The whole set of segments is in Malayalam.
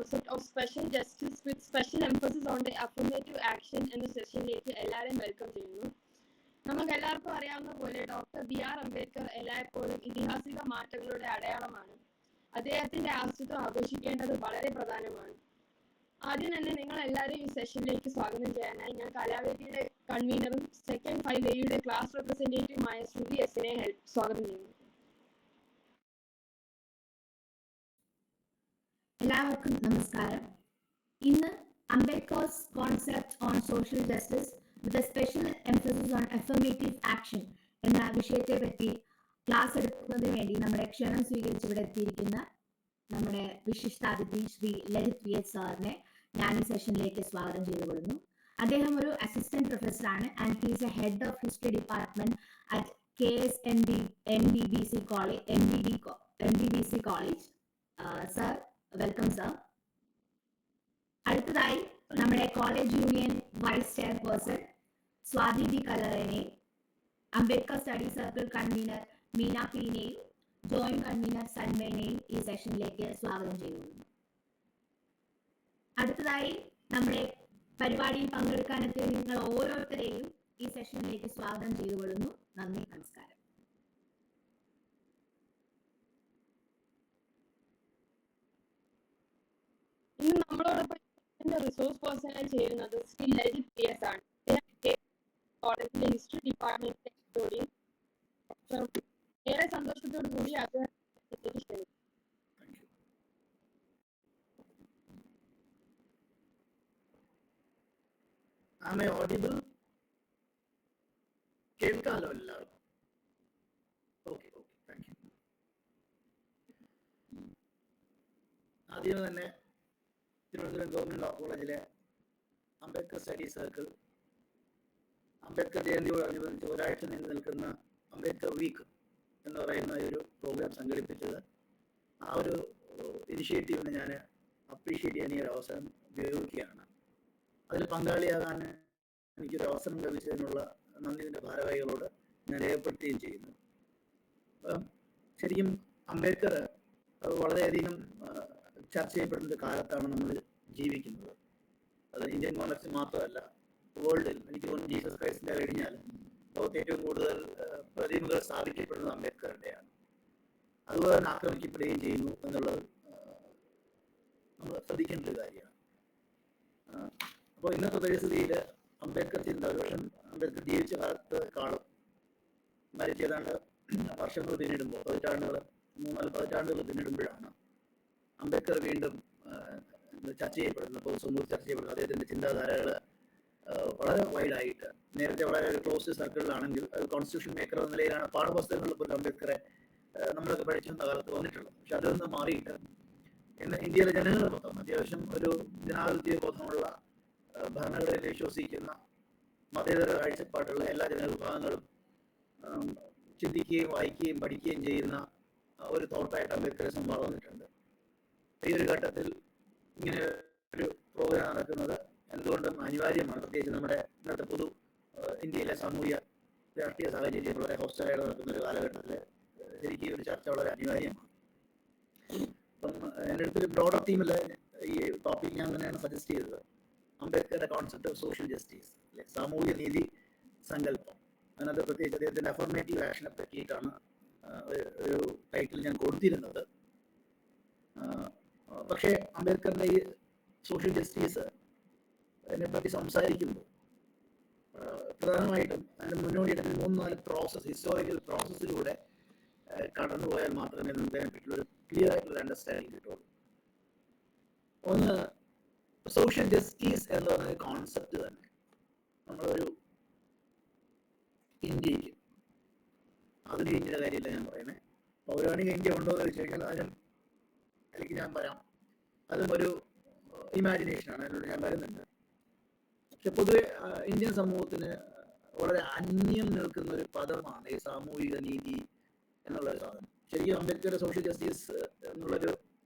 concept of special justice with special emphasis on the affirmative action എന്ന സെഷനിലേക്ക് എല്ലാവരെയും വെൽക്കം ചെയ്യുന്നു. നമുക്ക് എല്ലാവർക്കും അറിയാവുന്ന പോലെ ഡോക്ടർ ബി.ആർ. അംബേദ്കർ എല്ലായ്പ്പോഴും ഇതിഹാസിക മാറ്റങ്ങളുടെ അടയാളമാണ്. അദ്ദേഹത്തിന്റെ അസ്തിത്വം ആഘോഷിക്കേണ്ടത് വളരെ പ്രധാനമാണ്. ആദ്യം തന്നെ നിങ്ങൾ എല്ലാവരെയും ഈ സെഷനിലേക്ക് സ്വാഗതം ചെയ്യാനായി ഞാൻ കലാവേദിയുടെ കൺവീനറും സെക്കൻഡ് 5A ക്ലാസ് റെപ്രസെന്റേറ്റീവുമായ ശ്രുതി എസിനെ സ്വാഗതം ചെയ്യുന്നു. എല്ലാവർക്കും നമസ്കാരം. ഇന്ന് Ambedkar's concept on social justice with a special emphasis on affirmative action എന്ന വിഷയത്തെ പറ്റി ക്ലാസ് എടുക്കുന്നതിന് വേണ്ടി നമ്മുടെ ക്ഷണം സ്വീകരിച്ച് ഇവിടെ എത്തിയിരിക്കുന്ന നമ്മുടെ വിശിഷ്ടാതിഥി ശ്രീ ലളിത് വി എസ് സാറിനെ ഞാൻ ഈ സെഷനിലേക്ക് സ്വാഗതം ചെയ്തുകൊള്ളുന്നു. അദ്ദേഹം ഒരു അസിസ്റ്റന്റ് പ്രൊഫസറാണ് and he is a head of history department at KSMBBC college. Sir, welcome sir. അടുത്തതായി നമ്മുടെ college union vice chairperson Swathi B കലറനെ, Ambedkar study circle convener Meena പിന്നെയും ജോയിന്റ് കൺവീനർ സന്മേനെയും ഈ സെഷനിലേക്ക് സ്വാഗതം ചെയ്യുന്നു. അടുത്തതായി നമ്മുടെ പരിപാടിയിൽ പങ്കെടുക്കാനെത്തിയ നിങ്ങൾ ഓരോരുത്തരെയും ഈ സെഷനിലേക്ക് സ്വാഗതം ചെയ്തുകൊള്ളുന്നു. നന്ദി, നമസ്കാരം. ഇന്ന് നമ്മളോടൊപ്പം റിസോഴ്സ് പേഴ്സണായി ചേരുന്നത് ശ്രീ ലളിത് പി എസ് ആണ്. കോളേജിലെ ഹിസ്റ്ററി ഡിപ്പാർട്ട്മെന്റിലെ ജോലി. ഏറെ സന്തോഷത്തോടു കൂടി അദ്ദേഹം കേൾക്കാലോ എല്ലാവർക്കും? Okay, thank you. ആദ്യം തന്നെ തിരുവനന്തപുരം ഗവൺമെന്റ് ലോ കോളേജിലെ അംബേദ്കർ സ്റ്റഡി സർക്കിൾ അംബേദ്കർ ജയന്തിയോടനുബന്ധിച്ച് ഒരാഴ്ച നീണ്ടു നിൽക്കുന്ന അംബേദ്കർ വീക്ക് എന്ന് പറയുന്ന ഒരു പ്രോഗ്രാം സംഘടിപ്പിച്ചത്, ആ ഒരു ഇനിഷ്യേറ്റീവിനെ ഞാൻ അപ്രീഷിയേറ്റ് ചെയ്യാൻ ഈ ഒരു അവസരം ഉപയോഗിക്കുകയാണ്. അതിൽ പങ്കാളിയാകാൻ എനിക്കൊരു അവസരം ലഭിച്ചതിനുള്ള നന്ദി ഇതിൻ്റെ ഭാരവാഹികളോട് ഞാൻ രേഖപ്പെടുത്തുകയും ചെയ്യുന്നു. ശരിക്കും അംബേദ്കർ വളരെയധികം ചർച്ച ചെയ്യപ്പെടുന്ന കാലത്താണ് നമ്മൾ ജീവിക്കുന്നത്. അത് ഇന്ത്യൻ കോൺടെക്സ്റ്റ് മാത്രമല്ല, വേൾഡിൽ എനിക്ക് തോന്നുന്നു ജീസസ് ക്രൈസ്റ്റിനെ കഴിഞ്ഞാൽ ലോകത്ത് ഏറ്റവും കൂടുതൽ പ്രതിമകൾ സ്ഥാപിക്കപ്പെടുന്നത് അംബേദ്കറുടെയാണ്. അതുപോലെ തന്നെ ആക്രമിക്കപ്പെടുകയും ചെയ്യുന്നു എന്നുള്ളത് നമ്മൾ ശ്രദ്ധിക്കേണ്ട ഒരു കാര്യമാണ്. അപ്പോൾ ഇന്നത്തെ പരിസ്ഥിതിയിൽ അംബേദ്കർ ചിന്ത ഒരുപക്ഷം അംബേദ്കർ ജീവിച്ച കാലത്തെക്കാളും മരിച്ച ഏതാണ്ട് വർഷങ്ങൾ പിന്നിടുമ്പോൾ, 3-4 പതിറ്റാണ്ടുകൾ പിന്നിടുമ്പോഴാണ് അംബേദ്കർ വീണ്ടും ചർച്ച ചെയ്യപ്പെടുന്നത്, പൊതുസമൂഹത്തിൽ ചർച്ച ചെയ്യപ്പെടുന്നത്. അദ്ദേഹത്തിൻ്റെ ചിന്താധാരകൾ വളരെ വൈഡായിട്ട്, നേരത്തെ വളരെ ക്ലോസ് സർക്കിളിലാണെങ്കിൽ അത് കോൺസ്റ്റിറ്റ്യൂഷൻ മേക്കർ എന്ന നിലയിലാണ് പാഠപുസ്തകങ്ങളിൽ പോലും അംബേദ്കറെ നമ്മളൊക്കെ പഠിച്ചിരുന്ന കാലത്ത് വന്നിട്ടുള്ളത്. പക്ഷെ അതിൽ നിന്ന് മാറിയിട്ട് ഇന്ന് ഇന്ത്യയിലെ ജനങ്ങൾ മൊത്തം അത്യാവശ്യം ഒരു ജനാധിപത്യ ബോധമുള്ള ഭരണഘടനയിൽ വിശ്വസിക്കുന്ന മതേതര കാഴ്ചപ്പാടുള്ള എല്ലാ ജനവിഭാഗങ്ങളും ചിന്തിക്കുകയും വായിക്കുകയും പഠിക്കുകയും ചെയ്യുന്ന ഒരു തോട്ടായിട്ട് അംബേദ്കറെ സംവാദം വന്നിട്ടുണ്ട്. ഈ ഒരു ഘട്ടത്തിൽ ഇങ്ങനെ ഒരു പ്രോഗ്രാം നടക്കുന്നത് എന്തുകൊണ്ടും അനിവാര്യമാണ്. പ്രത്യേകിച്ച് നമ്മുടെ ഇന്നത്തെ പൊതു ഇന്ത്യയിലെ സാമൂഹ്യ രാഷ്ട്രീയ സാഹചര്യം വളരെ ഹോസ്റ്റലായിട്ട് നടക്കുന്ന ഒരു കാലഘട്ടത്തിൽ ശരിക്കും ഒരു ചർച്ച വളരെ അനിവാര്യമാണ്. അപ്പം എൻ്റെ അടുത്തൊരു ബ്രോഡർ ടീമിൽ ഈ ടോപ്പിക് ഞാൻ തന്നെയാണ് സജസ്റ്റ് ചെയ്തത്. അംബേദ്കറുടെ കോൺസെപ്റ്റ് ഓഫ് സോഷ്യൽ ജസ്റ്റിസ്, സാമൂഹ്യ നീതി സങ്കല്പം. അതിനകത്ത് പ്രത്യേകിച്ച് അദ്ദേഹത്തിൻ്റെ അഫർമേറ്റീവ് ആക്ഷനെ പറ്റിയിട്ടാണ് ഒരു ടൈറ്റിൽ ഞാൻ കൊടുത്തിരുന്നത്. പക്ഷേ അംബേദ്കറിൻ്റെ ഈ സോഷ്യൽ ജസ്റ്റിസ് അതിനെപ്പറ്റി സംസാരിക്കുമ്പോൾ പ്രധാനമായിട്ടും അതിന് മുന്നോടിയായിട്ട് 3-4 ഹിസ്റ്റോറിക്കൽ പ്രോസസ്സിലൂടെ കടന്നുപോയാൽ മാത്രമേ നമുക്ക് അതിനെപ്പറ്റിയൊരു ക്ലിയർ ആയിട്ടുള്ള അണ്ടർസ്റ്റാൻഡിങ് കിട്ടുള്ളൂ. ഒന്ന്, സോഷ്യൽ ജസ്റ്റിസ് എന്ന് പറയുന്ന കോൺസെപ്റ്റ് തന്നെ നമ്മളൊരു ഇന്ത്യക്ക്, ആധുനിക ഇന്ത്യയുടെ കാര്യമില്ല ഞാൻ പറയുന്നത്, പൗരാണിക ഇന്ത്യ ഉണ്ടോ എന്ന് ചോദിച്ചു കഴിഞ്ഞാൽ അതിനും എനിക്ക് ഞാൻ പറയാം, അതും ഒരു ഇമാജിനേഷനാണ്, അതിനോട് ഞാൻ വരുന്നുണ്ട്. പക്ഷെ പൊതുവെ ഇന്ത്യൻ സമൂഹത്തിന് വളരെ അന്യം നിൽക്കുന്ന ഒരു പദമാണ് ഈ സാമൂഹിക നീതി എന്നുള്ളൊരു സാധനം. ശരിക്കും അംബേദ്കറുടെ സോഷ്യൽ ജസ്റ്റിസ് എന്നുള്ളൊരു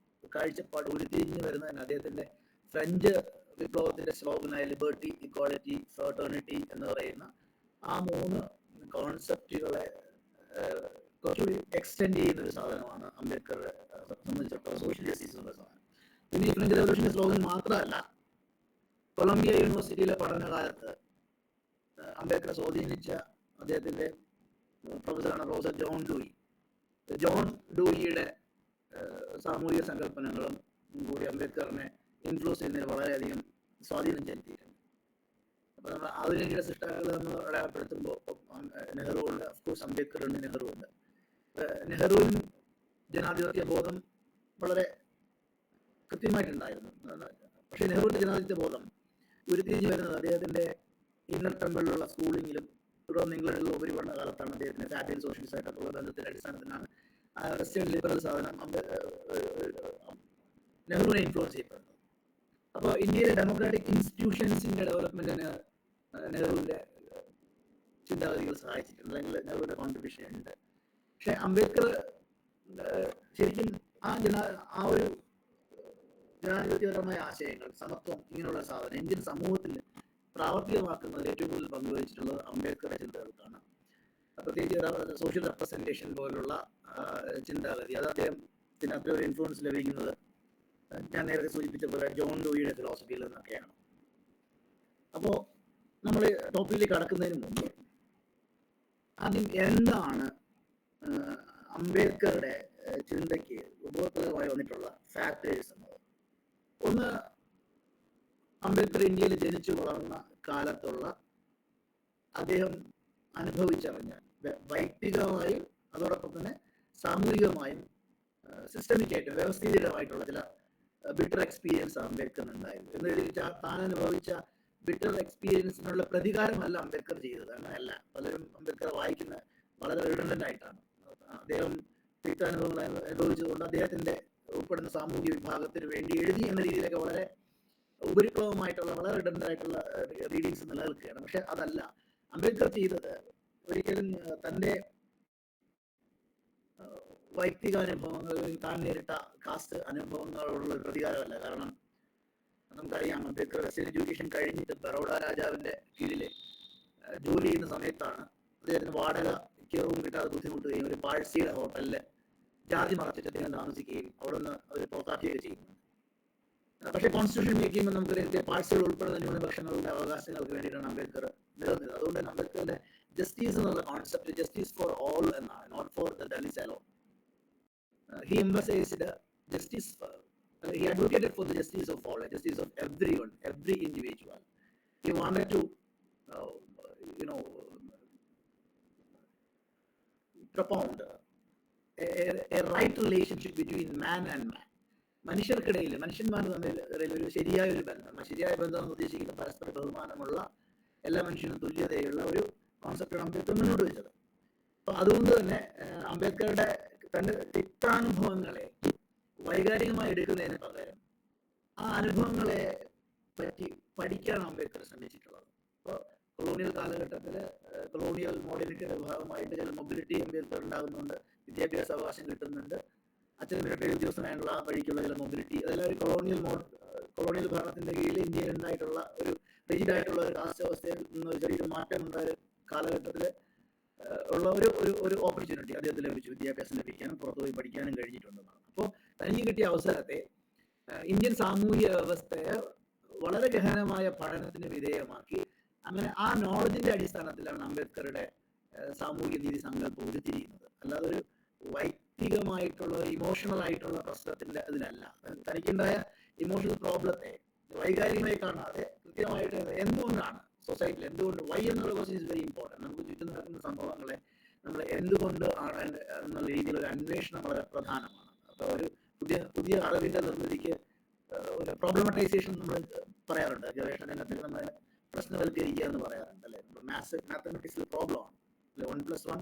കാഴ്ചപ്പാട് ഉരുത്തിരിഞ്ഞ് വരുന്നതിന് അദ്ദേഹത്തിൻ്റെ ഫ്രഞ്ച് വിപ്ലവത്തിൻ്റെ സ്ലോഗനായ ലിബർട്ടി, ഇക്വാളിറ്റി, ഫ്രട്ടേണിറ്റി എന്ന് പറയുന്ന ആ 3 കോൺസെപ്റ്റുകളെ കുറച്ചുകൂടി എക്സ്റ്റെൻഡ് ചെയ്യുന്ന ഒരു സാധനമാണ് അംബേദ്കറെ സംബന്ധിച്ചിടത്തോളം സോഷ്യൽ ജസ്റ്റിസ് എന്നുള്ള സാധനം. പിന്നെ ഈ ഫ്രഞ്ച് റവല്യൂഷന്റെ സ്ലോഗൻ മാത്രമല്ല, കൊളംബിയ യൂണിവേഴ്സിറ്റിയിലെ പഠനകാലത്ത് അംബേദ്കറെ സ്വാധീനിച്ച അദ്ദേഹത്തിന്റെ പ്രൊഫസറാണ് പ്രൊഫസർ ജോൺ ഡൂയിയുടെ സാമൂഹിക സങ്കല്പനങ്ങളും കൂടി അംബേദ്കറിനെ ഇൻഫ്ലുവൻസ് ചെയ്യുന്നതിന് വളരെയധികം സ്വാധീനം ചെലുത്തിയിട്ടുണ്ട്. അപ്പൊ നമ്മൾ ആധുനിക സൃഷ്ടാക്കൾ നമ്മൾ അടയാളപ്പെടുത്തുമ്പോൾ നെഹ്റു ഉണ്ട്, അഫ്കോഴ്സ് അംബേദ്കർ ഉണ്ട്, നെഹ്റു ഉണ്ട്. നെഹ്റുവിനും ജനാധിപത്യ ബോധം വളരെ കൃത്യമായിട്ടുണ്ടായിരുന്നു. പക്ഷെ നെഹ്റുവിന്റെ ജനാധിപത്യ ബോധം ഉരുത്തിരിഞ്ഞു വരുന്നത് അദ്ദേഹത്തിന്റെ ഇന്നർ ടെമ്പിളിലുള്ള സ്കൂളിങ്ങിലും തുടർന്ന് ഇംഗ്ലണ്ടിലുള്ള ഉപരിപഠന കാലത്താണ് അദ്ദേഹത്തിന്റെ ഫാബ്രിക് സോഷ്യലിസ്റ്റ് ആയിട്ടുള്ള ബന്ധത്തിന്റെ അടിസ്ഥാനത്തിലാണ് വെസ്റ്റേൺ ലിബറൽ സാധനം നെഹ്റുവിനെ ഇൻഫ്ലുവൻസ് ചെയ്യപ്പെടുന്നത്. അപ്പോൾ ഇന്ത്യയിലെ ഡെമോക്രാറ്റിക് ഇൻസ്റ്റിറ്റ്യൂഷൻസിന്റെ ഡെവലപ്മെന്റിന് നെഹ്റുവിന്റെ ചിന്താഗതികൾ സഹായിച്ചിട്ടുണ്ട്, അല്ലെങ്കിൽ നെഹ്റുവിന്റെ കോൺട്രിബ്യൂഷൻ ഉണ്ട്. പക്ഷെ അംബേദ്കർ ശരിക്കും ആ ഒരു ജനാധിപത്യപരമായ ആശയങ്ങൾ, സമത്വം, ഇങ്ങനെയുള്ള സാധനം ഇന്ത്യൻ സമൂഹത്തിൽ പ്രാവർത്തികമാക്കുന്നതിൽ ഏറ്റവും കൂടുതൽ പങ്കുവഹിച്ചിട്ടുള്ളത് അംബേദ്കറുടെ ചിന്തകൾക്കാണ്. പ്രത്യേകിച്ച് സോഷ്യൽ റെപ്രസെന്റേഷൻ പോലുള്ള ചിന്താഗതി, അത് അദ്ദേഹത്തിന് അത്ര ഒരു ഇൻഫ്ലുവൻസ് ലഭിക്കുന്നത് ഞാൻ നേരത്തെ സൂചിപ്പിച്ച പോലെ ജോൺ ഡൂയിയുടെ ഫിലോസഫിയിൽ നിന്നൊക്കെയാണ്. അപ്പോൾ നമ്മൾ ടോപ്പിക്കിലേക്ക് കടക്കുന്നതിന് മുമ്പ് ആദ്യം എന്താണ് അംബേദ്കറുടെ ചിന്തയ്ക്ക് ഉപഭോക്തൃകമായി വന്നിട്ടുള്ള ഫാക്ടേഴ്സ് എന്നത്. ഒന്ന്, അംബേദ്കർ ഇന്ത്യയിൽ ജനിച്ചു വളർന്ന കാലത്തുള്ള അദ്ദേഹം അനുഭവിച്ചറിഞ്ഞ വൈയക്തികമായും അതോടൊപ്പം തന്നെ സാമൂഹികമായും സിസ്റ്റമിക്കായിട്ടും വ്യവസ്ഥിതമായിട്ടുള്ള ചില ബിറ്റർ എക്സ്പീരിയൻസ് അംബേദ്കർ ഉണ്ടായിരുന്നു. എന്ന് ചോദിച്ചാൽ താൻ അനുഭവിച്ച ബിറ്റർ എക്സ്പീരിയൻസിനുള്ള പ്രതികാരമല്ല അംബേദ്കർ ചെയ്തത്, അങ്ങനെയല്ല. പലരും അംബേദ്കർ വായിക്കുന്ന വളരെ റിഡണ്ടന്റ് ആയിട്ടാണ്. അദ്ദേഹം തിക്താനുഭവങ്ങൾ അനുഭവിച്ചതുകൊണ്ട് അദ്ദേഹത്തിന്റെ ഉൾപ്പെടുന്ന സാമൂഹിക വിഭാഗത്തിന് വേണ്ടി എഴുതി എന്ന രീതിയിലൊക്കെ വളരെ ഉപരിപ്ലവമായിട്ടുള്ള വളരെ റിഡണ്ടന്റ് ആയിട്ടുള്ള റീഡിങ്സ് നിലനിൽക്കുകയാണ്. പക്ഷെ അതല്ല അംബേദ്കർ ചെയ്തത്. ഒരിക്കലും തന്റെ വൈയക്തിക അനുഭവങ്ങൾ, താൻ നേരിട്ട കാസ്റ്റ് അനുഭവങ്ങളുള്ള പ്രതികാരമല്ല. കാരണം നമുക്കറിയാം, അംബേദ്കർ വെസ്റ്റേൺ എഡ്യൂക്കേഷൻ കഴിഞ്ഞിട്ട് ബറോഡ രാജാവിന്റെ കീഴിൽ ജോലി ചെയ്യുന്ന സമയത്താണ് അദ്ദേഹത്തിന് വാടകയ്ക്ക് റൂം കിട്ടാതെ ബുദ്ധിമുട്ടുകയും ഒരു പാഴ്സിയുടെ ഹോട്ടലിൽ ജാതി മറച്ചിട്ട് അദ്ദേഹം താമസിക്കുകയും അവിടെ നിന്ന് അവർ പുറത്താക്കുകയൊക്കെ ചെയ്യുന്നു. പക്ഷേ കോൺസ്റ്റിറ്റ്യൂഷൻ മേക്ക് ചെയ്യുമ്പോൾ നമുക്കറിയാം പാഴ്സികൾ ഉൾപ്പെടുന്ന ന്യൂനപക്ഷങ്ങളുടെ അവകാശങ്ങൾക്ക് വേണ്ടിയിട്ടാണ് അംബേദ്കർ നിലനിന്നത്. അതുകൊണ്ട് തന്നെ അംബേദ്കറിന്റെ ജസ്റ്റിസ് എന്നുള്ള കോൺസെപ്റ്റ് ജസ്റ്റിസ് ഫോർ ഓൾ എന്നാണ്, not for the Dalits alone. He emphasized justice. He advocated for the justice of all, justice of everyone, every individual. He wanted to, propound a right relationship between man and man. മനുഷ്യർക്കിടയിൽ, മനുഷ്യന്മാർ തമ്മിൽ ഒരു ശരിയായ ഒരു ബന്ധം, ശരിയായ ബന്ധം എന്ന് ഉദ്ദേശിക്കുന്ന പരസ്പര ബഹുമാനമുള്ള, എല്ലാ മനുഷ്യനും തുല്യതയുള്ള ഒരു കോൺസെപ്റ്റാണ് അംബേദ്കർ മുന്നോട്ട് വെച്ചത്. അപ്പൊ അതുകൊണ്ട് തന്നെ അംബേദ്കറുടെ തന്റെ തിക്താനുഭവങ്ങളെ വൈകാരികമായി എടുക്കുന്നതിന് പകരം ആ അനുഭവങ്ങളെ പറ്റി പഠിക്കാൻ അംബേദ്കർ ശ്രമിച്ചിട്ടുള്ളത്. ഇപ്പോൾ കൊളോണിയൽ കാലഘട്ടത്തിൽ കൊളോണിയൽ മോഡേണിറ്റിയുടെ ഭാഗമായിട്ട് ചില മൊബിലിറ്റി അംബേദ്കർ ഉണ്ടാകുന്നുണ്ട്, വിദ്യാഭ്യാസ അവകാശം കിട്ടുന്നുണ്ട്, അച്ഛൻ മിലിറ്ററി ഉദ്യോഗസ്ഥനായുള്ള വഴിക്കുള്ള ചില മൊബിലിറ്റി, അതെല്ലാം ഒരു കൊളോണിയൽ ഭരണത്തിന്റെ കീഴിൽ ഇന്ത്യയിൽ ഉണ്ടായിട്ടുള്ള ഒരു റിജിഡായിട്ടുള്ള ഒരു കാസ്റ്റ് വ്യവസ്ഥയിൽ നിന്ന് ഒരു ചെറിയൊരു മാറ്റം ഉണ്ടായ കാലഘട്ടത്തിൽ ഉള്ള ഒരു ഓപ്പർച്യൂണിറ്റി അദ്ദേഹത്തിന് ലഭിച്ചു, വിദ്യാഭ്യാസം ലഭിക്കാനും പുറത്തുപോയി പഠിക്കാനും കഴിഞ്ഞിട്ടുണ്ടെന്നാണ്. അപ്പോൾ തനിക്ക് കിട്ടിയ അവസരത്തെ ഇന്ത്യൻ സാമൂഹിക വ്യവസ്ഥയെ വളരെ ഗഹനമായ പഠനത്തിന് വിധേയമാക്കി, അങ്ങനെ ആ നോളജിന്റെ അടിസ്ഥാനത്തിലാണ് അംബേദ്കറുടെ സാമൂഹിക നീതി സങ്കല്പം ഉരുത്തിരിയുന്നത്. അല്ലാതെ ഒരു വൈയക്തികമായിട്ടുള്ള ഇമോഷണൽ ആയിട്ടുള്ള പ്രശ്നത്തിന്റെ ഇതിലല്ല. തനിക്കുണ്ടായ ഇമോഷണൽ പ്രോബ്ലത്തെ വൈകാരികമായി കാണാതെ കൃത്യമായിട്ട് എന്തുകൊണ്ടാണ് സൊസൈറ്റിയിൽ, എന്തുകൊണ്ട്, വൈ എന്നുള്ള ക്വസ്റ്റ്യൻ ഇസ് വെരി ഇമ്പോർട്ടൻറ്റ്. നമുക്ക് ചുറ്റും നടക്കുന്ന സംഭവങ്ങളെ നമ്മൾ എന്തുകൊണ്ട് ആണ് എന്നുള്ള രീതിയിൽ ഒരു അന്വേഷണം വളരെ പ്രധാനമാണ്. അപ്പോൾ ഒരു പുതിയ അറിവിന്റെ നിർമ്മിതിക്ക് ഒരു പ്രോബ്ലമറ്റൈസേഷൻ നമ്മൾ പറയാറുണ്ട്, ഗവേഷണ രംഗത്തിൽ നമ്മൾ പ്രശ്നവൽക്കരിക്കുക എന്ന് പറയാറുണ്ട്, അല്ലെ? മാത്തമാറ്റിക്സിൽ പ്രോബ്ലമാണ്, അല്ലെ? 1+1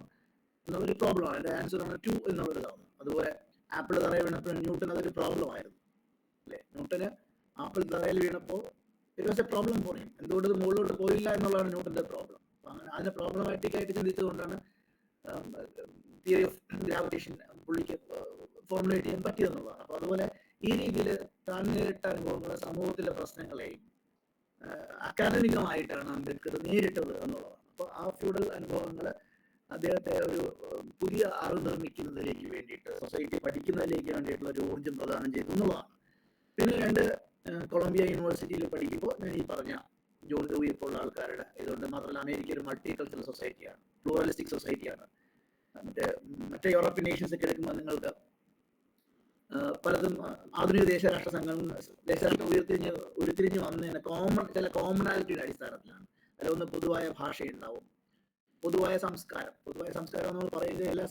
എന്നുള്ളൊരു പ്രോബ്ലമാണ്, അതിന്റെ ആൻസർ ആണ് 2 എന്നുള്ളതാണ്. അതുപോലെ ആപ്പിൾ തറയിൽ വീണപ്പോൾ ന്യൂട്ടൺ അതൊരു പ്രോബ്ലം ആയിരുന്നു, അല്ലെ? ന്യൂട്ടന് ആപ്പിൾ തറയിൽ വീണപ്പോൾ it was A problem for him. എന്തുകൊണ്ട് ഇത് മുകളിലോട്ട് പോയില്ല എന്നുള്ളതാണ് ന്യൂട്ടന്റെ പ്രോബ്ലം. അങ്ങനെ അതിനെ പ്രോബ്ലമാറ്റിക് ആയിട്ട് ചിന്തിച്ചുകൊണ്ടാണ് തിയറി ഓഫ് ഗ്രാവിറ്റേഷൻ പുള്ളിക്ക് ഫോർമുലേറ്റ് ചെയ്യാൻ പറ്റിയെന്നുള്ളതാണ്. അപ്പോൾ അതുപോലെ ഈ രീതിയിൽ താൻ നേരിട്ട അനുഭവങ്ങളെ, സമൂഹത്തിലെ പ്രശ്നങ്ങളെയും അക്കാദമികമായിട്ടാണ് അംബേദ്കർ നേരിട്ടത് എന്നുള്ളതാണ്. അപ്പോൾ ആ ഫ്യൂഡൽ അനുഭവങ്ങൾ അദ്ദേഹത്തെ ഒരു പുതിയ അറിവ് നിർമ്മിക്കുന്നതിലേക്ക് വേണ്ടിയിട്ട്, സൊസൈറ്റി പഠിക്കുന്നതിലേക്ക് വേണ്ടിയിട്ടുള്ള ഒരു ഊർജ്ജം പ്രദാനം ചെയ്തു എന്നുള്ളതാണ്. പിന്നെ രണ്ട് കൊളംബിയ യൂണിവേഴ്സിറ്റിയിൽ പഠിക്കുമ്പോൾ ഞാൻ ഈ പറഞ്ഞ ജോൺ ഡൂയി പോലുള്ള ആൾക്കാരുടെ ഇതുകൊണ്ട് മാത്രമല്ല അമേരിക്ക ഒരു മൾട്ടി കൾച്ചറൽ സൊസൈറ്റിയാണ്, പ്ലൂറലിസ്റ്റിക് സൊസൈറ്റിയാണ്. മറ്റേ യൂറോപ്യൻ നേഷൻസ് ഒക്കെ എടുക്കുമ്പോൾ നിങ്ങൾക്ക് പലതും ആധുനിക ദേശരാഷ്ട്രം ഉരുത്തിരിഞ്ഞ് വന്നതിന് ചില കോമണാലിറ്റിയുടെ അടിസ്ഥാനത്തിലാണ്. അതിലൊന്ന് പൊതുവായ ഭാഷയുണ്ടാവും, പൊതുവായ സംസ്കാരം എന്ന് പറയുന്നത് എല്ലാ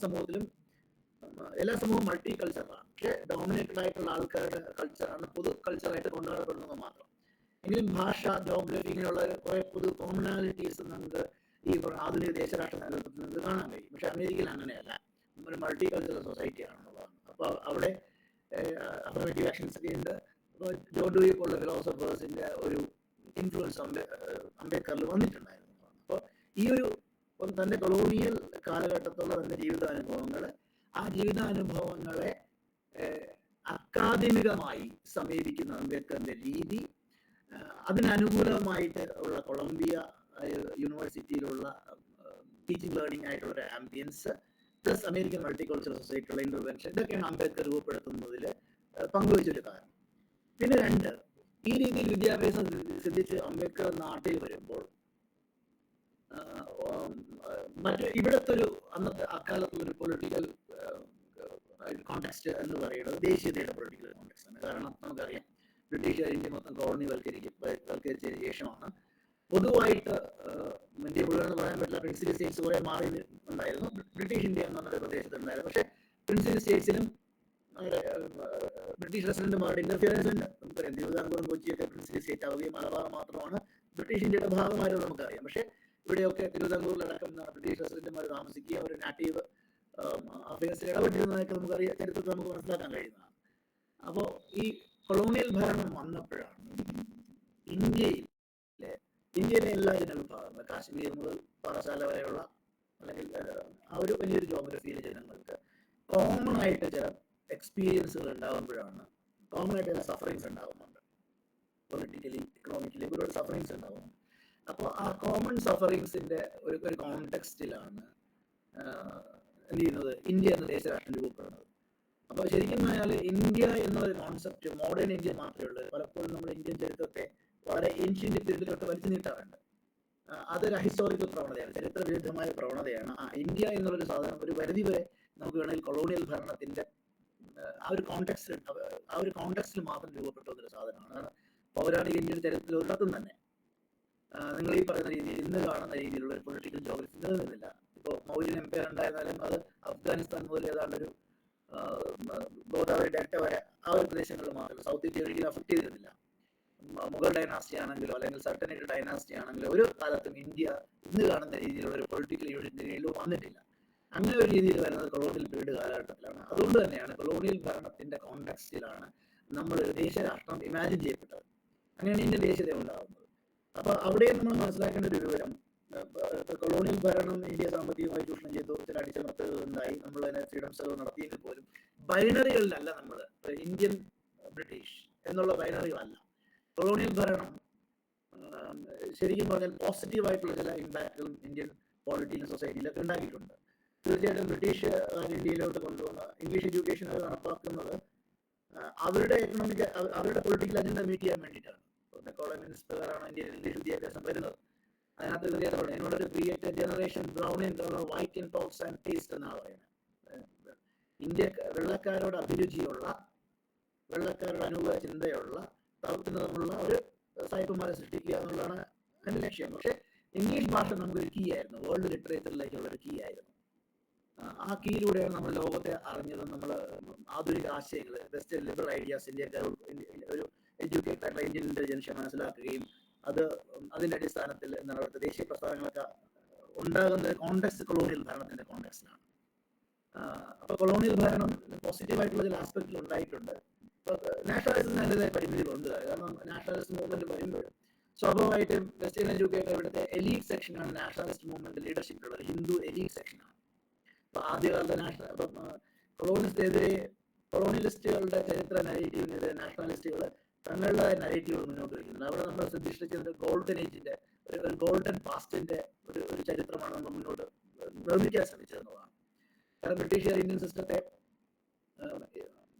സമൂഹവും മൾട്ടി കൾച്ചറാണ്. പക്ഷേ ഡോമിനേറ്റഡ് ആയിട്ടുള്ള ആൾക്കാരുടെ കൾച്ചറാണ് പൊതു കൾച്ചറായിട്ട് കൊണ്ടാടപ്പെടുന്നത് മാത്രം. എങ്കിലും ഭാഷ, ജോഗ്രഫി ഇങ്ങനെയുള്ള കുറെ പൊതു കോമണാലിറ്റീസ് നമുക്ക് ഈ ആധുനിക ദേശരാഷ്ട്ര സങ്കല്പത്തിൽ നമുക്ക് കാണാൻ കഴിയും. പക്ഷെ അമേരിക്കയിൽ അങ്ങനെയല്ല, ഒരു മൾട്ടി കൾച്ചറൽ സൊസൈറ്റി ആണെന്നുള്ളതാണ്. അപ്പോൾ അവിടെ അഫർമേറ്റീവ് ആക്ഷൻസ് ഒക്കെ ഉണ്ട്. ജോൺ ഡൂയി പോലുള്ള ഫിലോസഫേഴ്സിന്റെ ഒരു ഇൻഫ്ലുവൻസ് അംബേദ്കറിൽ വന്നിട്ടുണ്ടായിരുന്നു. അപ്പോൾ ഈ ഒരു തന്റെ കൊളോണിയൽ കാലഘട്ടത്തുള്ള തന്റെ ജീവിതാനുഭവങ്ങളെ അക്കാദമികമായി സമീപിക്കുന്ന അംബേദ്കറിന്റെ രീതി, അതിനനുകൂലമായിട്ട് ഉള്ള കൊളംബിയ യൂണിവേഴ്സിറ്റിയിലുള്ള ടീച്ചിങ് ലേണിംഗ് ആയിട്ടുള്ള ഒരു ആംബിയൻസ്, പ്ലസ് അമേരിക്കൻ മൾട്ടികൾച്ചറൽ സൊസൈറ്റിയുള്ള ഇന്റർവെൻഷൻ, ഇതൊക്കെയാണ് അംബേദ്കർ രൂപപ്പെടുത്തുന്നതിൽ പങ്കുവച്ചൊരു കാര്യം. പിന്നെ രണ്ട്, ഈ രീതിയിൽ വിദ്യാഭ്യാസം സിദ്ധിച്ച് അംബേദ്കർ നാട്ടിൽ വരുമ്പോൾ ഇവിടത്തെ അന്നത്തെ അക്കാലത്തുള്ളൊരു പൊളിറ്റിക്കൽ കോണ്ടെക്സ്റ്റ് എന്ന് പറയുന്നത് ദേശീയതയുടെ പൊളിറ്റിക്കൽ കോണ്ടെക്സ്റ്റ് ആണ്. കാരണം നമുക്കറിയാം, ബ്രിട്ടീഷുകാർ ഇന്ത്യ മൊത്തം കോളനിവൽക്കരിച്ചതിന് ശേഷമാണ് പൊതുവായിട്ട് ഇന്ത്യ മുഴുവൻ പറയാൻ പറ്റില്ല, പ്രിൻസിപ്പൽ സ്റ്റേറ്റ്സ് കുറെ മാറി ഉണ്ടായിരുന്നു. ബ്രിട്ടീഷ് ഇന്ത്യ എന്നുള്ള പ്രദേശത്തുണ്ടായിരുന്നു. പക്ഷേ പ്രിൻസിപ്പൽ സ്റ്റേറ്റ്സിലും ബ്രിട്ടീഷ് റെസിഡന്റുമാരുടെ ഇന്റർഫിയറൻസ് ഉണ്ട്. നമുക്കറിയാം, തിരുവിതാംകൂറും കൊച്ചിയൊക്കെ പ്രിൻസിപ്പൽ സ്റ്റേറ്റ് ആവുകയും മലബാർ മാത്രമാണ് ബ്രിട്ടീഷ് ഇന്ത്യയുടെ ഭാഗമായിട്ടുള്ളത് നമുക്കറിയാം. പക്ഷേ ഇവിടെയൊക്കെ തിരുവിതാംകൂറിലടക്കം ബ്രിട്ടീഷ് റെസിഡന്റുമാർ താമസിക്കുകയും അവർ നാറ്റീവ് അഫയേഴ്സിൽ ഇടപെട്ടിരുന്നതൊക്കെ നമുക്കറിയാം, ചരിത്രത്തിൽ നമുക്ക് മനസ്സിലാക്കാൻ കഴിയുന്നതാണ്. അപ്പോൾ ഈ കൊളോണിയൽ ഭരണം വന്നപ്പോഴാണ് ഇന്ത്യയിലെ എല്ലാ ജനവിഭാഗങ്ങളും, കാശ്മീർ മുതൽ പാറശാല വരെയുള്ള അല്ലെങ്കിൽ ആ ഒരു വലിയൊരു ജോഗ്രഫിയിലെ ജനങ്ങൾക്ക് കോമൺ ആയിട്ട് ചില എക്സ്പീരിയൻസുകൾ ഉണ്ടാകുമ്പോഴാണ്, കോമൺ ആയിട്ട് ചില സഫറിങ്സ് ഉണ്ടാകുന്നുണ്ട്. പൊളിറ്റിക്കലി, ഇക്കണോമിക്കലി ഒരുപാട് സഫറിങ്സ് ഉണ്ടാകുന്നുണ്ട്. അപ്പോൾ ആ കോമൺ സഫറിങ്സിന്റെ ഒരു കോണ്ടെക്സ്റ്റിലാണ് എന്ത് ചെയ്യുന്നത്, ഇന്ത്യ എന്ന ദേശരാഷ്ട്രം രൂപപ്പെടുന്നത്. അപ്പോൾ ശരിക്കും പറഞ്ഞാൽ ഇന്ത്യ എന്നൊരു കോൺസെപ്റ്റ് മോഡേൺ ഇന്ത്യ മാത്രമേ ഉള്ളൂ. പലപ്പോഴും നമ്മുടെ ഇന്ത്യൻ ചരിത്രത്തെ വളരെ ഏൻഷ്യന്റ് പീരീഡിലൊക്കെ വലിച്ചു നീട്ടാറുണ്ട്. അതൊരു ഹിസ്റ്റോറിക്കൽ പ്രവണതയാണ്, ചരിത്ര വിരുദ്ധമായ പ്രവണതയാണ്. ഇന്ത്യ എന്നുള്ളൊരു സാധനം ഒരു പരിധി വരെ നമുക്ക് വേണമെങ്കിൽ കൊളോണിയൽ ഭരണത്തിന്റെ ആ ഒരു കോണ്ടെക്സ്റ്റിൽ മാത്രം രൂപപ്പെട്ട ഒരു സാധനമാണ്. പൗരാണിക ഇന്ത്യൻ ചരിത്രത്തിൽ ഒരിടത്തും തന്നെ നിങ്ങൾ ഈ പറയുന്ന രീതിയിൽ ഇന്ന് കാണുന്ന രീതിയിലുള്ള ഒരു പൊളിറ്റിക്കൽ ജോഗ്രഫി നിലനിന്നില്ല. ഇപ്പോൾ മൗര്യൻ എംപയർ ഉണ്ടായിരുന്നാലും അത് അഫ്ഗാനിസ്ഥാൻ മുതൽ ഏതാണ്ടൊരു ഗോദാവരി ഡെൽറ്റ വരെ ആ ഒരു പ്രദേശങ്ങളിൽ മാത്രമല്ല, സൗത്ത് ഇന്ത്യ ഒരിക്കലും അഫക്ട് ചെയ്തിരുന്നില്ല. മുഗൾ ഡൈനാസ്റ്റി ആണെങ്കിലോ അല്ലെങ്കിൽ സൾട്ടനേറ്റ് ഡൈനാസ്റ്റി ആണെങ്കിലോ ഒരു കാലത്തും ഇന്ത്യ ഇന്ന് കാണുന്ന രീതിയിലുള്ള ഒരു പൊളിറ്റിക്കൽ യൂണിറ്റിലോ വന്നിട്ടില്ല. അങ്ങനെ ഒരു രീതിയിൽ വരുന്നത് കൊളോണിയൽ പീരീഡ് കാലഘട്ടത്തിലാണ്. അതുകൊണ്ട് തന്നെയാണ് കൊളോണിയൽ ഭരണത്തിന്റെ കോണ്ടെക്സ്റ്റിലാണ് നമ്മൾ ദേശരാഷ്ട്രം ഇമാജിൻ ചെയ്യപ്പെട്ടത്. അങ്ങനെയാണ് ഇന്ത്യൻ ദേശീയത ഉണ്ടാകുന്നത്. അപ്പൊ അവിടെ നമ്മൾ മനസ്സിലാക്കേണ്ട ഒരു വിവരം, കൊളോണിയൽ ഭരണം ഇന്ത്യ സാമ്പത്തികമായി ചൂഷണം ചെയ്തു, ചില അടിച്ചമർത്തലുകൾ ഉണ്ടായി, നമ്മൾ അതിനെ ഫ്രീഡംസുകൾ നടത്തിയെങ്കിൽ പോലും ബൈനറികളിലല്ല നമ്മൾ ഇന്ത്യൻ ബ്രിട്ടീഷ് എന്നുള്ള ബൈനറികളല്ല. കൊളോണിയൽ ഭരണം ശരിക്കും പറഞ്ഞാൽ പോസിറ്റീവായിട്ടുള്ള ചില ഇമ്പാക്റ്റുകളും ഇന്ത്യൻ പോളിറ്റിക്കൽ സൊസൈറ്റിയിലൊക്കെ ഉണ്ടാക്കിയിട്ടുണ്ട്. തീർച്ചയായിട്ടും ബ്രിട്ടീഷ് ഇന്ത്യയിലോട്ട് കൊണ്ടുവന്ന ഇംഗ്ലീഷ് എഡ്യൂക്കേഷൻ അവർ നടപ്പാക്കുന്നത് അവരുടെ എക്കണോമിക്, അവരുടെ പൊളിറ്റിക്കൽ അജണ്ട മീറ്റ് ചെയ്യാൻ വേണ്ടിയിട്ടാണ്. കോളനിസ്റ്റ് പ്രകാരമാണ് ഇന്ത്യയിൽ ഇംഗ്ലീഷ് വിദ്യാഭ്യാസം വരുന്നത്. അതിനകത്ത് വിദ്യാഭ്യാസം എന്നോട് create generation brown in colour white in thoughts and taste എന്നാണ് പറയുന്നത്. വെള്ളക്കാരോട് അഭിരുചിയുള്ള, വെള്ളക്കാരുടെ അനുഭവ ചിന്തയുള്ള, തളർത്തുന്നതുമുള്ള ഒരു സായിപ്പന്മാരെ സൃഷ്ടിക്കുക എന്നുള്ളതാണ് എൻ്റെ ലക്ഷ്യം. പക്ഷേ ഇംഗ്ലീഷ് ഭാഷ നമുക്കൊരു കീ ആയിരുന്നു, വേൾഡ് ലിറ്ററേച്ചറിലേക്കുള്ള ഒരു കീ ആയിരുന്നു. ആ കീയിലൂടെയാണ് നമ്മൾ ലോകത്തെ അറിഞ്ഞതും നമ്മൾ ആധുനിക ആശയങ്ങൾ, വെസ്റ്റേൺ ലിബറൽ ഐഡിയാസ് ഇന്ത്യക്കാർ ഒരു എഡ്യൂക്കേറ്റഡ് ആയിട്ടുള്ള ഇന്ത്യൻ ഇന്റലിജൻസ് മനസ്സിലാക്കുകയും അതിന്റെ അടിസ്ഥാനത്തിൽ എന്താണ് അവിടുത്തെ ദേശീയ പ്രസ്ഥാനങ്ങളൊക്കെ ഉണ്ടാകുന്ന കോണ്ടെക്സ്റ്റ് കൊളോണിയൽ ഭരണത്തിന്റെ കോണ്ടെക്സ്റ്റിലാണ്. അപ്പൊ കൊളോണിയൽ ഭരണം പോസിറ്റീവായിട്ടുള്ള ചില ആസ്പെക്റ്റുകൾ ഉണ്ടായിട്ടുണ്ട്. നാഷണലിസം അതിൻ്റെതായ പരിമിതികളുണ്ട്. കാരണം നാഷണലിസ്റ്റ് മൂവ്മെന്റ് വരുമ്പോൾ സ്വാഭാവികമായിട്ടും വെസ്റ്റേൺ എഡ്യൂക്കേറ്റഡ് ഇവിടുത്തെ എലീറ്റ് സെക്ഷനാണ് നാഷണലിസ്റ്റ് മൂവ്മെന്റ് ലീഡർഷിപ്പിലുള്ളത്, ഹിന്ദു എലീറ്റ് സെക്ഷനാണ്. അപ്പൊ ആദ്യകാലത്തെ കൊളോണിയലിസ്റ്റുകളുടെ ചരിത്ര നരേറ്റീവിനെതിരെ നാഷണലിസ്റ്റുകൾ തങ്ങളുടേതായ നരേറ്റീവുകൾ മുന്നോട്ട് വയ്ക്കുന്നത്. അവിടെ നമ്മൾ ശ്രദ്ധിച്ചിരിക്കുന്നത് ഗോൾഡൻ ഏജിന്റെ ഒരു ഗോൾഡൻ പാസ്റ്റിന്റെ ഒരു ചരിത്രമാണ് നമ്മൾ മുന്നോട്ട് നിർമ്മിക്കാൻ ശ്രമിച്ചതെന്നുള്ളതാണ്. കാരണം ബ്രിട്ടീഷുകാർ ഇന്ത്യൻ സിസ്റ്റത്തെ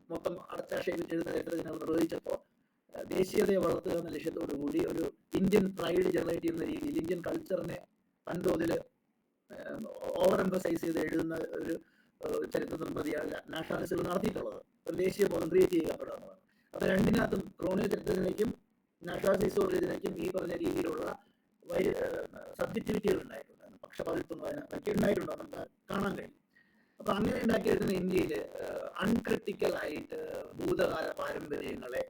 മൊത്തം അടച്ചാക്ഷേപിച്ചെഴുന്ന ചരിത്രത്തിനെ നിർവഹിച്ചപ്പോൾ ദേശീയതയെ വളർത്തുക എന്ന ലക്ഷ്യത്തോടു കൂടി ഒരു ഇന്ത്യൻ പ്രൈഡ് ജനറേറ്റ് ചെയ്യുന്ന രീതിയിൽ ഇന്ത്യൻ കൾച്ചറിനെ വൻതോതിൽ ഓവർ എംഫസൈസ് ചെയ്ത് എഴുതുന്ന ഒരു ചരിത്ര നിർമ്മിതിയാണ് നാഷണലിസ്റ്റുകൾ നടത്തിയിട്ടുള്ളത്. ഒരു ദേശീയ ബോധം ക്രിയേറ്റ് ചെയ്യപ്പെടുന്നത്. അപ്പോൾ രണ്ടിനകത്തും ക്രോണിയൽ ചരിത്രത്തിലേക്കും നാഷണലിസ്റ്റ് ഹിസ്റ്റോറിയത്തിലേക്കും ഈ പറഞ്ഞ രീതിയിലുള്ള സബ്ജക്റ്റിവിറ്റികൾ ഉണ്ടായിട്ടുണ്ട്, പക്ഷപാതിത്വം ഉണ്ടായിട്ടുണ്ടോ നമുക്ക് കാണാൻ കഴിയും. അപ്പൊ അങ്ങനെ ഉണ്ടാക്കിയെടുക്കുന്ന ഇന്ത്യയിൽ അൺക്രിട്ടിക്കലായിട്ട് ഭൂതകാല പാരമ്പര്യങ്ങളെ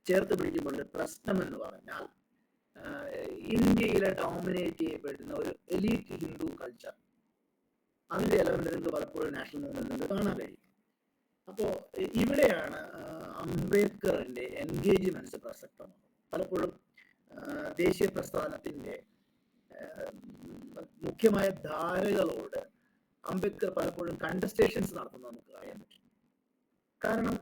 ചേർത്ത് പിടിക്കുമ്പോൾ പ്രശ്നം എന്ന് പറഞ്ഞാൽ ഇന്ത്യയിലെ ഡോമിനേറ്റ് ചെയ്യപ്പെടുന്ന ഒരു എലീറ്റ് ഹിന്ദു കൾച്ചർ, അതിന്റെ എലമെന്റ് നിങ്ങൾക്ക് പലപ്പോഴും നാഷണൽ മൂവ്മെന്റ് കാണാൻ കഴിയും. അപ്പോൾ ഇവിടെയാണ് അംബേദ്കറിന്റെ എൻഗേജ്മെന്റ്സ് പ്രസക്തമാണ്. പലപ്പോഴും ദേശീയ പ്രസ്ഥാനത്തിന്റെ മുഖ്യമായ ധാരകളോട് അംബേദ്കർ പലപ്പോഴും കണ്ടസ്റ്റേഷൻസ് നടത്തുന്നത് നമുക്ക് അറിയാൻ പറ്റും. കാരണം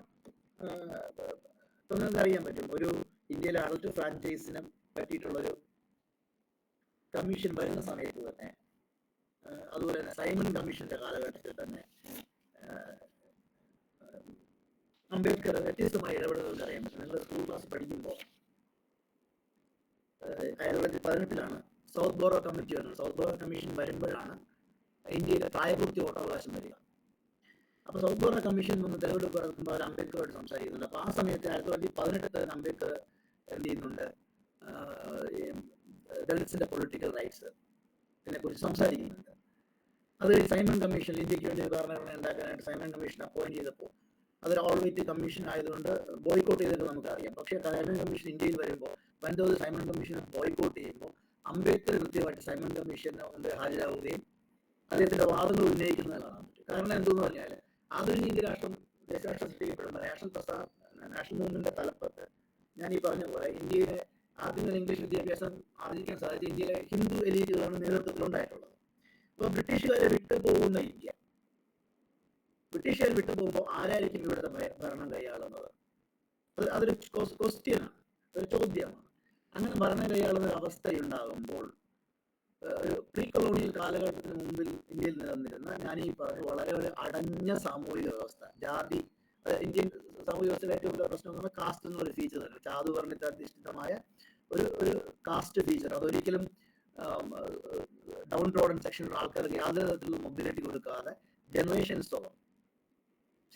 നിങ്ങൾക്ക് അറിയാൻ പറ്റും, ഒരു ഇന്ത്യയിലെ അഡൽട്ട് ഫ്രാഞ്ചൈസിനെ പറ്റിയിട്ടുള്ളൊരു കമ്മീഷൻ വരുന്ന സമയത്ത് തന്നെ, അതുപോലെ തന്നെ സൈമൺ കമ്മീഷന്റെ കാലഘട്ടത്തിൽ തന്നെ അംബേദ്കർ വ്യത്യസ്തമായ ഇടപെടലുകൾ അറിയാൻ പറ്റും. നിങ്ങൾ സ്കൂൾ ക്ലാസ് പഠിക്കുമ്പോൾ 1918 സൗത്ത് ബോറോ കമ്മിറ്റി വന്നത്. സൗത്ത് ബോറോ കമ്മീഷൻ വരുമ്പോഴാണ് ഇന്ത്യയിലെ പ്രായപൂർത്തി വോട്ടവകാശം വരിക. അപ്പോൾ സൗത്ത് ബോറോ കമ്മീഷൻ വന്ന് തെളിവെടുപ്പ് നടത്തുമ്പോൾ അവർ അംബേദ്കറോട് സംസാരിക്കുന്നുണ്ട്. അപ്പോൾ ആ സമയത്ത് 1918 അംബേദ്കർ എന്ത് ചെയ്യുന്നുണ്ട്, ദളിത്സിന്റെ പൊളിറ്റിക്കൽ റൈറ്റ്സ് ഇതിനെക്കുറിച്ച് സംസാരിക്കുന്നുണ്ട്. അത് സൈമൺ കമ്മീഷൻ ഇന്ത്യക്ക് വേണ്ടി ഭരണഘടന ഉണ്ടാക്കാനായിട്ട് സൈമൺ കമ്മീഷൻ അപ്പോയിന്റ് ചെയ്തപ്പോൾ അതൊരു ഓൾ വെയിറ്റ് കമ്മീഷൻ ആയതുകൊണ്ട് ബോയ്ക്കോട്ട് ചെയ്തൊക്കെ നമുക്കറിയാം. പക്ഷേ സൈമൺ കമ്മീഷൻ ഇന്ത്യയിൽ വരുമ്പോൾ വൻതോതിൽ സൈമൺ കമ്മീഷനെ ബോയ്ക്കോട്ട് ചെയ്യുമ്പോൾ അംബേദ്കർ കൃത്യമായിട്ട് സൈമൺ കമ്മീഷന് മുമ്പ് ഹാജരാകുകയും അദ്ദേഹത്തിന്റെ വാദങ്ങൾ ഉന്നയിക്കുന്നത് കാണാൻ പറ്റും. കാരണം എന്തെന്ന് പറഞ്ഞാൽ ആധുനിക ഇന്ത്യ രാഷ്ട്രം ദേശരാഷ്ട്രം സൃഷ്ടിക്കപ്പെടുമ്പോൾ നാഷണൽ മൂവ്മെന്റിന്റെ തലപ്പത്ത് ഞാൻ ഈ പറഞ്ഞ പോലെ ഇന്ത്യയിലെ ആദ്യം ഇംഗ്ലീഷ് വിദ്യാഭ്യാസം ആർജിക്കാൻ സാധിച്ച ഇന്ത്യയിലെ ഹിന്ദു എലീറ്റുകളാണ് നേതൃത്വത്തിൽ ഉണ്ടായിട്ടുള്ളത്. അപ്പോൾ ബ്രിട്ടീഷുകാരെ വിട്ടുപോകുന്ന ഇന്ത്യ, ബ്രിട്ടീഷുകാർ വിട്ടുപോകുമ്പോൾ ആരായിരിക്കും ഇവിടുത്തെ ഭരണം കൈയാളുന്നത്? അതൊരു ക്വസ്റ്റ്യനാണ്, ഒരു ചോദ്യമാണ്. അങ്ങനെ ഭരണം കൈയാളുന്ന ഒരു അവസ്ഥയുണ്ടാകുമ്പോൾ ഒരു പ്രീ കൊളോണിയൽ കാലഘട്ടത്തിന് മുമ്പിൽ ഇന്ത്യയിൽ നിലനിന്നിരുന്ന ഞാൻ ഈ പറഞ്ഞു വളരെ ഒരു അടഞ്ഞ സാമൂഹിക വ്യവസ്ഥ, ജാതി, ഇന്ത്യൻ സാമൂഹിക വ്യവസ്ഥയുടെ ഏറ്റവും വലിയ പ്രശ്നം എന്ന് പറഞ്ഞാൽ കാസ്റ്റ് എന്നൊരു ഫീച്ചർ തന്നെ, ചാതുവർണ്ണിതാധിഷ്ഠിതമായ ഒരു കാസ്റ്റ് ഫീച്ചർ. അതൊരിക്കലും ഡൗൺ ട്രോഡൻ സെക്ഷനിലുള്ള ആൾക്കാർക്ക് യാതൊരു തരത്തിലുള്ള മൊബിലിറ്റി കൊടുക്കാതെ ജനറേഷൻസോളം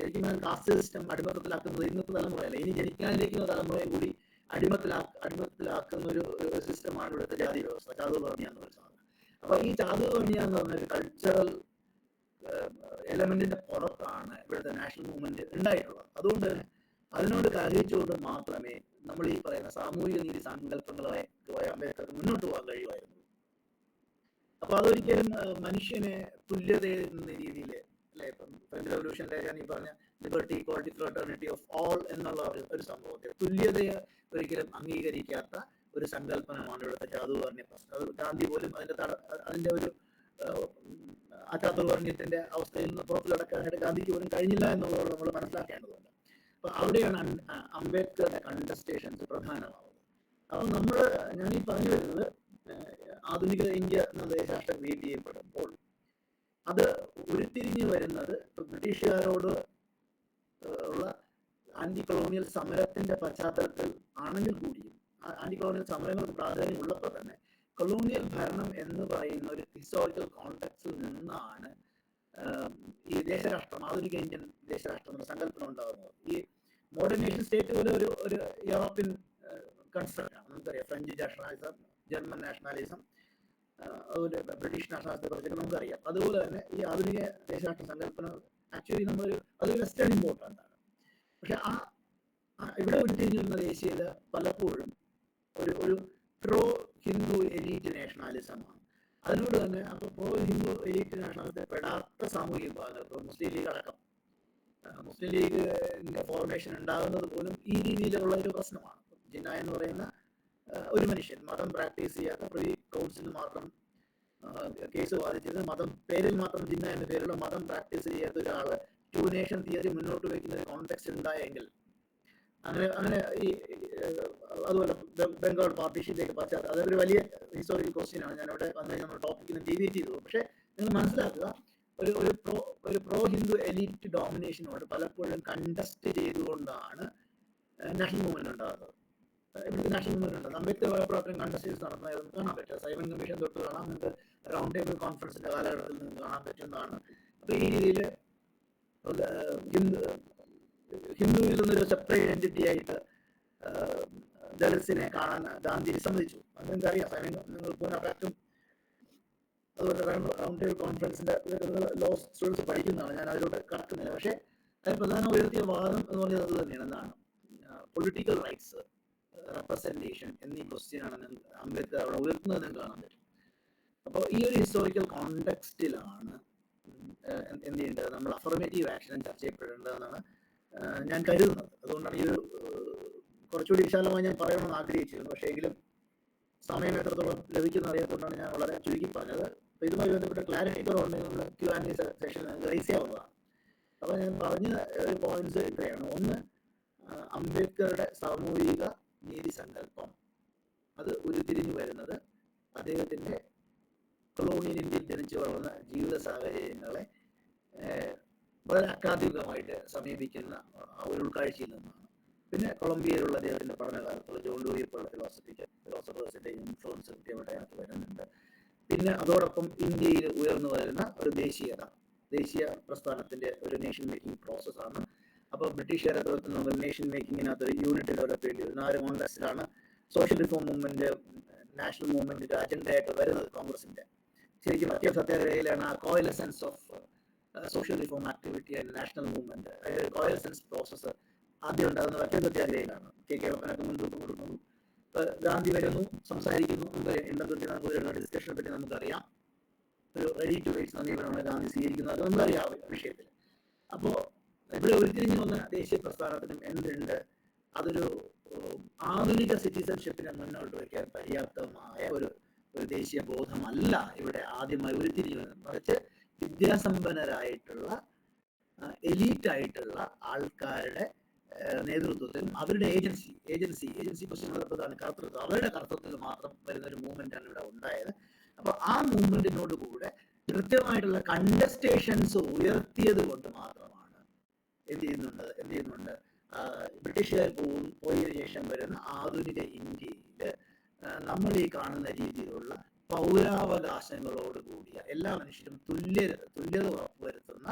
ശരിക്കും കാസ്റ്റ് സിസ്റ്റം അടിമത്തത്തിലാക്കുന്നത് ഇന്നത്തെ തലമുറയല്ല, ഇനി ജനിക്കാനിരിക്കുന്ന തലമുറയെ കൂടി അടിമത്തത്തിലാക്കുന്ന ഒരു സിസ്റ്റമാണ് ഇവിടുത്തെ ജാതി വ്യവസ്ഥ, ചാതുവർണ്ണിയ എന്നൊരു സാധനം. അപ്പൊ ഈ ചാതുവർണ്ണിയ എന്ന് പറഞ്ഞൊരു കൾച്ചറൽ എലമെന്റിന്റെ പുറത്താണ് ഇവിടുത്തെ നാഷണൽ മൂവ്മെന്റ് ഉണ്ടായിട്ടുള്ളത്. അതുകൊണ്ട് തന്നെ അതിനോട് കലഹിച്ചുകൊണ്ട് മാത്രമേ നമ്മൾ ഈ പറയുന്ന സാമൂഹിക നീതി സങ്കല്പങ്ങളുമായി അംബേദ്കർക്ക് മുന്നോട്ട് പോകാൻ കഴിയുമായിരുന്നു. അപ്പൊ അതൊരിക്കലും മനുഷ്യനെ തുല്യത എന്ന രീതിയിൽ, അല്ലെ, ഇപ്പം ഫ്രഞ്ച് റവല്യൂഷന്റെ ഞാൻ ഈ പറഞ്ഞ liberty, equality, fraternity of all എന്നുള്ള ഒരു സംഭവത്തെ, തുല്യതയെ ഒരിക്കലും അംഗീകരിക്കാത്ത ഒരു സങ്കല്പനമാണ് ഇവിടുത്തെ ചാതുവർണ്ണ്യ പ്രശ്നം. അത് ഗാന്ധി പോലും അതിന്റെ ഒരു ആ ചാതുർവർണ്ണ്യത്തിന്റെ അവസ്ഥയിൽ നിന്ന് പുറത്തു കടക്കാനായിട്ട് ഗാന്ധിക്ക് പോലും കഴിഞ്ഞില്ല എന്നുള്ളത് നമ്മൾ മനസ്സിലാക്കേണ്ടതുണ്ട്. അപ്പൊ അവിടെയാണ് അംബേദ്കറുടെ കണ്ടസ്റ്റേഷൻസ് പ്രധാനമാവുന്നത്. അപ്പൊ ഞാൻ ഈ പറഞ്ഞു വരുന്നത്, ആധുനിക ഇന്ത്യ എന്ന ദേശരാഷ്ട്രം ക്രിയേറ്റ് ചെയ്യപ്പെടുമ്പോൾ അത് ഉരുത്തിരിഞ്ഞു വരുന്നത് ബ്രിട്ടീഷുകാരോട് ഉള്ള ആന്റി കൊളോണിയൽ സമരത്തിന്റെ പശ്ചാത്തലത്തിൽ ആണെങ്കിൽ കൂടിയും, ആന്റി കൊളോണിയൽ സമരങ്ങൾക്ക് പ്രാധാന്യം ഉള്ളപ്പോൾ തന്നെ കൊളോണിയൽ ഭരണം എന്ന് പറയുന്ന ഒരു ഹിസ്റ്റോറിക്കൽ കോണ്ടെക്സ്റ്റിൽ നിന്നാണ് ഈ ദേശരാഷ്ട്രം, ആധുനിക ഇന്ത്യൻ ദേശരാഷ്ട്രം എന്ന സങ്കല്പന ഉണ്ടാകുന്നത്. ഈ മോഡേൺ നേഷൻ സ്റ്റേറ്റ് പോലെ ഒരു യൂറോപ്യൻ കൺസെപ്റ്റ് ആണ്. നമുക്കറിയാം ഫ്രഞ്ച് നാഷണലിസം, ജർമ്മൻ നാഷണലിസം, അതുപോലെ ബ്രിട്ടീഷ് നാഷണലിസത്തെ കുറിച്ചൊക്കെ നമുക്കറിയാം. അതുപോലെ തന്നെ ഈ ആധുനിക ദേശരാഷ്ട്ര സങ്കല്പന ആക്ച്വലി അതൊരു വെസ്റ്റേൺ ഇമ്പോർട്ടൻ്റ് ആണ്. പക്ഷെ ഇവിടെ ഉരുത്തിരിഞ്ഞിരുന്ന ദേശീയത പലപ്പോഴും ഒരു പ്രോ ഹിന്ദു എലീറ്റ് നാഷണലിസമാണ്. അതിനോട് തന്നെ അപ്പോൾ പ്രോ ഹിന്ദു എലീറ്റ് നാഷണലിസത്തെ പെടാത്ത സാമൂഹിക വിഭാഗങ്ങൾ, ഇപ്പോൾ മുസ്ലിം ലീഗ് അടക്കം, മുസ്ലിം ലീഗിന്റെ ഫോർമേഷൻ ഉണ്ടാകുന്നത് പോലും ഈ രീതിയിലുള്ള ഒരു പ്രശ്നമാണ്. ജിന്ന എന്ന് പറയുന്ന ഒരു മനുഷ്യൻ മതം പ്രാക്ടീസ് ചെയ്യാത്ത പ്രീ കൗൺസിൽ മാത്രം കേസ് വാദിച്ചത്, പേരിൽ മാത്രം ജിന്ന എന്ന പേരുള്ള മതം പ്രാക്ടീസ് ചെയ്യാത്ത ഒരാള് ടു നേഷൻ തിയറി മുന്നോട്ട് വയ്ക്കുന്ന ഒരു കോണ്ടെക്സ്റ്റ് ഉണ്ടായെങ്കിൽ അങ്ങനെ ഈ അതുപോലെ ബംഗാൾ പാർട്ടീഷനിലേക്ക് പശ്ചാത്തലം, അതൊരു വലിയ ഹിസ്റ്റോറിക്കൽ ക്വസ്റ്റ്യൻ ആണ്. ഞാൻ അവിടെ വന്നു കഴിഞ്ഞാൽ നമ്മൾ ടോപ്പിക്കിന് ഡീവിയേറ്റ് ചെയ്തു. പക്ഷെ നിങ്ങൾ മനസ്സിലാക്കുക, ഒരു പ്രോ ഹിന്ദു എലീറ്റ് ഡോമിനേഷനോട് പലപ്പോഴും കണ്ടസ്റ്റ് ചെയ്തുകൊണ്ടാണ് നാഷണൽ മൂവ്മെന്റ് ഉണ്ടാകുന്നത്. ഇവിടുത്തെ നാഷണൽ മൂവ്മെന്റ് ഉണ്ട്. അംബേദ്കർ പ്രവർത്തനം കണ്ടസ്റ്റേഴ്സ് നടന്നതായി നമുക്ക് കാണാൻ പറ്റും. സൈമൺ കമ്മീഷൻ തൊട്ട് കാണാം, നിങ്ങൾക്ക് റൗണ്ട് ടേബിൾ കോൺഫറൻസിന്റെ കാലഘട്ടത്തിൽ നിങ്ങൾക്ക് കാണാൻ പറ്റുന്നതാണ്. അപ്പൊ ഈ രീതിയിൽ ഹിന്ദുവിസം ഒരു സെപ്പറേറ്റ് എൻറ്റിറ്റി ആയിട്ട് ദളിത്സിനെ കാണാൻ ഗാന്ധി സമ്മതിച്ചു. അത് നിങ്ങൾക്കറിയാം. നിങ്ങൾ പൂനാപ്രാക്റ്റും അതുപോലെ റൗണ്ട് ടേബിൾ കോൺഫറൻസിന്റെ ലോ സ്റ്റുഡൻസ് പഠിക്കുന്നതാണ്, ഞാൻ അതിലൂടെ കടക്കുന്നില്ല. പക്ഷേ അതിൽ പ്രധാനം ഉയർത്തിയ വാദം എന്ന് പറഞ്ഞത് അത് തന്നെയാണ്. എന്താണ് പൊളിറ്റിക്കൽ റൈറ്റ്സ്, റെപ്രസെന്റേഷൻ എന്നീ ക്വസ്റ്റ്യനാണ് അംബേദ്കർ അവിടെ ഉയർത്തുന്നത് കാണാൻ പറ്റും. അപ്പോൾ ഈ ഒരു ഹിസ്റ്റോറിക്കൽ കോണ്ടെക്സ്റ്റിലാണ് എന്ത് ചെയ്യേണ്ടത്, നമ്മൾ അഫർമേറ്റീവ് ആക്ഷൻ ചർച്ച ചെയ്യപ്പെടേണ്ടതെന്നാണ് ഞാൻ കരുതുന്നത്. അതുകൊണ്ടാണ് ഈ ഒരു കുറച്ചുകൂടി വിശാലമായി ഞാൻ പറയണമെന്ന് ആഗ്രഹിച്ചിരുന്നു. പക്ഷേ എങ്കിലും സമയം എത്രത്തോളം ലഭിക്കുന്ന അറിയാത്തതുകൊണ്ടാണ് ഞാൻ വളരെ ചുരുക്കി പറഞ്ഞത്. അപ്പോൾ ഇതുമായി ബന്ധപ്പെട്ട ക്ലാരിറ്റി കുറവുണ്ടെങ്കിൽ നമ്മൾ Q&A സെഷൻ റൈസ് ചെയ്യാവുന്നതാണ്. അപ്പോൾ ഞാൻ പറഞ്ഞ പോയിന്റ്സ് ഇത്രയാണ്. ഒന്ന്, അംബേദ്കറുടെ സാമൂഹിക നീതി സങ്കല്പം അത് ഉരുത്തിരിഞ്ഞു വരുന്നത് അദ്ദേഹത്തിൻ്റെ കൊളോണിയൽ ഇന്ത്യയിൽ ജനിച്ചു വളർന്ന ജീവിത സാഹചര്യങ്ങളെ വളരെ അക്കാദമികമായിട്ട് സമീപിക്കുന്ന ഒരു ഉൾക്കാഴ്ചയിൽ നിന്നാണ്. പിന്നെ കൊളംബിയയിലുള്ള അദ്ദേഹത്തിൻ്റെ പഠനകാലത്തുള്ള ജോൺ ഡൂയി പോലുള്ള ഫിലോസഫേഴ്സിൻ്റെ ഇൻഫ്ലുവൻസ് കൃത്യമായിട്ട് അതിനകത്ത് വരുന്നുണ്ട്. പിന്നെ അതോടൊപ്പം ഇന്ത്യയിൽ ഉയർന്നു വരുന്ന ഒരു ദേശീയ പ്രസ്ഥാനത്തിൻ്റെ ഒരു നേഷൻ മേക്കിംഗ് പ്രോസസ്സാണ്. അപ്പോൾ ബ്രിട്ടീഷുകാരെ തുറത്തുന്ന ഒരു നേഷൻ മേക്കിങ്ങിനകത്ത് ഒരു യൂണിറ്റ് ഡെവലപ്പ് ചെയ്യേണ്ടി വരുന്ന ആ ഒരു കോൺടെക്സ്റ്റിലാണ് social reform movement, national movement അജണ്ടയായിട്ട് വരുന്നത് കോൺഗ്രസിന്റെ. ശരിക്കും മധ്യ സത്യാഗ്രഹയിലാണ് ആ coalescence of social reform activity and national movement, അതായത് കോയലസൻസ് പ്രോസസ്സ് ആദ്യം ഉണ്ടാകുന്നത് മധ്യ സത്യാഗ്രഹയിലാണ്. കെ വെപ്പനൊക്കെ മുൻതൂക്കം കൊടുക്കുന്നു, ഗാന്ധി വരുന്നു, സംസാരിക്കുന്നു. നമുക്ക് നമുക്ക് ഡിസ്കഷനെ പറ്റി നമുക്കറിയാം. ഒരു റെഡി ടു വെയിറ്റ് സമീപനമാണ് ഗാന്ധി സ്വീകരിക്കുന്നത്, അത് നമ്മളറിയാം വിഷയത്തിൽ. അപ്പോൾ ഇവിടെ ഉരുത്തിരിഞ്ഞു വന്ന ദേശീയ പ്രസ്ഥാനത്തിനും എന്തുണ്ട്, അതൊരു ആധുനിക സിറ്റിസൺഷിപ്പിനെ മുന്നോട്ട് വയ്ക്കാൻ പര്യാപ്തമായ ഒരു ദേശീയ ബോധമല്ല ഇവിടെ ആദ്യമായി ഉരുത്തിരിഞ്ഞു വരുന്നത്. മറിച്ച് വിദ്യാസമ്പന്നരായിട്ടുള്ള എലീറ്റായിട്ടുള്ള ആൾക്കാരുടെ നേതൃത്വത്തിലും അവരുടെ ഏജൻസി ക്വസ്റ്റ്യൻ കർത്തൃത്വം, അവരുടെ കർത്തൃത്വത്തിൽ മാത്രം വരുന്ന ഒരു മൂവ്മെന്റാണ് ഇവിടെ ഉണ്ടായത്. അപ്പൊ ആ മൂവ്മെന്റിനോട് കൂടെ കൃത്യമായിട്ടുള്ള കണ്ടസ്റ്റേഷൻസ് ഉയർത്തിയത് കൊണ്ട് മാത്രമാണ് എന്ത് ചെയ്യുന്നുണ്ട് ബ്രിട്ടീഷുകാർ പോയതിനു ശേഷം വരുന്ന ആധുനിക ഇന്ത്യയിൽ നമ്മൾ ഈ കാണുന്ന രീതിയിലുള്ള പൗരാവകാശങ്ങളോട് കൂടിയ എല്ലാ മനുഷ്യരും തുല്യത ഉറപ്പുവരുത്തുന്ന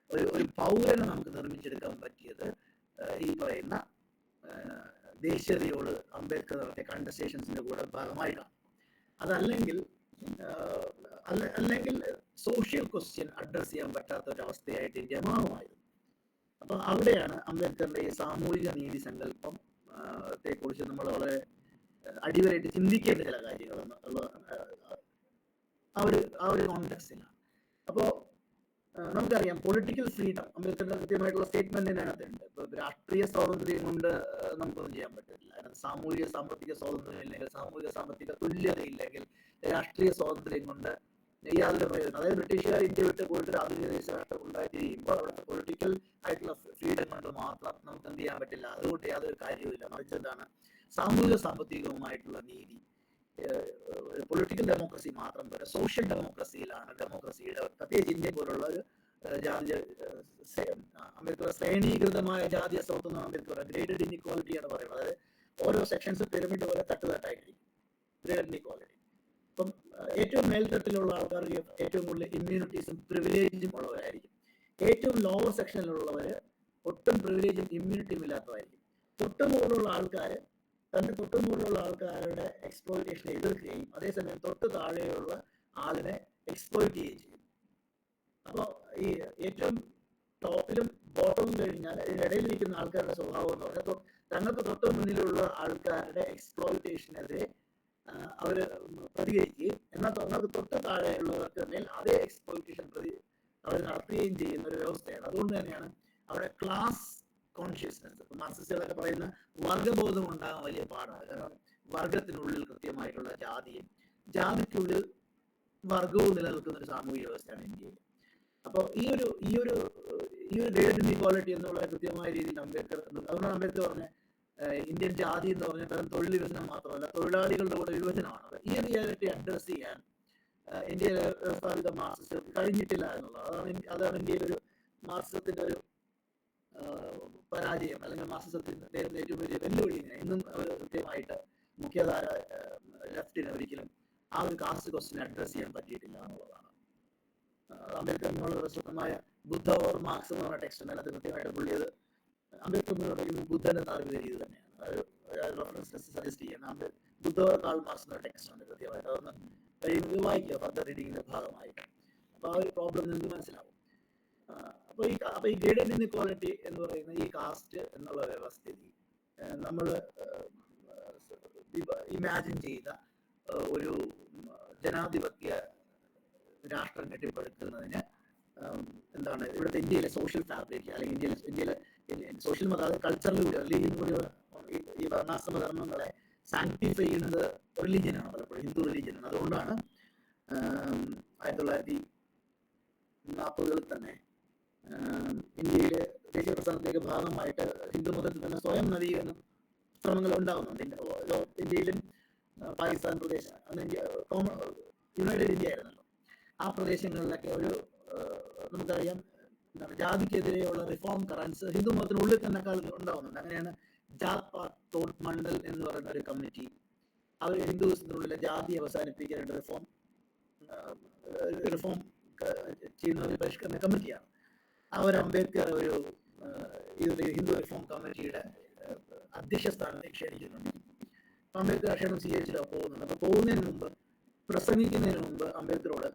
ഒരു പൗരനെ നമുക്ക് നിർമ്മിച്ചെടുക്കാൻ പറ്റിയത് ഈ പറയുന്ന ദേശീയതയോട് അംബേദ്കർ നടത്തിയ കണ്ടസ്റ്റേഷൻസിന്റെ കൂടെ ഭാഗമായിട്ടാണ്. അതല്ലെങ്കിൽ സോഷ്യൽ ക്വസ്റ്റ്യൻ അഡ്രസ് ചെയ്യാൻ പറ്റാത്ത ഒരവസ്ഥയായിട്ട് ഇന്ത്യ മാറുമായിരുന്നു. അപ്പൊ അവിടെയാണ് അംബേദ്കറിന്റെ ഈ സാമൂഹിക നീതി സങ്കല്പത്തെ കുറിച്ച് നമ്മൾ വളരെ അടിവരായിട്ട് ചിന്തിക്കേണ്ട ചില കാര്യങ്ങളെന്ന് ആ ഒരു കോണ്ടെക്സ്റ്റിലാണ്. അപ്പോൾ നമുക്കറിയാം പൊളിറ്റിക്കൽ ഫ്രീഡം അംബേദ്കറിന്റെ കൃത്യമായിട്ടുള്ള സ്റ്റേറ്റ്മെന്റിനകത്തുണ്ട്. ഇപ്പൊ രാഷ്ട്രീയ സ്വാതന്ത്ര്യം കൊണ്ട് നമുക്കൊന്നും ചെയ്യാൻ പറ്റില്ല. അതിനകത്ത് സാമൂഹിക സാമ്പത്തിക സ്വാതന്ത്ര്യം ഇല്ലെങ്കിൽ, സാമൂഹിക സാമ്പത്തിക തുല്യത ഇല്ലെങ്കിൽ രാഷ്ട്രീയ സ്വാതന്ത്ര്യം കൊണ്ട് യാതൊരു പ്രയോജനം. അതായത് ബ്രിട്ടീഷുകാർ ഇന്ത്യ വിട്ട് പോയിട്ട് ആധുനിക ദേശരാഷ്ട്രം ഉണ്ടായിരിക്കുമ്പോൾ അവിടുത്തെ പൊളിറ്റിക്കൽ ആയിട്ടുള്ള ഫ്രീഡം കൊണ്ട് മാത്രം നമുക്ക് എന്ത് ചെയ്യാൻ പറ്റില്ല. അതുകൊണ്ട് യാതൊരു കാര്യവുമില്ല. മറിച്ച് എന്താണ്, സാമൂഹിക സാമ്പത്തികവുമായിട്ടുള്ള നീതി, പൊളിറ്റിക്കൽ ഡെമോക്രസി മാത്രം പോലെ സോഷ്യൽ ഡെമോക്രസിയിലാണ് ഡെമോക്രസിയുടെ, പ്രത്യേകിച്ച് ഇന്ത്യ പോലുള്ള ഒരു ജാതി അംബേദ്കർ ശ്രേണീകൃതമായ ജാതീയ സ്വത്വം അംബേദ്കർ ഗ്രേഡഡ് ഇൻഇക്വാലിറ്റിയാണ് പറയുന്നത്. അതായത് ഓരോ സെക്ഷൻസ് പിരമിഡ് പോലെ തട്ടുതട്ടായിരിക്കും ഗ്രേഡഡ് ഇൻഇക്വാലിറ്റി. അപ്പം ഏറ്റവും മേൽത്തട്ടിലുള്ള ആൾക്കാർക്ക് ഏറ്റവും കൂടുതൽ ഇമ്മ്യൂണിറ്റീസും പ്രിവിലേജും ഉള്ളവരായിരിക്കും. ഏറ്റവും ലോവർ സെക്ഷനിലുള്ളവർ ഒട്ടും പ്രിവിലേജും ഇമ്മ്യൂണിറ്റിയും ഇല്ലാത്തതായിരിക്കും. തൊട്ടുമുകളിലുള്ള ആൾക്കാരുടെ എക്സ്പ്ലോയിറ്റേഷനെ എതിർക്കുകയും അതേസമയം തൊട്ട് താഴെയുള്ള ആളിനെ എക്സ്പ്ലോയിറ്റ് ചെയ്യുകയും ചെയ്യും. അപ്പോൾ ഈ ഏറ്റവും ടോപ്പിലും ബോട്ടവും കഴിഞ്ഞാൽ ഇതിനിടയിലിരിക്കുന്ന ആൾക്കാരുടെ സ്വഭാവം എന്ന് പറഞ്ഞാൽ തങ്ങൾക്ക് തൊട്ട് മുന്നിലുള്ള ആൾക്കാരുടെ എക്സ്പ്ലോയിറ്റേഷനെതിരെ അവർ പ്രതികരിക്കുകയും എന്നാൽ തങ്ങൾക്ക് തൊട്ട് താഴെയുള്ളവർക്ക് മേൽ അതേ എക്സ്പ്ലോയിറ്റേഷൻ അവർ നടത്തുകയും ചെയ്യുന്ന ഒരു വ്യവസ്ഥയാണ്. അതുകൊണ്ട് തന്നെയാണ് അവിടെ ക്ലാസ് കോൺഷ്യസ്നസ്, മാർക്സിസ്റ്റുകളൊക്കെ പറയുന്ന വർഗബോധം ഉണ്ടാകാൻ വലിയ പാടാണ്. കാരണം വർഗത്തിനുള്ളിൽ കൃത്യമായിട്ടുള്ള ജാതിക്കുള്ളിൽ വർഗവും നിലനിൽക്കുന്ന ഒരു സാമൂഹിക വ്യവസ്ഥയാണ് ഇന്ത്യയിൽ. അപ്പോൾ ഈ ഒരു ഗ്രേഡ് ഇൻഇക്വാലിറ്റി എന്നുള്ള കൃത്യമായ രീതിയിൽ അതുകൊണ്ടാണ് അംബേദ്കർ പറഞ്ഞ ഇന്ത്യൻ ജാതി എന്ന് പറഞ്ഞാൽ തരം തൊഴിൽ വിഭജനം മാത്രമല്ല, തൊഴിലാളികളുടെ കൂടെ വിഭജനമാണ്. ഈ റിയാലിറ്റി അഡ്രസ് ചെയ്യാൻ ഇന്ത്യയിലെ വ്യവസ്ഥാപിത മാർക്സിസ്റ്റ് കഴിഞ്ഞിട്ടില്ല എന്നുള്ളത്. അതാണ് ഇന്ത്യയിലെ ഒരു മാർക്സിസത്തിന്റെ ഒരു പരാജയം അല്ലെങ്കിൽ മാർക്സിസത്തിന്റെ ഏറ്റവും വലിയ വെല്ലുവിളി ഇന്നും അവർ കൃത്യമായിട്ട് മുഖ്യധാര ലെഫ്റ്റിന് ഒരിക്കലും ആ ഒരു കാസ്റ്റ് ക്വസ്റ്റ്യൻ അഡ്രസ് ചെയ്യാൻ പറ്റിയിട്ടില്ല എന്നുള്ളതാണ്. അംബേദ്കറിനോട് പ്രശസ്തമായ ബുദ്ധ ഓർ മാർക്സ് എന്ന് പറഞ്ഞ ടെക്സ്റ്റ് അതിനകത്ത് കൃത്യമായിട്ട് പുള്ളിയത് അംബേദ്കറിനോട് ബുദ്ധന്റെ താല്പര്യ രീതി തന്നെയാണ്. റെഫറൻസ് സജസ്റ്റ് ചെയ്യുന്ന ബുദ്ധ ഓർ കാൾ മാർക്സ് എന്ന ടെക്സ്റ്റ് ആണ് കൃത്യമായിട്ട്. അതൊന്ന് കഴിയുന്നത് വായിക്കുക ഫർദർ റീഡിങ്ങിന്റെ ഭാഗമായിട്ട്. അപ്പൊ ആ ഒരു പ്രോബ്ലം നിങ്ങൾക്ക് മനസ്സിലാവും. അപ്പൊ ഈ ഗ്രേഡഡ് ഇൻഇക്വാളിറ്റി എന്ന് പറയുന്ന ഈ കാസ്റ്റ് എന്നുള്ള വ്യവസ്ഥിതി നമ്മൾ ഇമാജിൻ ചെയ്ത ഒരു ജനാധിപത്യ രാഷ്ട്രം കെട്ടിപ്പടുക്കുന്നതിന് എന്താണ് ഇവിടുത്തെ ഇന്ത്യയിലെ സോഷ്യൽ ഫാബ്രിക് അല്ലെങ്കിൽ ഇന്ത്യയിലെ സോഷ്യൽ അതായത് കൾച്ചറിലൂടെ അല്ലെങ്കിൽ ഈ വർണ്ണാശ്രമ ധർമ്മങ്ങളെ സാങ്ക്ടിഫൈ ചെയ്യുന്നത് റിലീജിയനാണ്, പലപ്പോഴും ഹിന്ദു റിലീജിയനാണ്. അതുകൊണ്ടാണ് 1940 തന്നെ ഇന്ത്യയിലെ ദേശീയ പ്രസ്ഥാനത്തിന്റെ ഭാഗമായിട്ട് ഹിന്ദു മതത്തിൽ തന്നെ സ്വയം നവീകരണ ശ്രമങ്ങൾ ഉണ്ടാകുന്നുണ്ട്. ഇന്ത്യയിലും പാകിസ്ഥാൻ പ്രദേശം യുണൈറ്റഡ് ഇന്ത്യ ആയിരുന്നല്ലോ. ആ പ്രദേശങ്ങളിലൊക്കെ ഒരു നമുക്കറിയാം ജാതിക്കെതിരെയുള്ള റിഫോം കറൻസ് ഹിന്ദു മതത്തിനുള്ളിൽ തന്നെ കാലത്ത് ഉണ്ടാകുന്നുണ്ട്. അങ്ങനെയാണ് ജാത് പാത് തോട്ട് മണ്ഡൽ എന്ന് പറയുന്ന ഒരു കമ്മിറ്റി അവർ ഹിന്ദുവിനുള്ളിലെ ജാതി അവസാനിപ്പിക്കാനായിട്ട് റിഫോം ചെയ്യുന്ന ഒരു പരിഷ്കരണ കമ്മിറ്റിയാണ്. അവർ അംബേദ്കർ ഒരു ഹിന്ദു റിഫോം കമ്മിറ്റിയുടെ അധ്യക്ഷ സ്ഥാനത്തേക്ക് ക്ഷണിക്കുന്നുണ്ട്. അംബേദ്കർ ക്ഷണം സ്വീകരിച്ചിട്ട് പോകുന്നുണ്ട്. അപ്പൊ പോകുന്നതിന് മുമ്പ്, പ്രസംഗിക്കുന്നതിന് മുമ്പ് അംബേദ്കറോട്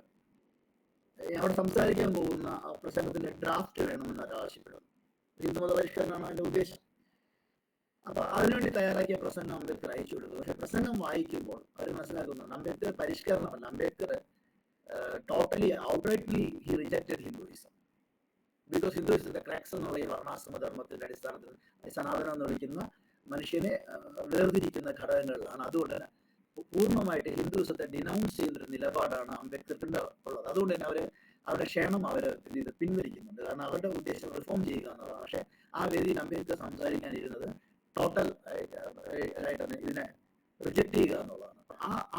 അവിടെ സംസാരിക്കാൻ പോകുന്ന ആ പ്രസംഗത്തിന്റെ ഡ്രാഫ്റ്റ് വേണമെന്ന് അവർ ആവശ്യപ്പെടും. ഹിന്ദുമത പരിഷ്കരണമാണ് അതിന്റെ ഉദ്ദേശം. അപ്പൊ അതിനുവേണ്ടി തയ്യാറാക്കിയ പ്രസംഗം അംബേദ്കർ അയച്ചു കൊടുത്തു. പക്ഷെ പ്രസംഗം വായിക്കുമ്പോൾ അവർ മനസ്സിലാക്കുന്നുണ്ട് അംബേദ്കർ പരിഷ്കരണമല്ല, Ambedkar totally outrightly he rejected Hinduism. Because ഹിന്ദുയിസത്തിന്റെ ക്രാക്സ് എന്നുള്ള ഈ വർണ്ണാശ്രമ ധർമ്മത്തിന്റെ അടിസ്ഥാനത്തിൽ സനാതനം എന്ന് വിളിക്കുന്ന മനുഷ്യനെ വേർതിരിക്കുന്ന ഘടകങ്ങളിലാണ്. അതുകൊണ്ട് തന്നെ പൂർണ്ണമായിട്ട് ഹിന്ദുയിസത്തെ ഡിനൗൺസ് ചെയ്യുന്നൊരു നിലപാടാണ് അംബേദ്കർക്ക് ഉള്ളത്. അതുകൊണ്ട് തന്നെ അവരുടെ ക്ഷണം ഇത് പിൻവലിക്കുന്നുണ്ട്. കാരണം അവരുടെ ഉദ്ദേശം റിഫോം ചെയ്യുക എന്നുള്ളതാണ്. പക്ഷെ ആ വേദിയിൽ അംബേദ്കർ സംസാരിക്കാനിരുന്നത് ടോട്ടൽ ആയിട്ട് ഇതിനെ റിജക്ട് ചെയ്യുക എന്നുള്ളതാണ്.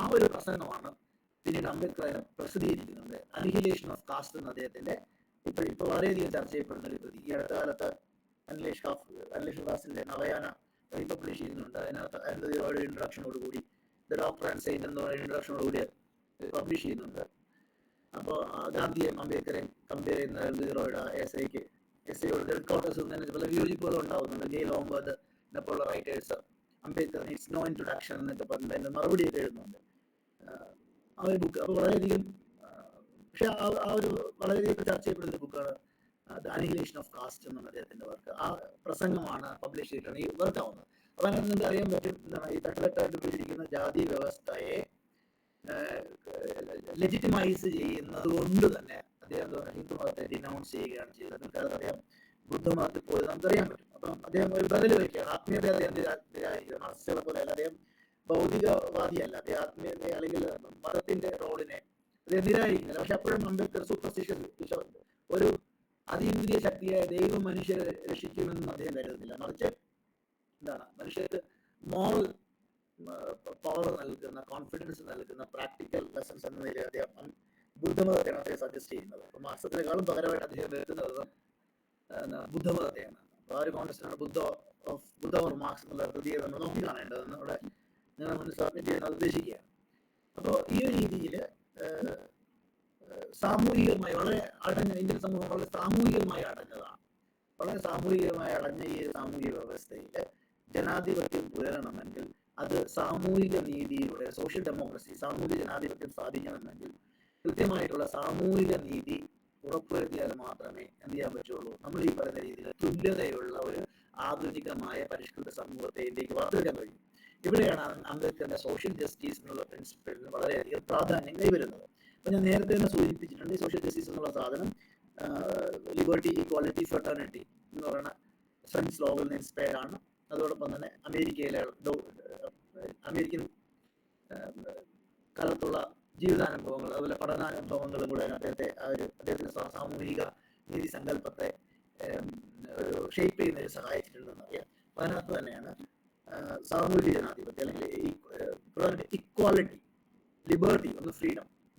ആ ഒരു പ്രസംഗമാണ് പിന്നീട് അംബേദ്കർ പ്രസിദ്ധീകരിക്കുന്നുണ്ട്. അനിഹിലേഷൻ ഓഫ് കാസ്റ്റ് എന്ന അദ്ദേഹത്തിന്റെ ഇപ്പൊ വളരെയധികം ചർച്ച ചെയ്യപ്പെടുന്ന ഒരു കൃതി. ഈ അടുത്ത കാലത്ത് അനിലേഷ് ദാസിന്റെ നവയാന പബ്ലിഷ് ചെയ്യുന്നുണ്ട്. അതിനകത്ത് ഇൻട്രഡക്ഷനോടുകൂടി ദ ഡോക്ടർ ആൻഡ് സെയിന്റ് എന്ന ഇൻട്രഡക്ഷനോടുകൂടി പബ്ലിഷ് ചെയ്യുന്നുണ്ട്. അപ്പോൾ ഗാന്ധിയെയും അംബേദ്കറെയും കമ്പയർ ചെയ്യുന്ന എസ്ഐയോട് പല വിയോജിപ്പുകളും ഉണ്ടാവുന്നുണ്ട്. ഗെയിൽ ഓംബർഗ് പോലുള്ള writers Ambedkar needs no introduction എന്നൊക്കെ പറഞ്ഞിട്ട് അതിന്റെ മറുപടിയൊക്കെ എഴുതുന്നുണ്ട് ആ ഒരു ബുക്ക്. അപ്പോൾ വളരെയധികം പക്ഷെ ആ ഒരു വളരെയധികം ചർച്ച ചെയ്യപ്പെടുന്ന ബുക്കാണ് ദ അനിഹിലേഷൻ ഓഫ് കാസ്റ്റ് എന്നുള്ള അദ്ദേഹത്തിന്റെ വർക്ക്. ആ പ്രസംഗമാണ് പബ്ലിഷ് ചെയ്തിട്ടാണ് ഈ വർക്ക് ആവുന്നത്. അപ്പൊ അങ്ങനെ നിങ്ങൾക്ക് അറിയാൻ പറ്റും എന്താണ് ഈ തട്ടുതട്ടായിട്ട് പിടിച്ചിരിക്കുന്ന ജാതി വ്യവസ്ഥയെ ലെജിറ്റിമൈസ് ചെയ്യുന്നത് കൊണ്ട് തന്നെ അദ്ദേഹം ഹിന്ദു മതത്തെ ഡിനൗൺസ് ചെയ്യുകയാണ് ചെയ്തത്. നിങ്ങൾക്ക് അറിയാം ബുദ്ധമതത്തിൽ പോയത് നമുക്കറിയാൻ പറ്റും. അപ്പം അദ്ദേഹം ഒരു ബദൽ വയ്ക്കുകയാണ്. ആത്മീയത അദ്ദേഹം മാർക്സിസ്റ്റുകളെ പോലെ അല്ല, അദ്ദേഹം ഭൗതികവാദിയല്ല. അദ്ദേഹം ആത്മീയത അല്ലെങ്കിൽ മതത്തിന്റെ റോളിനെ അദ്ദേഹം നിരാകരിക്കുന്നില്ല. പക്ഷെ അപ്പോഴും അംബേദ്കർ സൂപ്പർസ്റ്റിഷ്യസ് ഒരു അതീന്ദ്രിയ ശക്തിയായ ദൈവം മനുഷ്യരെ രക്ഷിക്കുമെന്ന് അദ്ദേഹം കരുതുന്നില്ല. മറിച്ച് എന്താണ് മനുഷ്യർക്ക് മോറൽ പവർ നൽകുന്ന, കോൺഫിഡൻസ് നൽകുന്ന പ്രാക്ടിക്കൽ ലെസൺസ് എന്ന നിലയിൽ അദ്ദേഹം ബുദ്ധമതത്തെയാണ് അദ്ദേഹം സജസ്റ്റ് ചെയ്യുന്നത്. അപ്പൊ മാർക്സിസത്തിനേക്കാളും പകരമായിട്ട് അദ്ദേഹം വരുന്നത് ബുദ്ധമതത്തെയാണ്. അപ്പൊ ആ ഒരു കോൺടെസ്റ്റാണ് ബുദ്ധ ഓർ മാർക്സ് എന്നുള്ള കൃതിയെ നമ്മൾ നോക്കി കാണേണ്ടത് നമ്മുടെ നിങ്ങളെ മുന്നിൽ സബ്മിറ്റ് ചെയ്യാൻ ഉദ്ദേശിക്കുകയാണ്. അപ്പോൾ ഈ ഒരു രീതിയിൽ സാമൂഹികമായി വളരെ അടഞ്ഞ ഇന്ത്യൻ സമൂഹം വളരെ സാമൂഹികമായി അടഞ്ഞതാണ്. വളരെ സാമൂഹികമായി അടഞ്ഞ ഈ സാമൂഹിക വ്യവസ്ഥയിൽ ജനാധിപത്യം പുലരണമെങ്കിൽ അത് സാമൂഹിക നീതിയിലൂടെ, സോഷ്യൽ ഡെമോക്രസി, സാമൂഹിക ജനാധിപത്യം സ്ഥാപിക്കണമെങ്കിൽ കൃത്യമായിട്ടുള്ള സാമൂഹിക നീതി ഉറപ്പുവരുത്തിയാൽ മാത്രമേ എന്ത് ചെയ്യാൻ പറ്റുള്ളൂ. നമ്മൾ ഈ പറയുന്ന രീതിയിൽ തുല്യതയുള്ള ഒരു ആധുനികമായ പരിഷ്കൃത സമൂഹത്തെ ഇന്ത്യക്ക് വാർത്തെടുക്കാൻ കഴിയും. ഇവിടെയാണ് അംബേദ്കറിന്റെ സോഷ്യൽ ജസ്റ്റിസ് എന്നുള്ള പ്രിൻസിപ്പിളിന് വളരെയധികം പ്രാധാന്യം കൈവരുന്നത്. അപ്പൊ ഞാൻ നേരത്തെ തന്നെ സൂചിപ്പിച്ചിട്ടുണ്ട്, ഈ സോഷ്യൽ ജസ്റ്റിസ് എന്നുള്ള സാധനം ലിബർട്ടി, ഈക്വാലിറ്റി, ഫ്രട്ടേണിറ്റി എന്ന് പറയുന്ന ഫ്രഞ്ച് ലോയിൽ നിന്ന് ഇൻസ്പയർഡ് ആണ്. അതോടൊപ്പം തന്നെ അമേരിക്കൻ കാലത്തുള്ള ജീവിതാനുഭവങ്ങൾ, അതുപോലെ പഠനാനുഭവങ്ങളും കൂടെ അദ്ദേഹത്തിന്റെ സാമൂഹിക നീതി സങ്കല്പത്തെ ഷേപ്പ് ചെയ്യുന്നതിന് സഹായിച്ചിട്ടുണ്ടെന്ന് അറിയാം. അതിനകത്ത് തന്നെയാണ് സാമൂഹിക ജനാധിപത്യം അല്ലെങ്കിൽ ഇക്വാലിറ്റി, ലിബർട്ടി, ഒന്ന് ഫ്രീഡം,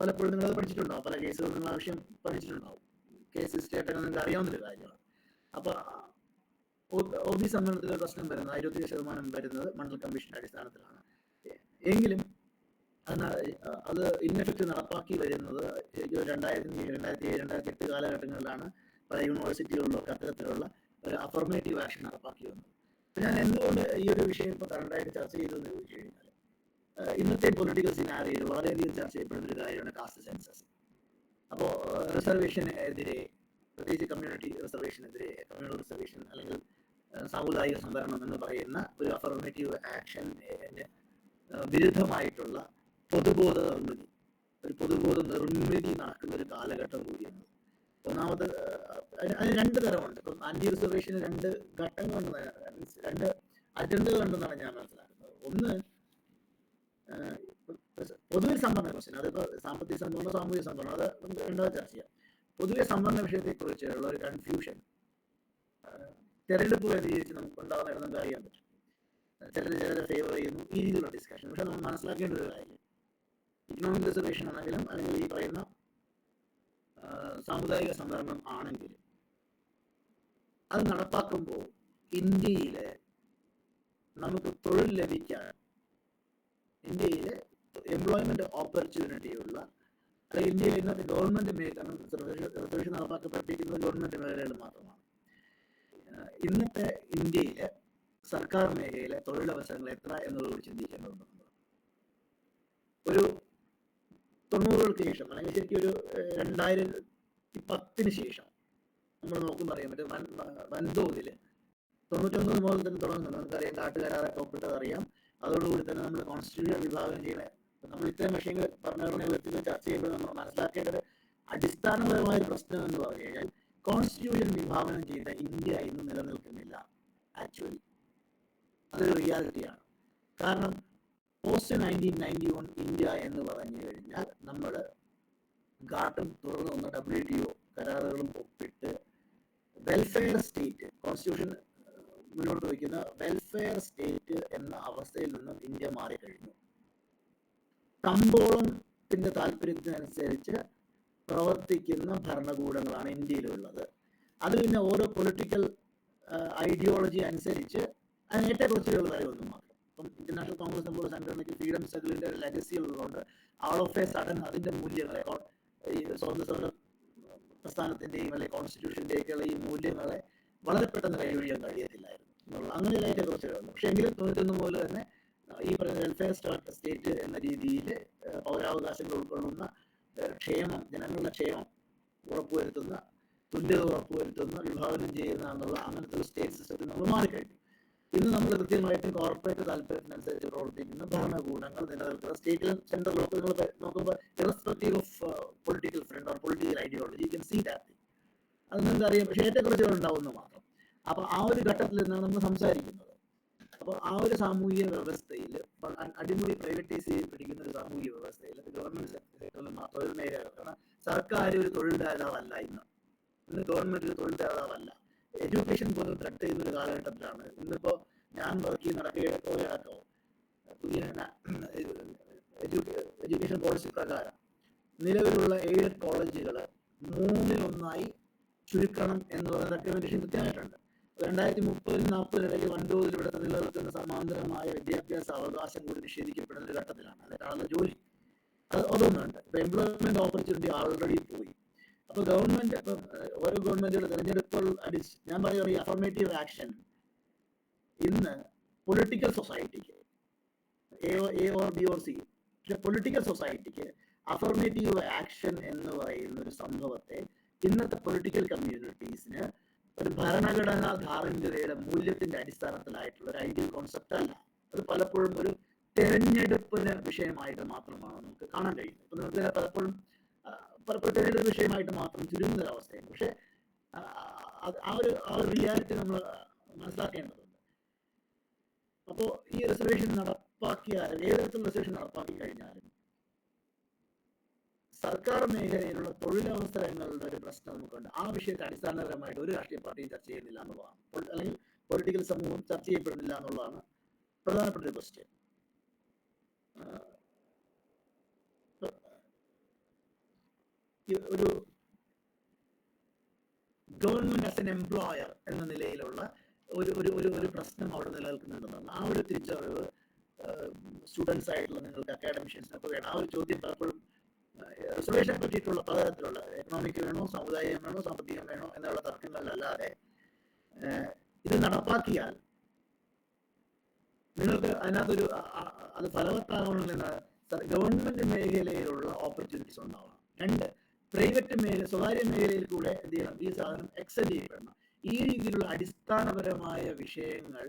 പലപ്പോഴും നിങ്ങളത് പഠിച്ചിട്ടുണ്ടാവും, പല കേസുകൾ നിങ്ങൾ ആവശ്യം പഠിച്ചിട്ടുണ്ടാവും. കേസ് ഹിസ്റ്ററി ആയിട്ടൊക്കെ നിങ്ങൾക്ക് അറിയാവുന്നൊരു കാര്യമാണ്. അപ്പോൾ OB സംവരണത്തിലെ പ്രശ്നം വരുന്നത് 25% വരുന്നത് മണ്ഡൽ കമ്മീഷന്റെ അടിസ്ഥാനത്തിലാണ്. എങ്കിലും അത് ഇന്നെഫക്റ്റ് നടപ്പാക്കി വരുന്നത് 2007-2008 കാലഘട്ടങ്ങളിലാണ്. പല യൂണിവേഴ്സിറ്റികളിലൊക്കെ അത്തരത്തിലുള്ള ഒരു അഫർമേറ്റീവ് ആക്ഷൻ നടപ്പാക്കി വന്നത്. ഞാൻ എന്തുകൊണ്ട് ഈ ഒരു വിഷയം ഇപ്പോൾ കറണ്ടായിട്ട് ചർച്ച ചെയ്തതെന്ന് ചോദിച്ചു കഴിഞ്ഞാൽ, ഇന്നത്തെ പൊളിറ്റിക്കൽ സിനാരിയോയിൽ വളരെയധികം ചർച്ച ചെയ്യപ്പെടുന്ന ഒരു കാര്യമാണ് കാസ്റ്റ് സെൻസസ്. അപ്പോൾ റിസർവേഷനെതിരെ, പ്രത്യേകിച്ച് കമ്മ്യൂണൽ റിസർവേഷൻ അല്ലെങ്കിൽ സാമുദായിക സംവരണം എന്ന് പറയുന്ന ഒരു അഫർമേറ്റീവ് ആക്ഷന് വിരുദ്ധമായിട്ടുള്ള പൊതുബോധ നിർമ്മിതി നടക്കുന്ന ഒരു കാലഘട്ടം കൂടിയാണ്. ഒന്നാമത് അതിന് രണ്ട് തരമുണ്ട്. ഇപ്പം ആന്റി റിസർവേഷന് രണ്ട് ഘട്ടങ്ങളുണ്ടെന്ന്, രണ്ട് അജണ്ടകളുണ്ടെന്നാണ് ഞാൻ മനസ്സിലാക്കുന്നത്. ഒന്ന്, പൊതുവെ സംവരണ ക്വസ്റ്റ്യൻ, അതിപ്പോൾ സാമ്പത്തിക സംവരണം, സാമൂഹിക സംവരണം, അത് നമുക്ക് രണ്ടാമത് ചർച്ച ചെയ്യാം. പൊതുവെ സംവരണ വിഷയത്തെക്കുറിച്ചുള്ള ഒരു കൺഫ്യൂഷൻ തെരഞ്ഞെടുപ്പ് കേന്ദ്രീകരിച്ച് നമുക്ക് ഉണ്ടാകുന്നതായിട്ട് നമുക്ക് അറിയാൻ പറ്റും. ചിലരെ ഫേവർ ചെയ്യുന്നു, ഈ രീതിയിലുള്ള ഡിസ്കഷൻ. പക്ഷെ നമ്മൾ മനസ്സിലാക്കേണ്ട ഒരു കാര്യം, ഇക്കണോമിക് റിസർവേഷൻ ആണെങ്കിലും അല്ലെങ്കിൽ ഈ പറയുന്ന സാമുദായിക സംവരണം ആണെങ്കിലും അത് നടപ്പാക്കുമ്പോൾ ഇന്ത്യയിലെ നമുക്ക് തൊഴിൽ ലഭിക്കാൻ, ഇന്ത്യയിലെ എംപ്ലോയ്മെന്റ് ഓപ്പർച്യൂണിറ്റിയുള്ള, അല്ലെങ്കിൽ ഇന്ത്യയിൽ ഇന്നത്തെ ഗവൺമെന്റ് മേഖല, റിസർവേഷൻ നടപ്പാക്കപ്പെട്ടിരിക്കുന്നത് ഗവൺമെന്റ് മേഖലകൾ മാത്രമാണ്. ഇന്നത്തെ ഇന്ത്യയിലെ സർക്കാർ മേഖലയിലെ തൊഴിലവസരങ്ങൾ എത്ര എന്നുള്ളത് ചിന്തിക്കേണ്ടതുണ്ട്. ഒരു 90-കൾക്ക് ശേഷം, അല്ലെങ്കിൽ ശരിക്കും ഒരു 2010-ന് ശേഷം നമ്മൾ നോക്കുമ്പോൾ അറിയാൻ പറ്റും, വൻതോതിൽ 99 മുതൽ തന്നെ തുടങ്ങുന്നുണ്ട്. നമുക്കറിയാം, കാട്ടുകരാറൊക്കെ ഒപ്പിട്ടത് അറിയാം. അതോടുകൂടി തന്നെ നമ്മൾ കോൺസ്റ്റിറ്റ്യൂഷൻ വിഭാവനം ചെയ്യുന്നത്, നമ്മൾ ഇത്തരം വിഷയങ്ങൾ ഭരണഘടനയിൽ ചർച്ച ചെയ്യുമ്പോൾ നമ്മൾ മനസ്സിലാക്കേണ്ടത് അടിസ്ഥാനപരമായ ഒരു പ്രശ്നം എന്ന് പറഞ്ഞു കഴിഞ്ഞാൽ, കോൺസ്റ്റിറ്റ്യൂഷൻ വിഭാവനം ചെയ്ത ഇന്ത്യ ഇന്ന് നിലനിൽക്കുന്നില്ല. ആക്ച്വലി അതൊരു റിയാലിറ്റിയാണ്. കാരണം പോസ്റ്റ് 1991 ഇന്ത്യ എന്ന് പറഞ്ഞു കഴിഞ്ഞാൽ നമ്മൾ ഗാട്ടും തുറന്നു വന്ന WTO കരാറുകളും ഒപ്പിട്ട് വെൽഫെയർ സ്റ്റേറ്റ്, കോൺസ്റ്റിറ്റ്യൂഷൻ മുന്നോട്ട് വയ്ക്കുന്ന വെൽഫെയർ സ്റ്റേറ്റ് എന്ന അവസ്ഥയിൽ നിന്നും ഇന്ത്യ മാറിക്കഴിഞ്ഞു. കമ്പോളത്തിന്റെ താല്പര്യത്തിനനുസരിച്ച് പ്രവർത്തിക്കുന്ന ഭരണകൂടങ്ങളാണ് ഇന്ത്യയിലുള്ളത്. അത് പിന്നെ ഓരോ പൊളിറ്റിക്കൽ ഐഡിയോളജി അനുസരിച്ച് അതിന് ഏറ്റക്കുറച്ചിലുള്ള കാര്യമൊന്നും മാത്രം. ഇപ്പം ഇന്റർനാഷണൽ കോൺഗ്രസ് പോലുള്ള സംഘടനയ്ക്ക് ഫ്രീഡം സ്ട്രഗിളിന്റെ ലെഗസി ഉള്ളതുകൊണ്ട് ആൾ ഓഫ് എ സഡൻ അതിന്റെ മൂല്യങ്ങളെ, ഈ സ്വാതന്ത്ര്യ സമര പ്രസ്ഥാനത്തിന്റെയും അല്ലെങ്കിൽ കോൺസ്റ്റിറ്റ്യൂഷന്റെയൊക്കെയുള്ള ഈ മൂല്യങ്ങളെ വളരെ പെട്ടെന്ന് കൈവഴിയാൻ കഴിയത്തില്ലായിരുന്നു എന്നുള്ള അങ്ങനെ ഒരു ഏറ്റക്കുറച്ചിലുണ്ട്. പക്ഷെ എങ്കിലും 91 മുതൽ തന്നെ ഈ പറയുന്ന വെൽഫെയർ സ്റ്റേറ്റ് എന്ന രീതിയിൽ പൗരാവകാശങ്ങൾ ഉൾക്കൊള്ളുന്ന ക്ഷേമം, ജനങ്ങളുടെ ക്ഷേമം ഉറപ്പുവരുത്തുന്ന, തുല്യത ഉറപ്പുവരുത്തുന്ന, വിഭാവനം ചെയ്യുന്ന എന്നുള്ള അങ്ങനത്തെ ഒരു സ്റ്റേറ്റ് സിസ്റ്റത്തിൽ നമ്മൾ മാറിക്കഴിഞ്ഞു. ഇന്ന് നമ്മൾ കൃത്യമായിട്ട് കോർപ്പറേറ്റ് താല്പര്യത്തിനനുസരിച്ച് പ്രവർത്തിക്കുന്ന ഭരണകൂടങ്ങൾ നിലനിൽക്കുന്ന സ്റ്റേറ്റിലും സെൻട്രലൊക്കെ നിങ്ങൾ നോക്കുമ്പോൾ irrespective of political front or political ideology you can see that thing. അത് നിങ്ങൾക്ക് അറിയാം. പക്ഷേ ഏറ്റക്കുറച്ചുകൾ ഉണ്ടാവുന്നു മാത്രം. അപ്പോൾ ആ ഒരു ഘട്ടത്തിൽ നിന്നാണ് നമ്മൾ സംസാരിക്കുന്നത്. അപ്പോൾ ആ ഒരു സാമൂഹിക വ്യവസ്ഥയിൽ, അടിമുടി പ്രൈവറ്റൈസ് ചെയ്യപ്പെട്ടിരിക്കുന്ന ഒരു സാമൂഹിക വ്യവസ്ഥയിൽ ഗവൺമെന്റ് സെക്ടറിൽ തൊഴിൽ മേഖല, കാരണം സർക്കാർ ഒരു തൊഴിൽ ദാതാവല്ല. ഇന്ന് ഗവൺമെന്റ് ഒരു തൊഴിൽ ദാതാവല്ല. എഡ്യൂക്കേഷൻ പോലും ത്രെട്ട് ചെയ്യുന്ന ഒരു കാലഘട്ടത്തിലാണ്. ഇന്നിപ്പോ ഞാൻ വർക്ക് ചെയ്യുന്ന നടക്കുകയോ പുതിയ എഡ്യൂക്കേഷൻ പോളിസി പ്രകാരം നിലവിലുള്ള എയ്ഡഡ് കോളേജുകൾ 3-1 ചുരുക്കണം എന്ന് പറയുന്ന റെക്കമെൻഡേഷൻ കൃത്യമായിട്ടുണ്ട്. 2030-40 ഇടയ്ക്ക് വൻതോതിൽ ഇവിടെ നിലനിൽക്കുന്ന സമാന്തരമായ വിദ്യാഭ്യാസ അവകാശം കൂടി നിഷേധിക്കപ്പെടുന്ന ഒരു ഘട്ടത്തിലാണ്. അതിനാണുള്ള ജോലി അതൊന്നുണ്ട്. ഇപ്പൊ എംപ്ലോയ്മെന്റ് ഓപ്പർച്യൂണിറ്റി ആൾറെഡി പോയി. അപ്പൊ ഗവൺമെന്റ്, ഇപ്പം ഓരോ ഗവൺമെന്റുകളുടെ തെരഞ്ഞെടുപ്പുകൾ ഞാൻ പറയുക, ഈ അഫർമേറ്റീവ് ആക്ഷൻ ഇന്ന് പൊളിറ്റിക്കൽ സൊസൈറ്റിക്ക് A or B or C, പക്ഷെ പൊളിറ്റിക്കൽ സൊസൈറ്റിക്ക് അഫർമേറ്റീവ് ആക്ഷൻ എന്ന് പറയുന്ന ഒരു സംഭവത്തെ ഇന്നത്തെ പൊളിറ്റിക്കൽ കമ്മ്യൂണിറ്റീസിന് ഒരു ഭരണഘടനാ ധാർമ്മികതയുടെ മൂല്യത്തിന്റെ അടിസ്ഥാനത്തിലായിട്ടുള്ള ഒരു ഐഡിയൽ കോൺസെപ്റ്റ് അല്ല. അത് പലപ്പോഴും ഒരു തെരഞ്ഞെടുപ്പിന് വിഷയമായിട്ട് മാത്രമാണ് നമുക്ക് കാണാൻ കഴിയുന്നത്. ഇപ്പൊ നമുക്ക് പലപ്പോഴും തെരഞ്ഞെടുപ്പ് വിഷയമായിട്ട് മാത്രം ചുരുങ്ങുന്ന ഒരവസ്ഥയാണ്. പക്ഷെ ആ ഒരു റിയാലിറ്റി നമ്മൾ മനസ്സിലാക്കേണ്ടതുണ്ട്. അപ്പോൾ ഈ റിസർവേഷൻ നടപ്പാക്കിയാലും, ഏത് തരത്തിലുള്ള റിസർവേഷൻ നടപ്പാക്കി കഴിഞ്ഞാലും സർക്കാർ മേഖലയിലുള്ള തൊഴിലവസരങ്ങളുടെ ഒരു പ്രശ്നം നമുക്കുണ്ട്. ആ വിഷയത്തെ അടിസ്ഥാനപരമായിട്ട് ഒരു രാഷ്ട്രീയ പാർട്ടിയും ചർച്ച ചെയ്യുന്നില്ല എന്നുള്ളതാണ്, അല്ലെങ്കിൽ പൊളിറ്റിക്കൽ സമൂഹം ചർച്ച ചെയ്യപ്പെടുന്നില്ല എന്നുള്ളതാണ് പ്രധാനപ്പെട്ട ഒരു ക്വസ്റ്റ്യൻ. ഒരു ഗവൺമെന്റ് ആസ് എൻ എംപ്ലോയർ എന്ന നിലയിലുള്ള ഒരു പ്രശ്നം അവിടെ നിലനിൽക്കുന്നുണ്ടെന്നാണ്. ആ ഒരു തിരിച്ചറിവ് സ്റ്റുഡൻസ് ആയിട്ടുള്ള നിങ്ങൾക്ക് അക്കാഡമിഷ്യൻസിനൊക്കെ വേണം. ആ ഒരു ചോദ്യം പലപ്പോഴും റിസർവേഷനെ പറ്റിയിട്ടുള്ള പലതരത്തിലുള്ള എക്കണോമിക് വേണോ, സാമുദായികം വേണോ, സാമ്പത്തികം വേണോ എന്നുള്ള തർക്കങ്ങളിലല്ലാതെ ഇത് നടപ്പാക്കിയാൽ നിങ്ങൾക്ക് അതിനകത്തൊരു അത് ഫലവത്താകണമെന്ന് ഗവൺമെന്റ് മേഖലയിലുള്ള ഓപ്പർച്യൂണിറ്റീസ് ഉണ്ടാവണം. രണ്ട്, പ്രൈവറ്റ് മേഖല, സ്വകാര്യ മേഖലയിൽ കൂടെ എന്ത് ചെയ്യണം, ഈ സാധനം എക്സെന്റ് ചെയ്യപ്പെടണം. ഈ രീതിയിലുള്ള അടിസ്ഥാനപരമായ വിഷയങ്ങൾ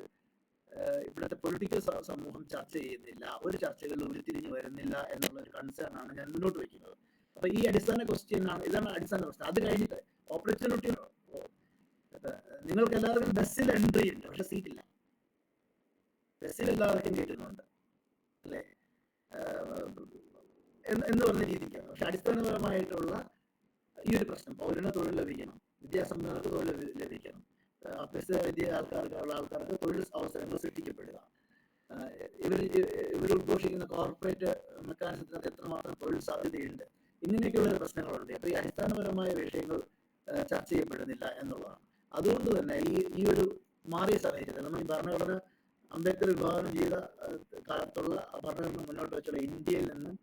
ഇവിടുത്തെ പൊളിറ്റിക്കൽ സമൂഹം ചർച്ച ചെയ്യുന്നില്ല, ഒരു ചർച്ചകളിൽ ഉരുത്തിരിഞ്ഞു വരുന്നില്ല എന്നുള്ള ഒരു കൺസേൺ ആണ് ഞാൻ മുന്നോട്ട് വയ്ക്കുന്നത്. അപ്പൊ ഈ അടിസ്ഥാന ക്വസ്റ്റ്യൻ ആണ്, ഇതാണ് അടിസ്ഥാന പ്രശ്നം. അത് കഴിഞ്ഞിട്ട് ഓപ്പർച്യൂണിറ്റി, നിങ്ങൾക്ക് എല്ലാവർക്കും ബസ്സിൽ എൻട്രി ഉണ്ട്, പക്ഷെ സീറ്റില്ല. ബസ്സിൽ എല്ലാവർക്കും കിട്ടുന്നുണ്ട് അല്ലേ എന്ന് പറഞ്ഞ രീതിക്കാണ്. പക്ഷെ അടിസ്ഥാനപരമായിട്ടുള്ള ഈ ഒരു പ്രശ്നം, പൗരന് തൊഴിൽ ലഭിക്കണം, വിദ്യാസമ്പന്നർക്ക് തൊഴിൽ ലഭിക്കണം, അഭ്യസ്ത വിദ്യ ആൾക്കാർക്ക് തൊഴിൽ അവസരങ്ങൾ സൃഷ്ടിക്കപ്പെടുക, ഇവർ ഉദ്ഘോഷിക്കുന്ന കോർപ്പറേറ്റ് മെക്കാനിസത്തിനകത്ത് എത്രമാത്രം തൊഴിൽ സാധ്യതയുണ്ട്, ഇങ്ങനെയൊക്കെയുള്ള പ്രശ്നങ്ങളുണ്ട്. അപ്പൊ ഈ അടിസ്ഥാനപരമായ വിഷയങ്ങൾ ചർച്ച ചെയ്യപ്പെടുന്നില്ല എന്നുള്ളതാണ്. അതുകൊണ്ട് തന്നെ ഈ ഒരു മാറിയ സാഹചര്യത്തിൽ നമ്മൾ ഈ ഭരണഘടന അംബേദ്കർ വിഭാവനം ചെയ്ത കാലത്തുള്ള ഭരണഘടന മുന്നോട്ട് വെച്ചുള്ള ഇന്ത്യയിൽ നിന്നും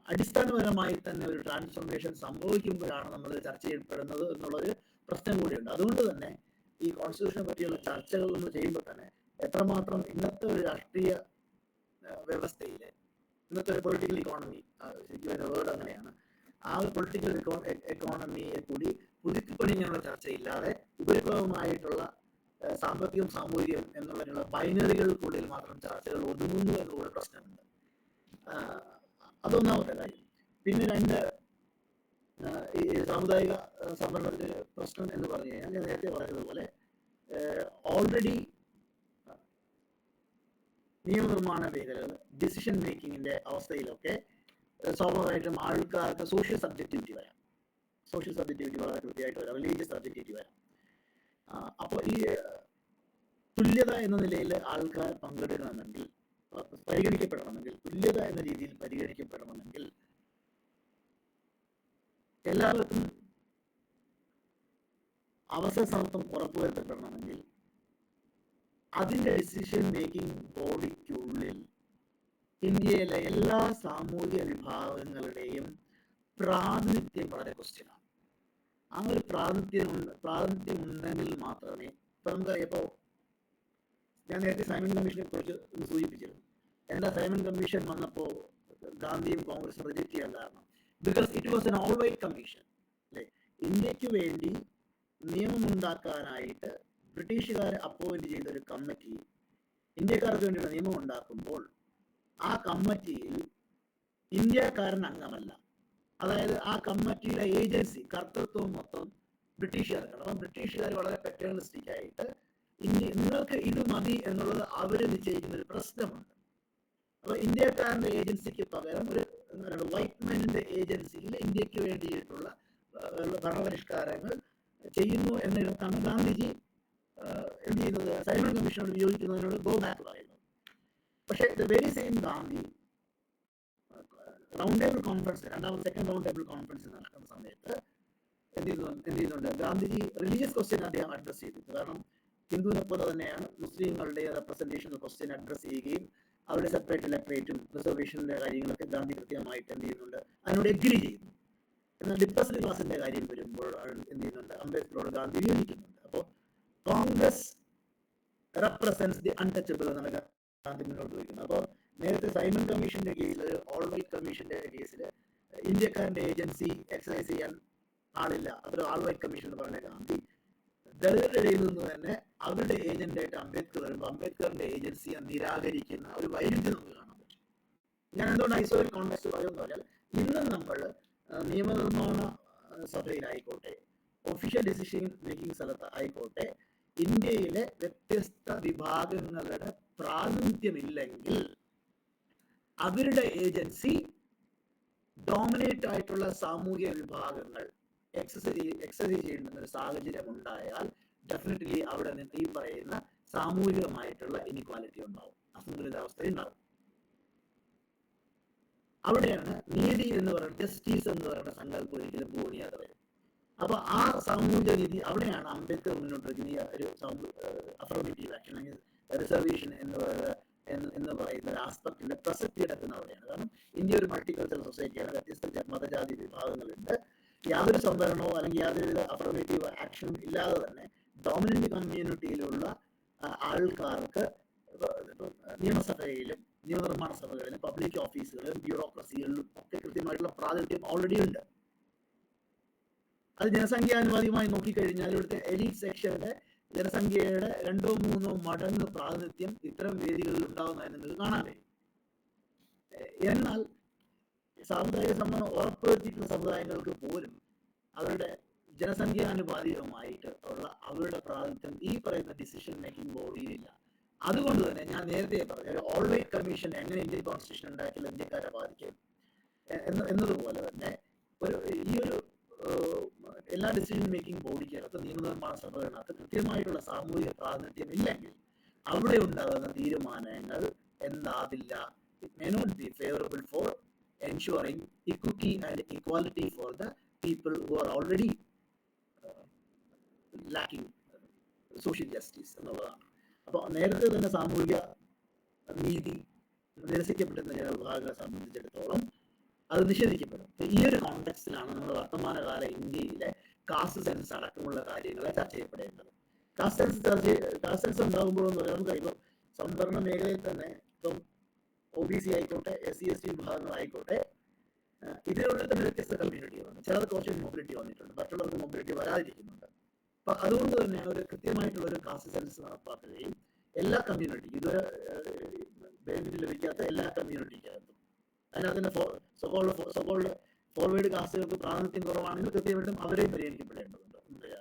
അടിസ്ഥാനപരമായി തന്നെ ഒരു ട്രാൻസ്ഫോർമേഷൻ സംഭവിക്കുമ്പോഴാണ് നമ്മൾ ചർച്ച ചെയ്യപ്പെടുന്നത് എന്നുള്ളൊരു പ്രശ്നം കൂടിയുണ്ട്. അതുകൊണ്ട് തന്നെ ഈ കോൺസ്റ്റിറ്റ്യൂഷനെ പറ്റിയുള്ള ചർച്ചകൾ നമ്മൾ ചെയ്യുമ്പോൾ തന്നെ എത്രമാത്രം ഇന്നത്തെ ഒരു രാഷ്ട്രീയ വ്യവസ്ഥയിൽ, ഇന്നത്തെ ഒരു പൊളിറ്റിക്കൽ ഇക്കോണമി, ശരിക്കും അതിന്റെ വേർഡ് അങ്ങനെയാണ്, ആ ഒരു പൊളിറ്റിക്കൽ എക്കോണമിയെ കൂടി പുതുക്കിപ്പണിഞ്ഞുള്ള ചർച്ചയില്ലാതെ ഉപരിപ്ലവമായിട്ടുള്ള സാമ്പത്തികം സാമൂഹികം എന്നുള്ളതിനുള്ള ബൈനറികൾക്കുള്ളിൽ മാത്രം ചർച്ചകൾ ഒതുങ്ങുന്നു എന്നുള്ള പ്രശ്നമുണ്ട്. അതൊന്നാമത്തെ കാര്യം. പിന്നെ രണ്ട്, ഈ സാമുദായിക സംവരണത്തിന്റെ പ്രശ്നം എന്ന് പറഞ്ഞു കഴിഞ്ഞാൽ ഞാൻ നേരത്തെ പറഞ്ഞതുപോലെ ഓൾറെഡി നിയമനിർമ്മാണ മേഖലകൾ, ഡിസിഷൻ മേക്കിങ്ങിന്റെ അവസ്ഥയിലൊക്കെ സ്വാഭാവികമായിട്ടും ആൾക്കാർക്ക് സോഷ്യൽ സബ്ജക്റ്റിവിറ്റി വരാം, വളരെ കൃത്യമായിട്ട് വരാം, റിലീജിയസ് സബ്ജക്റ്റിവിറ്റി വരാം. അപ്പോൾ ഈ തുല്യത എന്ന നിലയിൽ ആൾക്കാർ പങ്കെടുക്കണമെങ്കിൽ, പരിഗണിക്കപ്പെടണമെങ്കിൽ, തുല്യത എന്ന രീതിയിൽ പരിഗണിക്കപ്പെടണമെങ്കിൽ, എല്ലാവർക്കും അവസര സമത്വം ഉറപ്പുവരുത്തപ്പെടണമെങ്കിൽ അതിന്റെ ഡിസിഷൻ മേക്കിംഗ് ബോഡിക്കുള്ളിൽ ഇന്ത്യയിലെ എല്ലാ സാമൂഹിക വിഭാഗങ്ങളുടെയും പ്രാതിനിധ്യം വളരെ ക്വസ്റ്റ്യനാണ്. ആ ഒരു പ്രാതിനിധ്യം ഉണ്ടെങ്കിൽ മാത്രമേ, ഇപ്പൊ നമുക്കറിയാം, ഞാൻ നേരത്തെ സൈമൺ കമ്മീഷനെ കുറിച്ച് സൂചിപ്പിച്ചിരുന്നു. എന്താ സൈമൺ കമ്മീഷൻ വന്നപ്പോൾ ഗാന്ധിയും കോൺഗ്രസും റിജക്ട് ചെയ്യാൻ കാരണം? Because it was an all white commission അല്ലെ. ഇന്ത്യക്ക് വേണ്ടി നിയമമുണ്ടാക്കാനായിട്ട് ബ്രിട്ടീഷുകാർ അപ്പോയിന്റ് ചെയ്ത ഒരു കമ്മിറ്റി ഇന്ത്യക്കാർക്ക് വേണ്ടിയുള്ള നിയമം ഉണ്ടാക്കുമ്പോൾ ആ കമ്മിറ്റിയിൽ ഇന്ത്യക്കാരൻ അംഗമല്ല. അതായത് ആ കമ്മിറ്റിയുടെ ഏജൻസി, കർത്തൃത്വം മൊത്തം ബ്രിട്ടീഷുകാർക്കാണ്. അപ്പം ബ്രിട്ടീഷുകാർ വളരെ പെറ്റേണലിസ്റ്റിക് ആയിട്ട് നിങ്ങൾക്ക് ഇത് മതി എന്നുള്ളത് അവർ നിശ്ചയിക്കുന്ന ഒരു പ്രശ്നമുണ്ട്. അപ്പൊ ഇന്ത്യക്കാരന്റെ ഏജൻസിക്ക് പകരം ഒരു വൈറ്റ് മാനിന്റെ ഏജൻസിയിൽ ഇന്ത്യക്ക് വേണ്ടിയിട്ടുള്ള ഭരണപരിഷ്കാരങ്ങൾ ചെയ്യുന്നു എന്നിടത്താണ് ഗാന്ധിജി എന്ത് ചെയ്യുന്നത്, സൈമൺ കമ്മീഷനോട് വിയോജിക്കുന്നതിനോട് ഗോ ബാക്ക് പറയുന്നത്. പക്ഷേ the very same Gandhi round table conference, second round table conference നടക്കുന്ന സമയത്ത് എന്ത് ചെയ്യുന്നുണ്ട്, ഗാന്ധിജി റിലീജിയസ് ക്വസ്റ്റ്യൻ അദ്ദേഹം അഡ്രസ് ചെയ്തിട്ട്, കാരണം ഹിന്ദുവിനെ പോലെ തന്നെയാണ് മുസ്ലിങ്ങളുടെ റെപ്രസെന്റേഷൻ ക്വസ്റ്റ്യൻ അഡ്രസ് ചെയ്യുകയും അവരുടെ സെപ്പറേറ്റ് ഇലക്ട്രേറ്റും റിസർവേഷന്റെ കാര്യങ്ങളൊക്കെ ഗാന്ധി കൃത്യമായിട്ട് എന്ത് ചെയ്യുന്നുണ്ട്, അതിനോട് എഗ്രി ചെയ്യുന്നു. എന്നാൽ ഡിപ്രസ്ഡ് ക്ലാസിന്റെ കാര്യം വരുമ്പോൾ എന്ത് ചെയ്യുന്നുണ്ട്, അംബേദ്കറോട് ഗാന്ധി വിയോജിക്കുന്നുണ്ട്. അപ്പോൾ കോൺഗ്രസ് റെപ്രസെന്റ്സ് ദി അൺടച്ചബിൾ എന്നാണ് ഗാന്ധി മുന്നോട്ട് വയ്ക്കുന്നത്. അപ്പോൾ നേരത്തെ സൈമൺ കമ്മീഷന്റെ കേസിൽ, ഓൾ വൈറ്റ് കമ്മീഷന്റെ കേസിൽ ഇന്ത്യക്കാരന്റെ ഏജൻസി എക്സസൈസ് ചെയ്യാൻ ആളില്ല, അവർ ആൾ വൈറ്റ് കമ്മീഷൻ എന്ന് പറഞ്ഞ ഗാന്ധി ദളിതരുടെ ഇടയിൽ നിന്ന് തന്നെ അവരുടെ ഏജന്റായിട്ട് അംബേദ്കർ വരുമ്പോൾ അംബേദ്കറിന്റെ ഏജൻസിയെ നിരാകരിക്കുന്ന ഒരു വൈരുദ്ധ്യം നമുക്ക് കാണാൻ പറ്റും. ഞാൻ എന്തുകൊണ്ട് ഐസോറിക് കോൺടെക്സ്റ്റ് പറയുമെന്ന് പറഞ്ഞാൽ, ഇന്ന് നമ്മൾ നിയമനിർമ്മാണ സഭയിലായിക്കോട്ടെ, ഒഫീഷ്യൽ ഡിസിഷൻ മേക്കിംഗ് സ്ഥലത്ത് ആയിക്കോട്ടെ, ഇന്ത്യയിലെ വ്യത്യസ്ത വിഭാഗങ്ങളുടെ പ്രാതിനിധ്യമില്ലെങ്കിൽ അവരുടെ ഏജൻസി ഡോമിനേറ്റ് ആയിട്ടുള്ള സാമൂഹിക വിഭാഗങ്ങൾ എക്സസൈസ് ചെയ്യുന്ന ഒരു സാഹചര്യം ഉണ്ടായാൽ ഡെഫിനറ്റ്ലി അവിടെ നിന്ന് ഈ പറയുന്ന സാമൂഹികമായിട്ടുള്ള ഇനിക്വാലിറ്റി ഉണ്ടാവും, അസന്തുലിതാവസ്ഥ ഉണ്ടാവും. അവിടെയാണ് നീതി എന്ന് പറയുന്നത്, ജസ്റ്റിസ് എന്ന് പറയുന്ന സങ്കല്പം ഒരിക്കലും ബോധിയാതെ വരും. അപ്പൊ ആ സാമൂഹിക രീതി അവിടെയാണ് അംബേദ്കർ മുന്നോട്ട് വയ്ക്കുന്ന ഈ ഒരു അഫർമേറ്റീവ് ആക്ഷൻ അല്ലെങ്കിൽ റിസർവേഷൻ എന്ന് പറയുന്ന ഒരു ആസ്പെക്ടിന്റെ പ്രസക്തി കിടക്കുന്ന അവിടെയാണ്. കാരണം ഇന്ത്യ ഒരു മൾട്ടികൾച്ചറൽ സൊസൈറ്റിയാണ്, വ്യത്യസ്ത മതജാതി വിഭാഗങ്ങളുണ്ട്. യാതൊരു സംവരണമോ അല്ലെങ്കിൽ യാതൊരു അഫർമേറ്റീവ് ആക്ഷനും ഇല്ലാതെ തന്നെ ഡോമിനന്റ് കമ്മ്യൂണിറ്റിയിലുള്ള ആൾക്കാർക്ക് നിയമസഭയിലും നിയമനിർമ്മാണ സഭകളിലും പബ്ലിക് ഓഫീസുകളിലും ബ്യൂറോക്രസികളിലും ഒക്കെ കൃത്യമായിട്ടുള്ള പ്രാതിനിധ്യം ഓൾറെഡി ഉണ്ട്. അത് ജനസംഖ്യാനുപാതികമായി നോക്കിക്കഴിഞ്ഞാൽ ഇവിടുത്തെ എലീറ്റ് സെക്ഷന്റെ ജനസംഖ്യയുടെ 2-3 മടങ്ങ് പ്രാതിനിധ്യം ഇത്തരം വേദികളിൽ ഉണ്ടാകുന്നതായി നിങ്ങൾക്ക് കാണാൻ കഴിയും. എന്നാൽ സാമുദായിക സമ്മതം ഉറപ്പുവരുത്തിയിട്ടുള്ള സമുദായങ്ങൾക്ക് പോലും അവരുടെ ജനസംഖ്യാനുപാതികമായിട്ട് ഉള്ള അവരുടെ പ്രാതിനിധ്യം ഈ പറയുന്ന ഡിസിഷൻ മേക്കിംഗ് ബോഡിയിലില്ല. അതുകൊണ്ട് തന്നെ ഞാൻ നേരത്തെ പറഞ്ഞ ഒരു ഓൾവൈറ്റ് കമ്മീഷൻ എങ്ങനെ ഇന്ത്യൻ കോൺസ്റ്റിറ്റ്യൂഷൻ ഉണ്ടാക്കിയാൽ ഇന്ത്യക്കാരെ ബാധിക്കും എന്നതുപോലെ തന്നെ ഈ ഒരു എല്ലാ ഡിസിഷൻ മേക്കിംഗ് ബോഡിക്കകത്ത് നിയമനിർമ്മാണ സഭകളിനകത്ത് കൃത്യമായിട്ടുള്ള സാമൂഹിക പ്രാതിനിധ്യം ഇല്ലെങ്കിൽ അവിടെ ഉണ്ടാകുന്ന തീരുമാനങ്ങൾ എന്താവില്ല. It may not be favourable for ensuring equity and equality for the people who are already lacking social justice എന്നുള്ളതാണ്. അപ്പോൾ നേരത്തെ തന്നെ സാമൂഹിക നീതി നിരസിക്കപ്പെടുന്ന ചില വിഭാഗങ്ങളെ സംബന്ധിച്ചിടത്തോളം അത് നിഷേധിക്കപ്പെടും. ഈ ഒരു കോണ്ടെക്സ്റ്റിലാണ് നമ്മൾ വർത്തമാനകാല ഇന്ത്യയിലെ കാസ്റ്റ് സെൻസസ് അടക്കമുള്ള കാര്യങ്ങളെ ചർച്ച ചെയ്യപ്പെടേണ്ടത്. കാസ്റ്റ് സെൻസസ് ഉണ്ടാകുമ്പോഴെന്ന് പറയാൻ കഴിയുമ്പോൾ സംവരണ മേഖലയിൽ തന്നെ ഇപ്പം OBC ആയിക്കോട്ടെ, SC ST വിഭാഗങ്ങളായിക്കോട്ടെ, ഇതിനുള്ള തന്നെ വ്യത്യസ്ത കമ്മ്യൂണിറ്റികളുണ്ട്. ചിലർക്ക് കുറച്ച് മൊബിലിറ്റി വന്നിട്ടുണ്ട്, മറ്റുള്ളവർക്ക് മൊബിലിറ്റി വരാതിരിക്കുന്നുണ്ട്. അപ്പൊ അതുകൊണ്ട് തന്നെ ഒരു കൃത്യമായിട്ടുള്ള ഒരു കാസ്റ്റ് സെൻസസ് നടപ്പാക്കുകയും എല്ലാ കമ്മ്യൂണിറ്റി ഇതുവരെ ബെനിഫിറ്റ് ലഭിക്കാത്ത എല്ലാ കമ്മ്യൂണിറ്റിക്കകത്തും അതിനകത്ത് തന്നെ സോകോൾഡ് ഫോർവേഡ് കാസ്റ്റുകൾക്ക് പ്രാതിനിധ്യം കുറവാണെങ്കിൽ കൃത്യമായിട്ടും അവരെയും പരിഗണിക്കപ്പെടേണ്ടതുണ്ട്.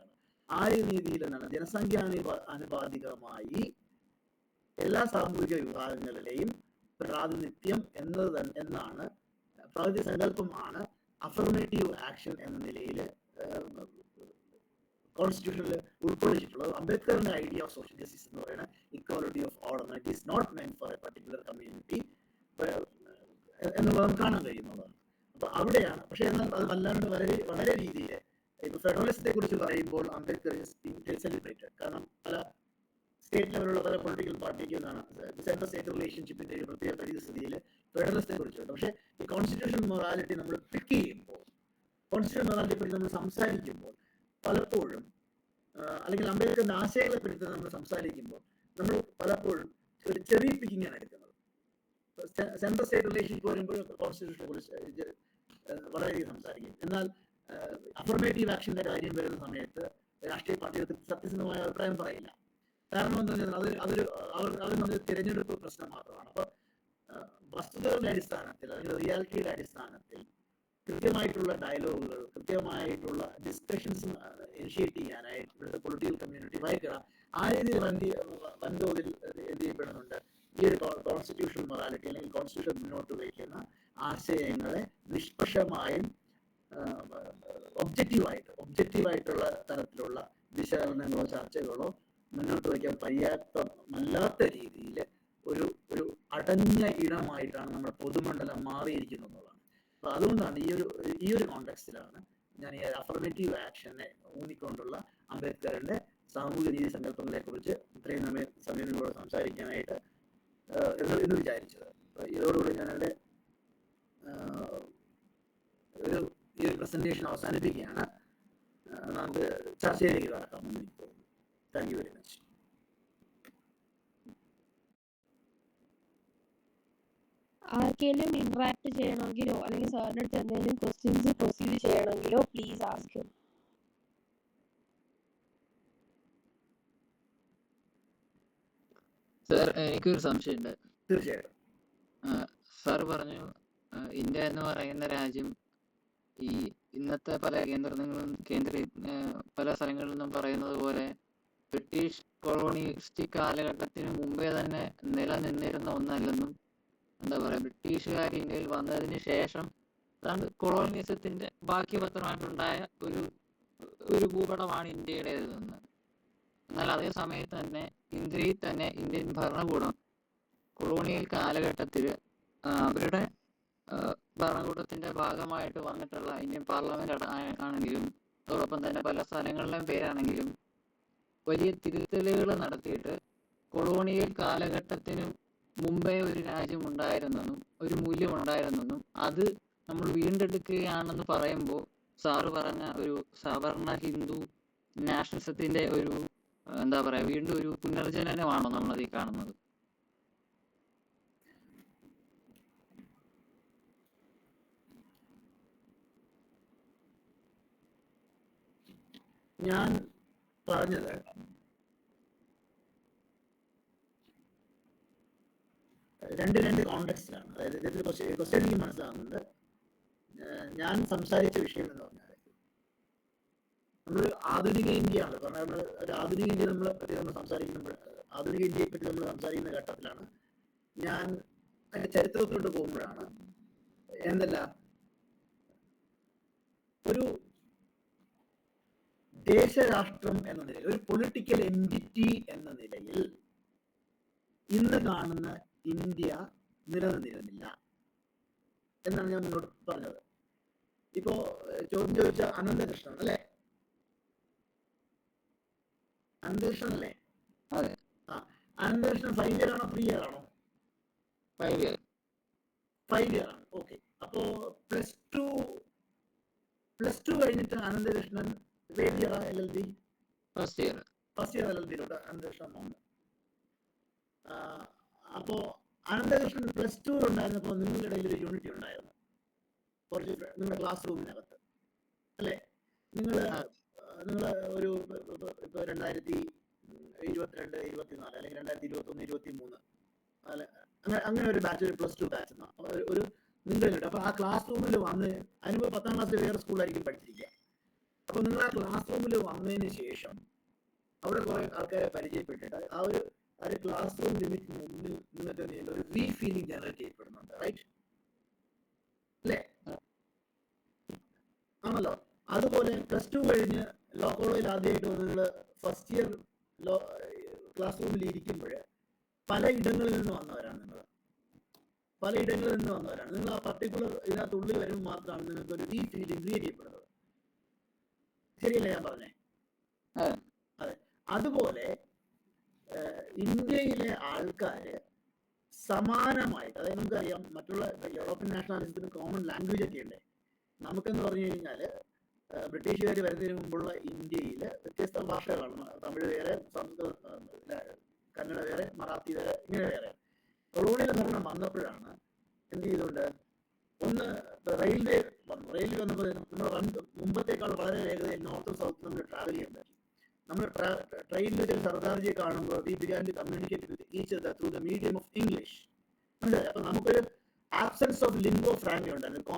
ആ രീതിയിൽ എന്താണ് ജനസംഖ്യാനുപാതികമായി എല്ലാ സാമൂഹിക വിഭാഗങ്ങളിലെയും പ്രാതിനിധ്യം എന്നാണ് പ്രാതിനിധ്യ സങ്കല്പമാണ് അഫർമേറ്റീവ് ആക്ഷൻ എന്ന നിലയിൽ കോൺസ്റ്റിറ്റ്യൂഷനിൽ ഉൾക്കൊള്ളിച്ചിട്ടുള്ളത്. അംബേദ്കറിന്റെ ഐഡിയ ഓഫ് സോഷ്യൽ ജസ്റ്റിസ് എന്ന് പറയുന്ന equality of all, it is not meant for a particular community എന്നുള്ളത് നമുക്ക് കാണാൻ കഴിയുന്നതാണ്. അപ്പൊ അവിടെയാണ്. പക്ഷെ എന്നാൽ അത് വല്ലാണ്ട് വളരെ രീതിയിൽ ഇപ്പൊ ഫെഡറലിസത്തെ കുറിച്ച് പറയുമ്പോൾ അംബേദ്കർ സെലിബ്രേറ്റഡ്. കാരണം പല സ്റ്റേറ്റ് ലെവലുള്ള പല പൊളിറ്റിക്കൽ പാർട്ടിക്ക് എന്താണ് സെൻട്രൽ സ്റ്റേറ്റ് റിലേഷൻഷിപ്പിന്റെ ഒരു പ്രത്യേക പരിസ്ഥിതിയിൽ ഫെഡറലിസത്തെ കുറിച്ചുണ്ട്. പക്ഷേ ഈ കോൺസ്റ്റിറ്റ്യൂഷൻ മൊറാലിറ്റി നമ്മൾ പിക്ക് ചെയ്യുമ്പോൾ, കോൺസ്റ്റിറ്റ്യൂഷൻ മൊറാലിറ്റിയെ പറ്റി നമ്മൾ സംസാരിക്കുമ്പോൾ പലപ്പോഴും അല്ലെങ്കിൽ അംബേദ്കറിന്റെ ആശയങ്ങളെ പറ്റി നമ്മൾ സംസാരിക്കുമ്പോൾ നമ്മൾ പലപ്പോഴും ഒരു ചെറിയ പിക്കിംഗ് ആണ് എടുക്കുന്നത്. സെൻട്രൽ സ്റ്റേറ്റ് റിലേഷൻഷിപ്പ് വരുമ്പോൾ കോൺസ്റ്റിറ്റ്യൂഷനെ കുറിച്ച് വളരെയധികം സംസാരിക്കും. എന്നാൽ അഫർമേറ്റീവ് ആക്ഷന്റെ കാര്യം വരുന്ന സമയത്ത് രാഷ്ട്രീയ പാർട്ടികൾക്ക് സത്യസന്ധമായ അഭിപ്രായം പറയില്ല. കാരണം എന്താ പറഞ്ഞാൽ അവർ നമ്മൾ തിരഞ്ഞെടുപ്പ് പ്രശ്നം മാത്രമാണ്. അപ്പൊ വസ്തുതകളുടെ അടിസ്ഥാനത്തിൽ അല്ലെങ്കിൽ റിയാലിറ്റിയുടെ അടിസ്ഥാനത്തിൽ കൃത്യമായിട്ടുള്ള ഡയലോഗുകൾ, കൃത്യമായിട്ടുള്ള ഡിസ്കഷൻസ് ഇനിഷ്യേറ്റ് ചെയ്യാനായിട്ട് ഇവിടുത്തെ പൊളിറ്റിക്കൽ കമ്മ്യൂണിറ്റി ഭയക്കണം. ആ രീതിയിൽ വൻതോതിൽ എന്ത് ചെയ്യപ്പെടുന്നുണ്ട്, ഈ ഒരു കോൺസ്റ്റിറ്റ്യൂഷൻ മൊറാലിറ്റി അല്ലെങ്കിൽ കോൺസ്റ്റിറ്റ്യൂഷൻ മുന്നോട്ട് വയ്ക്കുന്ന ആശയങ്ങളെ നിഷ്പക്ഷമായും ഒബ്ജക്റ്റീവായിട്ടുള്ള തരത്തിലുള്ള വിശകലനങ്ങളോ ചർച്ചകളോ മുന്നോട്ട് വയ്ക്കാൻ പര്യാപ്തമല്ലാത്ത രീതിയിൽ ഒരു അടഞ്ഞ ഇടമായിട്ടാണ് നമ്മുടെ പൊതുമണ്ഡലം മാറിയിരിക്കുന്നതാണ്. അപ്പൊ അതുകൊണ്ടാണ് ഈ ഒരു കോണ്ടെക്സ്റ്റിലാണ് ഞാൻ ഈ അഫർമേറ്റീവ് ആക്ഷനെ ഊന്നിക്കൊണ്ടുള്ള അംബേദ്കറിന്റെ സാമൂഹിക നീതി സങ്കല്പങ്ങളെ കുറിച്ച് ഇത്രയും സമയം നിങ്ങളോട് സംസാരിക്കാനായിട്ട് എന്ന് വിചാരിച്ചത്. ഇതോടുകൂടി ഞാൻ എൻ്റെ ഈ ഒരു പ്രസന്റേഷൻ അവസാനിപ്പിക്കുകയാണ്. നമുക്ക് ചർച്ചയിലേക്ക് കടക്കാം. Thank you very much. ആർക്കെങ്കിലും ഇന്ററാക്ട് ചെയ്യണമെങ്കിലോ അല്ലെങ്കിൽ സാറിൻ്റെ അടുത്ത് എന്തെങ്കിലും ക്വസ്റ്റ്യൻസ് പ്രൊസീഡ് ചെയ്യണമെങ്കിലോ പ്ലീസ് ആസ്ക്. സാർ, എനിക്കൊരു സംശയമുണ്ട്. തീർച്ചയായിട്ടും. സാർ പറഞ്ഞു ഇന്ത്യ എന്ന് പറയുന്ന രാജ്യം ഈ ഇന്നത്തെ പല പല സ്ഥലങ്ങളിൽ നിന്നും പറയുന്നത് പോലെ ബ്രിട്ടീഷ് കൊളോണിയലിസ്റ്റിക് കാലഘട്ടത്തിന് മുമ്പേ തന്നെ നിലനിന്നിരുന്ന ഒന്നല്ലെന്നും, എന്താ പറയുക, ബ്രിട്ടീഷുകാർ ഇന്ത്യയിൽ വന്നതിന് ശേഷം അതാണ് കൊളോണിയലിസത്തിന്റെ ബാക്കി പത്രമായിട്ടുണ്ടായ ഒരു ഭൂപടമാണ് ഇന്ത്യയുടേതെന്ന്. എന്നാൽ അതേ സമയത്ത് തന്നെ ഇന്ത്യയിൽ തന്നെ ഇന്ത്യൻ ഭരണകൂടം കൊളോണിയൽ കാലഘട്ടത്തിൽ അവരുടെ ഭരണകൂടത്തിന്റെ ഭാഗമായിട്ട് വന്നിട്ടുള്ള ഇന്ത്യൻ പാർലമെന്റ് ആണെങ്കിലും അതോടൊപ്പം തന്നെ പല സ്ഥലങ്ങളിലെയും പേരാണെങ്കിലും വലിയ തിരുത്തലുകൾ നടത്തിയിട്ട് കൊളോണിയൽ കാലഘട്ടത്തിന് മുമ്പേ ഒരു രാജ്യം ഉണ്ടായിരുന്നെന്നും ഒരു മൂല്യം ഉണ്ടായിരുന്നെന്നും അത് നമ്മൾ വീണ്ടെടുക്കുകയാണെന്ന് പറയുമ്പോൾ സാറ് പറഞ്ഞ ഒരു സവർണ ഹിന്ദു നാഷണലിസത്തിന്റെ ഒരു എന്താ പറയാ വീണ്ടും ഒരു പുനർജനനമാണോ നമ്മളതിൽ കാണുന്നത്? ഞാൻ പറഞ്ഞത് രണ്ട് കോണ്ടെക്സ്റ്റിലാണ്. അതായത് ഇതിൽ ക്വസ്റ്റ്യൻ എനിക്ക് മനസ്സിലാകുന്നുണ്ട്. ഞാൻ സംസാരിച്ച വിഷയം എന്ന് പറഞ്ഞാൽ നമ്മൾ ആധുനിക ഇന്ത്യയാണ് പറഞ്ഞാൽ നമ്മൾ ഒരു ആധുനിക ഇന്ത്യ പറ്റി നമ്മൾ സംസാരിക്കുമ്പോൾ ആധുനിക ഇന്ത്യയെ പറ്റി നമ്മൾ സംസാരിക്കുന്ന ഘട്ടത്തിലാണ് ഞാൻ അതിന്റെ ചരിത്രത്തിലോട്ട് പോകുമ്പോഴാണ് എന്തല്ല ഒരു ദേശരാഷ്ട്രം എന്ന നിലയിൽ ഒരു പൊളിറ്റിക്കൽ എൻറ്റിറ്റി എന്ന നിലയിൽ ഇന്ന് കാണുന്ന ഇന്ത്യ നിലനിന്നിരുന്നില്ല എന്നാണ് ഞാൻ മുന്നോട്ട് പറഞ്ഞത്. ഇപ്പോ ചോദ്യം ചോദിച്ച അനന്തകൃഷ്ണൻ അല്ലേ? അനന്തകൃഷ്ണൻ അല്ലേ? അനന്തകൃഷ്ണൻ 5 year ആണോ 3 year ആണോ? 5 year. 5 year ആണ്. ഓക്കെ. അപ്പോ പ്ലസ് ടു കഴിഞ്ഞിട്ട് അനന്തകൃഷ്ണൻ LLB ഫസ്റ്റ് ഇയർ LLBയിലോട്ട് അനന്തകൃഷ്ണൻ വന്നു. അപ്പോ അനന്തകൃഷ്ണൻ പ്ലസ് 2 ഉണ്ടായിരുന്നപ്പോൾ നിങ്ങളുടെ ഇടയിൽ ഒരു യൂണിറ്റി ഉണ്ടായിരുന്നു കുറച്ച് നിങ്ങളുടെ ക്ലാസ് റൂമിനകത്ത് അല്ലേ? നിങ്ങൾ ഒരു ഇപ്പൊ 2022, 24 അല്ലെങ്കിൽ 2021, 23 അങ്ങനെ ഒരു ബാച്ച്, ഒരു പ്ലസ് 2 ബാച്ച് ഒരു നിങ്ങളുടെ. അപ്പൊ ആ ക്ലാസ് റൂമിൽ വന്ന് അതിന് 10ാം ക്ലാസ്സിൽ വേറെ സ്കൂളായിരിക്കും പഠിച്ചിരിക്കുക. അപ്പൊ നിങ്ങൾ ആ ക്ലാസ് റൂമിൽ വന്നതിന് ശേഷം അവിടെ കുറെ ആൾക്കാരെ പരിചയപ്പെട്ടിട്ട് ആ ഒരു ക്ലാസ് റൂം ലിമിറ്റിന് മുന്നിൽ നിങ്ങൾക്ക് ഒരു വി ഫീലിംഗ് ജനറേറ്റ് ചെയ്യപ്പെടുന്നുണ്ട്. റൈറ്റ് അല്ലേ? ആണല്ലോ. അതുപോലെ പ്ലസ് 2 കഴിഞ്ഞ് ലോ കോളേജിൽ ആദ്യമായിട്ട് നിങ്ങൾ ഫസ്റ്റ് ഇയർ ക്ലാസ് റൂമിൽ ഇരിക്കുമ്പോൾ പല ഇടങ്ങളിൽ നിന്ന് വന്നവരാണ് നിങ്ങൾ. നിങ്ങൾ ആ പർട്ടിക്കുലർ ഇതിനകത്ത് ഉള്ളിൽ വരുമ്പോൾ മാത്രമാണ് നിങ്ങൾക്ക് ഒരു വി ഫീലിംഗ് ക്രിയേറ്റ് ചെയ്യപ്പെടുന്നത്. ശരിയല്ലേ ഞാൻ പറഞ്ഞേ? അതെ. അതുപോലെ ഇന്ത്യയിലെ ആൾക്കാര് സമാനമായിട്ട്, അതായത് നമുക്കറിയാം മറ്റുള്ള യൂറോപ്യൻ നാഷണാലിസത്തിന് കോമൺ ലാംഗ്വേജ് ഒക്കെ ഉണ്ട്. നമുക്കെന്ന് പറഞ്ഞു കഴിഞ്ഞാല് ബ്രിട്ടീഷുകാർ വരുന്നതിന് മുമ്പുള്ള ഇന്ത്യയിൽ വ്യത്യസ്ത ഭാഷകളാണ്. തമിഴ് വേറെ, കന്നഡ വേറെ, മറാത്തി വേറെ, ഇങ്ങനെ വേറെ. കൊളോണിയൽ ഭരണം വന്നപ്പോഴാണ് എന്ത് ചെയ്തുകൊണ്ട് ഒന്ന് റെയിൽവേ വന്നു. റെയിൽവേ വന്നപ്പോൾ നമ്മൾ മുമ്പത്തേക്കാൾ വളരെ വേഗതയിൽ നോർത്തും സൗത്തും നമ്മൾ ട്രാവൽ ചെയ്യാൻ പറ്റി. നമ്മൾ ട്രെയിനിൽ സർദാർജിയെ കാണുമ്പോൾ we began to communicate with each other through the medium of English. മനസ്സിലായി? അപ്പൊ നമുക്കൊരു ആബ്സെൻസ് ഓഫ് ലിംഗോ ഫ്രാങ്ക് ഉണ്ടായിരുന്നു.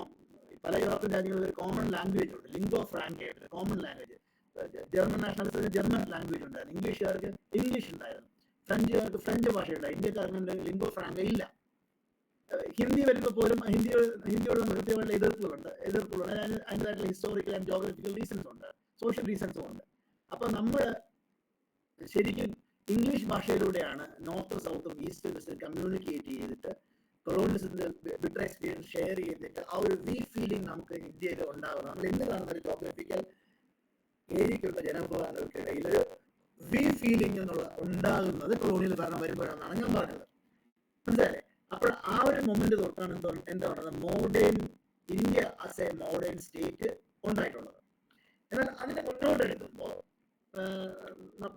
പല യൂറോപ്യൻ രാജ്യങ്ങളിൽ ഒരു കോമൺ ലാംഗ്വേജ് ഉണ്ട്, ലിംഗോ ഫ്രാങ്ക് ആയിട്ട് കോമൺ ലാംഗ്വേജ്. ജർമ്മൻ നാഷണലിസത്തിന് ജർമ്മൻ ലാംഗ്വേജ് ഉണ്ടായിരുന്നു, ഇംഗ്ലീഷുകാർക്ക് ഇംഗ്ലീഷ് ഉണ്ടായിരുന്നു, ഫ്രഞ്ചുകാർക്ക് ഫ്രഞ്ച് ഭാഷ ഉണ്ടായിരുന്നു. ഇന്ത്യക്കാർക്ക് ലിംഗോ ഫ്രാങ്ക് ഇല്ല. ഹിന്ദി വരുമ്പോൾ പോലും ഹിന്ദിയോട് കൃത്യമായിട്ടുള്ള എതിർപ്പുകളുണ്ട്. അതിൻ്റെതായിട്ടുള്ള ഹിസ്റ്റോറിക്കൽ ആൻഡ് ജോഗ്രഫിക്കൽ റീസൺസ് ഉണ്ട്, സോഷ്യൽ റീസൺസും ഉണ്ട്. അപ്പൊ നമ്മൾ ശരിക്കും ഇംഗ്ലീഷ് ഭാഷയിലൂടെയാണ് നോർത്തും സൗത്തും ഈസ്റ്റും വെസ്റ്റും കമ്മ്യൂണിക്കേറ്റ് ചെയ്തിട്ട് കൊളോണിയലിസത്തിന്റെ ബിറ്റർ എക്സ്പീരിയൻസ് ഷെയർ ചെയ്തിട്ട് ആ ഒരു വി ഫീലിംഗ് നമുക്ക് ഇന്ത്യയിൽ ഉണ്ടാകുന്നത്. നമ്മൾ ഇന്ന് കാണുന്ന ഒരു ജോഗ്രഫിക്കൽ ഏരിയയ്ക്കുള്ള ജനവിഭാഗങ്ങൾക്കിടയിൽ ഒരു വി ഫീലിംഗ് ഉണ്ടാകുന്നത് കൊളോണിയൽ ഭരണം വരുമ്പോഴാണെന്നാണ് ഞാൻ പറഞ്ഞത്. മനസ്സിലായില്ലേ? അപ്പോൾ ആ ഒരു മൊമെന്റ് തൊട്ടാണ് എന്താ പറയുന്നത് modern India as A modern state ഉണ്ടായിട്ടുള്ളത്. എന്നാൽ അതിനെ മുന്നോട്ടെടുക്കുമ്പോൾ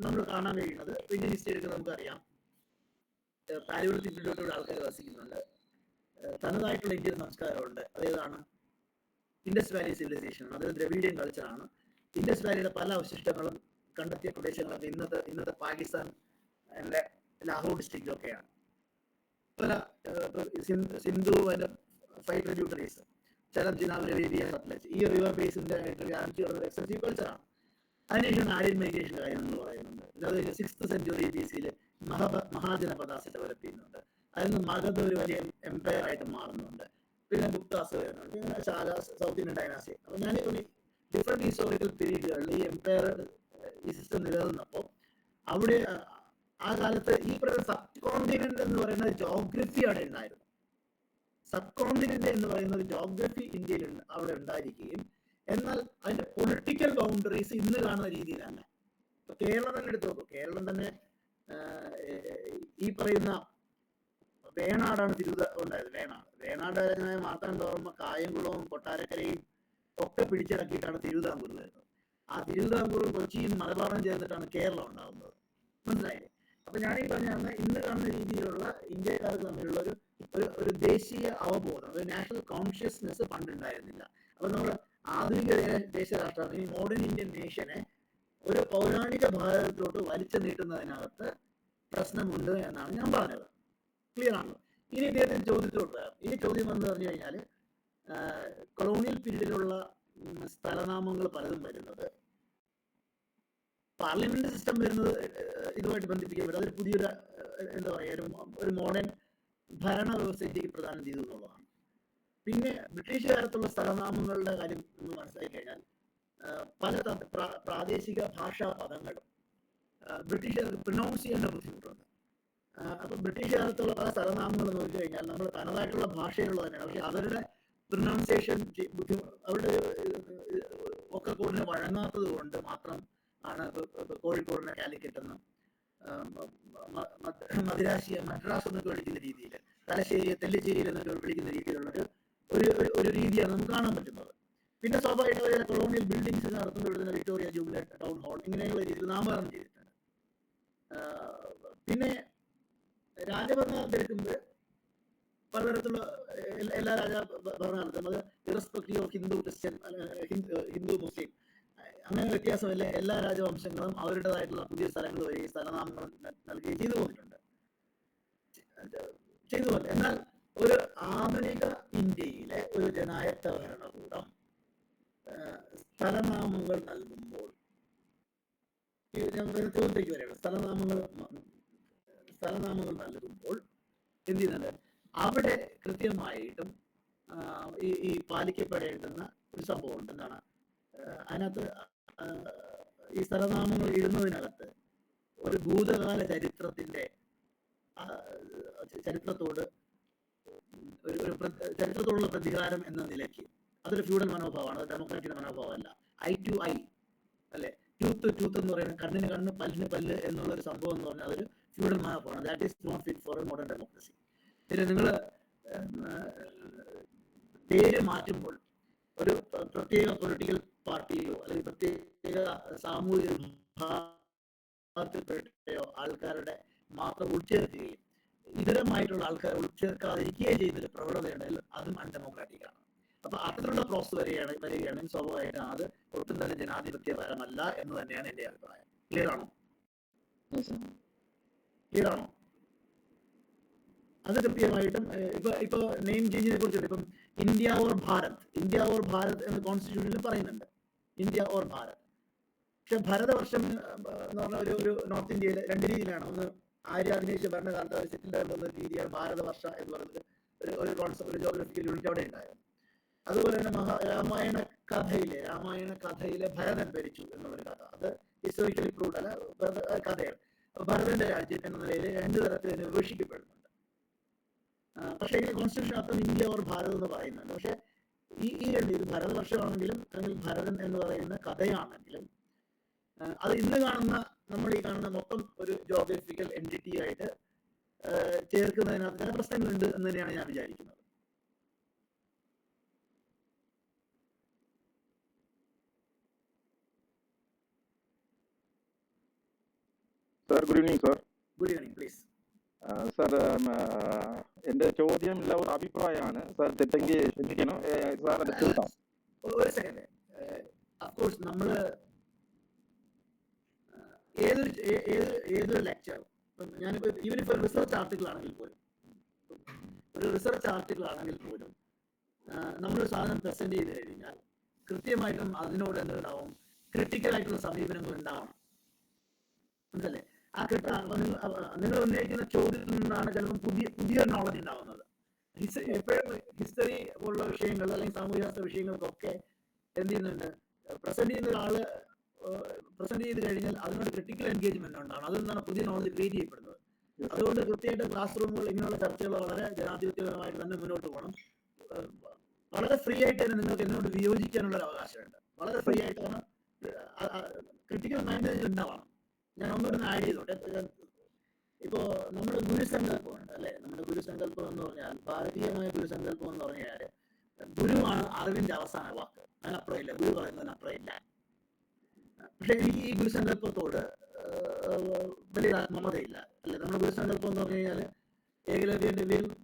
നമ്മൾ കാണാൻ കഴിയുന്നത് ഇന്ത്യൻ ഹിസ്റ്ററിയിൽ നമുക്കറിയാം പാലിയോളിത്തിക് പീരിയഡിലൂടെ ആൾക്കാർ വസിക്കുന്നുണ്ട്. തനതായിട്ടുള്ള ഇന്ത്യൻ സംസ്കാരമുണ്ട്. അതേതാണ്? Indus valley civilisation. അത് ദ്രവീഡിയൻ കൾച്ചറാണ്. ഇൻഡസ് വാലിയുടെ പല അവശിഷ്ടങ്ങളും കണ്ടെത്തിയ പ്രദേശങ്ങളൊക്കെ ഇന്നത്തെ പാകിസ്ഥാൻ ലാഹോർ ഡിസ്ട്രിക്റ്റിലൊക്കെയാണ്. പല സിന്ധു അതിന്റെ 5 ട്രിബ്യൂട്ടറീസ്, ചലം, ചിനാബ്, അറേബ്യ, സത്ലജ്, ഈ റിവർ ബേസിന്റെ ആയിട്ട് വ്യാപിച്ചുള്ള എക്സ്റ്റൻസീവ് കൾച്ചറാണ്. അതിനുശേഷം ആര്യൻ മൈഗ്രേഷന്റെ കാര്യം നമ്മൾ പറയുന്നുണ്ട്. അതായത് 6th century BC Mahajanapadas develop ചെയ്യുന്നുണ്ട്. അതിൽ നിന്ന് മഗധ ഒരു വലിയ എംപയർ ആയിട്ട് മാറുന്നുണ്ട്. പിന്നെ ഗുപ്താസ് വരുന്നുണ്ട്, ശാല, സൗത്ത് ഇന്ത്യൻ ഡൈനാസ്റ്റി. അപ്പൊ ഞാൻ ഡിഫറെന്റ് ഹിസ്റ്റോറിക്കൽ പീരീഡുകളിൽ ഈ എംപയർ ഈ സിസ്റ്റം നിലനിന്നപ്പോൾ അവിടെ ആ കാലത്ത് ഈ പറയുന്ന സബ് കോണ്ടിനെന്റ് എന്ന് പറയുന്ന ജോഗ്രഫി അവിടെ ഉണ്ടായിരുന്നു. സബ് കോണ്ടിനെന്റ് എന്ന് പറയുന്ന ഒരു ജോഗ്രഫി ഇന്ത്യയിൽ അവിടെ ഉണ്ടായിരിക്കുകയും എന്നാൽ അതിന്റെ പൊളിറ്റിക്കൽ ബൗണ്ടറീസ് ഇന്ന് കാണുന്ന രീതിയിലല്ല. ഇപ്പൊ കേരളം തന്നെ എടുത്തു നോക്കും. കേരളം തന്നെ ഈ പറയുന്ന വേണാടാണ് ഉണ്ടായത്. വേണാട് രാജനായ മാർത്താണ്ഡവർമ്മ കായംകുളവും കൊട്ടാരക്കരയും ഒക്കെ പിടിച്ചടക്കിയിട്ടാണ് തിരുവിതാംകൂർ വരുന്നത്. ആ തിരുവിതാംകൂറും കൊച്ചിയും മലബാറും ചേർന്നിട്ടാണ് കേരളം ഉണ്ടാകുന്നത്. മനസ്സിലായില്ലേ? അപ്പൊ ഞാനീ പറഞ്ഞാൽ ഇന്ന് കാണുന്ന രീതിയിലുള്ള ഇന്ത്യക്കാർക്ക് തമ്മിലുള്ള ഒരു ദേശീയ അവബോധം, ഒരു നാഷണൽ കോൺഷ്യസ്നെസ് പണ്ടുണ്ടായിരുന്നില്ല. അപ്പൊ നമ്മൾ ആധുനിക ദേശരാഷ്ട്രം, ഈ മോഡേൺ ഇന്ത്യൻ നേഷനെ ഒരു പൗരാണിക ഭാരതത്തിലോട്ട് വലിച്ചു നീട്ടുന്നതിനകത്ത് പ്രശ്നമുണ്ട് എന്നാണ് ഞാൻ പറഞ്ഞത്. ക്ലിയർ ആണല്ലോ? ഇനി ഇദ്ദേഹത്തിന് ചോദ്യത്തോട്ട് വരാം. ഈ ചോദ്യം എന്ന് പറഞ്ഞു കഴിഞ്ഞാൽ കൊളോണിയൽ പീരീഡിലുള്ള സ്ഥലനാമങ്ങൾ പലതും വരുന്നത് പാർലമെന്റ് സിസ്റ്റം വരുന്നത് ഇതുമായിട്ട് ബന്ധിപ്പിക്കാൻ പറ്റും. അതൊരു പുതിയൊരു എന്താ പറയുക, ഒരു മോഡേൺ ഭരണ വ്യവസ്ഥയ്ക്ക് പ്രദാനം ചെയ്തു എന്നുള്ളതാണ്. പിന്നെ ബ്രിട്ടീഷ് കാലത്തുള്ള സ്ഥലനാമങ്ങളുടെ കാര്യം നമ്മൾ മനസ്സിലാക്കി കഴിഞ്ഞാൽ പല പ്രാദേശിക ഭാഷാ പദങ്ങളും ബ്രിട്ടീഷുകാർക്ക് പ്രൊനൗൺസ് ചെയ്യേണ്ട ബുദ്ധിമുട്ടുണ്ട്. അപ്പൊ ബ്രിട്ടീഷ് കാലത്തുള്ള പല സ്ഥലനാമങ്ങൾ നോക്കി കഴിഞ്ഞാൽ നമ്മൾ തനതായിട്ടുള്ള ഭാഷയിലുള്ള തന്നെയാണ്. പക്ഷെ അവരുടെ പ്രൊനൗൺസിയേഷൻ അവരുടെ ഒക്കെ കൂടുതൽ വഴങ്ങാത്തത് കൊണ്ട് മാത്രം ആണ് കോഴിക്കോടിനെ കാലിക്കറ്റ് എന്നും മദ്രാസ് എന്നൊക്കെ വിളിക്കുന്ന രീതിയിൽ, തലശ്ശേരിയെ തെല്ലിശ്ശേരിയിൽ എന്നൊക്കെ വിളിക്കുന്ന രീതിയിലുള്ള ഒരു രീതിയാണ് നമുക്ക് കാണാൻ പറ്റുന്നത്. പിന്നെ സ്വാഭാവികമായി കൊളോണിയൽ ബിൽഡിങ്സ് നടത്തുന്ന ഇവിടുന്ന് വിക്ടോറിയ ജൂബിലി ടൗൺ ഹാൾ ഇങ്ങനെയുള്ള രീതിയിൽ നാമകരണം ചെയ്തിട്ടുണ്ട്. പിന്നെ രാജഭരണകാലത്ത് എടുക്കുമ്പോൾ പലതരത്തിലുള്ള എല്ലാ ഭരണകാലത്തും അത് irrespective of Hindu, Christian, Hindu, Muslim അങ്ങനെ വ്യത്യാസമില്ല. എല്ലാ രാജവംശങ്ങളും അവരുടേതായിട്ടുള്ള പുതിയ സ്ഥലങ്ങൾ വരെ സ്ഥലനാമങ്ങൾ നൽകുകയും ചെയ്തു പോയിട്ടുണ്ട്. എന്നാൽ ഒരു ആധുനിക ഇന്ത്യയിലെ ഒരു ജനായത്ത ഭരണകൂടം സ്ഥലനാമങ്ങൾ നൽകുമ്പോൾ ചോദ്യത്തേക്ക് വരെയാണ്. സ്ഥലനാമങ്ങൾ നൽകുമ്പോൾ എന്ത് ചെയ്യുന്നത്, അവിടെ കൃത്യമായിട്ടും ഈ പാലിക്കപ്പെടേണ്ടുന്ന ഒരു സംഭവം ഉണ്ട്. എന്താണ് അതിനകത്ത് ഈ സ്ഥലനാമങ്ങൾ ഇടുന്നതിനകത്ത് ഒരു ഭൂതകാല ചരിത്രത്തോട് ഒരു ചരിത്രത്തോടുള്ള പ്രതികാരം എന്ന നിലയ്ക്ക് അതൊരു ഫ്യൂഡൽ മനോഭാവമാണ്, അത് ഡെമോക്രാറ്റിക് മനോഭാവമല്ല. ഐ ടു ഐ അല്ലെ, ടൂത്ത് ടൂത്ത് എന്ന് പറയുന്നത് കണ്ണിന് കണ്ണ് പല്ലിന് പല്ല് എന്നുള്ള ഒരു സംഭവം എന്ന് പറഞ്ഞാൽ അതൊരു ഫ്യൂഡൽ മനോഭാവമാണ്. That is not fit for a modern democracy. പിന്നെ നിങ്ങൾ പേര് മാറ്റുമ്പോൾ ഒരു പ്രത്യേക പൊളിറ്റിക്കൽ പാർട്ടിയോ അല്ലെങ്കിൽ പ്രത്യേക സാമൂഹിക വിഭാഗത്തിൽപ്പെട്ടോ ആൾക്കാരുടെ മാത്രം ഉൾച്ചേർക്കുകയും ഇതരമായിട്ടുള്ള ആൾക്കാരെ ഉൾച്ചേർക്കാതിരിക്കുകയും ചെയ്യുന്നൊരു പ്രവണതയുണ്ടെങ്കിൽ അതും അൺഡെമോക്രാറ്റിക് ആണ്. അപ്പൊ അത്തരത്തിലുള്ള പ്രോസസ് വരികയാണെങ്കിൽ സ്വാഭാവികമായിട്ടും അത് ഒട്ടും തന്നെ ജനാധിപത്യപരമല്ല എന്ന് തന്നെയാണ് എന്റെ അഭിപ്രായം. ക്ലിയർ ആണോ? അത് കൃത്യമായിട്ടും ഇപ്പൊ നെയിം ചേഞ്ചിനെ കുറിച്ചിട്ട് ഇപ്പം ഇന്ത്യ ഓർ ഭാരത് എന്ന് കോൺസ്റ്റിറ്റ്യൂഷനിൽ പറയുന്നുണ്ട്, ഇന്ത്യ ഓർ ഭാരത്. പക്ഷെ ഭാരതവർഷം എന്ന് പറഞ്ഞ ഒരു നോർത്ത് ഇന്ത്യയിൽ രണ്ട് രീതിയിലാണ്. ഒന്ന് ആര്യാഭിനയിച്ച ഭരണകാലത്ത് അവർ സെറ്റിൽ ആയിരുന്ന രീതിയാണ് ഭാരതവർഷ എന്ന് പറയുന്നത്, ഒരു കോൺസെപ്റ്റ്, ഒരു ജോഗ്രഫിക്കൽ യൂണിറ്റ് അവിടെ ഉണ്ടായിരുന്നു. അതുപോലെ തന്നെ രാമായണ കഥയിലെ ഭരതൻ ഭരിച്ചു എന്നുള്ളൊരു കഥ, അത് ഹിസ്റ്റോറിക്കലി പ്രൂവ്ഡ് അല്ല, കഥയാണ്. ഭരതന്റെ രാജ്യം എന്ന നിലയിൽ രണ്ടു തരത്തിൽ വിവക്ഷിക്കപ്പെടുന്നുണ്ട്. പക്ഷേ ഈ കോൺസ്റ്റിറ്റ്യൂഷൻ അർത്ഥം ഇന്ത്യ ഓർ ഭാരത് എന്ന് പറയുന്നുണ്ട്. പക്ഷെ ഈ രണ്ട്, ഇത് ഭാരതവർഷമാണെങ്കിലും അല്ലെങ്കിൽ ഭരതൻ എന്ന് പറയുന്ന കഥയാണെങ്കിലും അത് ഇന്ന് നമ്മൾ ഈ കാണുന്ന മൊത്തം ഒരു ജോഗ്രഫിക്കൽ എൻറ്റിറ്റി ആയിട്ട് ചേർക്കുന്നതിനകത്ത് ചില പ്രശ്നങ്ങളുണ്ട് എന്ന് തന്നെയാണ് ഞാൻ വിചാരിക്കുന്നത്. Sir, good evening sir. Good evening, please. Sir, എന്റെ ചോദ്യം ഇല്ല, ഒരു അഭിപ്രായമാണ് സർ. തെറ്റെങ്കിൽ ക്ഷമിക്കണം സാർ. ഒരു സെക്കൻഡ്. അഫ്കോഴ്സ് നമ്മള് ഏതൊരു ലെക്ചർ, ഞാനിപ്പോ ഈവൻ ഇപ്പൊ റിസർച്ച് ആർട്ടിക്കിൾ ആണെങ്കിൽ പോലും നമ്മളൊരു സാധനം പ്രസന്റ് ചെയ്ത് കഴിഞ്ഞാൽ കൃത്യമായിട്ടും അതിനോട് എന്തുണ്ടാവും, ക്രിട്ടിക്കലായിട്ടുള്ള സമീപനങ്ങൾ ഉണ്ടാവണം. മനസ്സിലല്ലേ? നിങ്ങൾ ഉന്നയിക്കുന്ന ചോദ്യത്തിൽ നിന്നാണ് ചിലപ്പോൾ പുതിയ നോളജ് ഉണ്ടാവുന്നത്. എപ്പോഴും ഹിസ്റ്ററി പോലുള്ള വിഷയങ്ങൾ അല്ലെങ്കിൽ സാമൂഹ്യശാസ്ത്ര വിഷയങ്ങൾക്കൊക്കെ എന്ത് ചെയ്യുന്നുണ്ട്, പ്രസന്റ് ചെയ്യുന്ന ഒരാള് പ്രസന്റ് ചെയ്ത് കഴിഞ്ഞാൽ അതിനോട് ക്രിട്ടിക്കൽ എൻഗേജ്മെന്റ് ഉണ്ടാവണം. അതിൽ നിന്നാണ് പുതിയ നോളജ് ക്രിയേറ്റ് ചെയ്യപ്പെടുന്നത്. അതുകൊണ്ട് കൃത്യമായിട്ട് ക്ലാസ് റൂമുകൾ ഇങ്ങനെയുള്ള ചർച്ചകൾ വളരെ ജനാധിപത്യപരമായിട്ട് തന്നെ മുന്നോട്ട് പോകണം. വളരെ ഫ്രീ ആയിട്ട് തന്നെ നിങ്ങൾക്ക് എന്നോട് വിയോജിക്കാനുള്ള ഒരു അവകാശമുണ്ട്. വളരെ ഫ്രീ ആയിട്ട് കാരണം ക്രിട്ടിക്കൽ മൈൻഡ് ഉണ്ടാവണം. ഞാൻ ഒന്നുകൂടെ ആഡ് ചെയ്തോട്ടെ. ഇപ്പോൾ നമ്മുടെ ഗുരുസങ്കല്പമുണ്ട് അല്ലെ. നമ്മുടെ ഗുരുസങ്കല്പം എന്ന് പറഞ്ഞാൽ ഭാരതീയമായ ഗുരുസങ്കല്പം എന്ന് പറഞ്ഞാൽ ഗുരുവാണ് അറിവിന്റെ അവസാന വാക്ക്. അതിനപ്പുറമില്ല. ഗുരു പറയുന്നതിന് അപ്പുറമില്ല. പക്ഷെ എനിക്ക് ഈ ഗുരുസങ്കല്പത്തോട് വലിയ ആത്മമതയില്ല അല്ലെ. നമ്മുടെ ഗുരുസങ്കല്പം എന്ന് പറഞ്ഞു കഴിഞ്ഞാൽ ഏകലവ്യന്റെ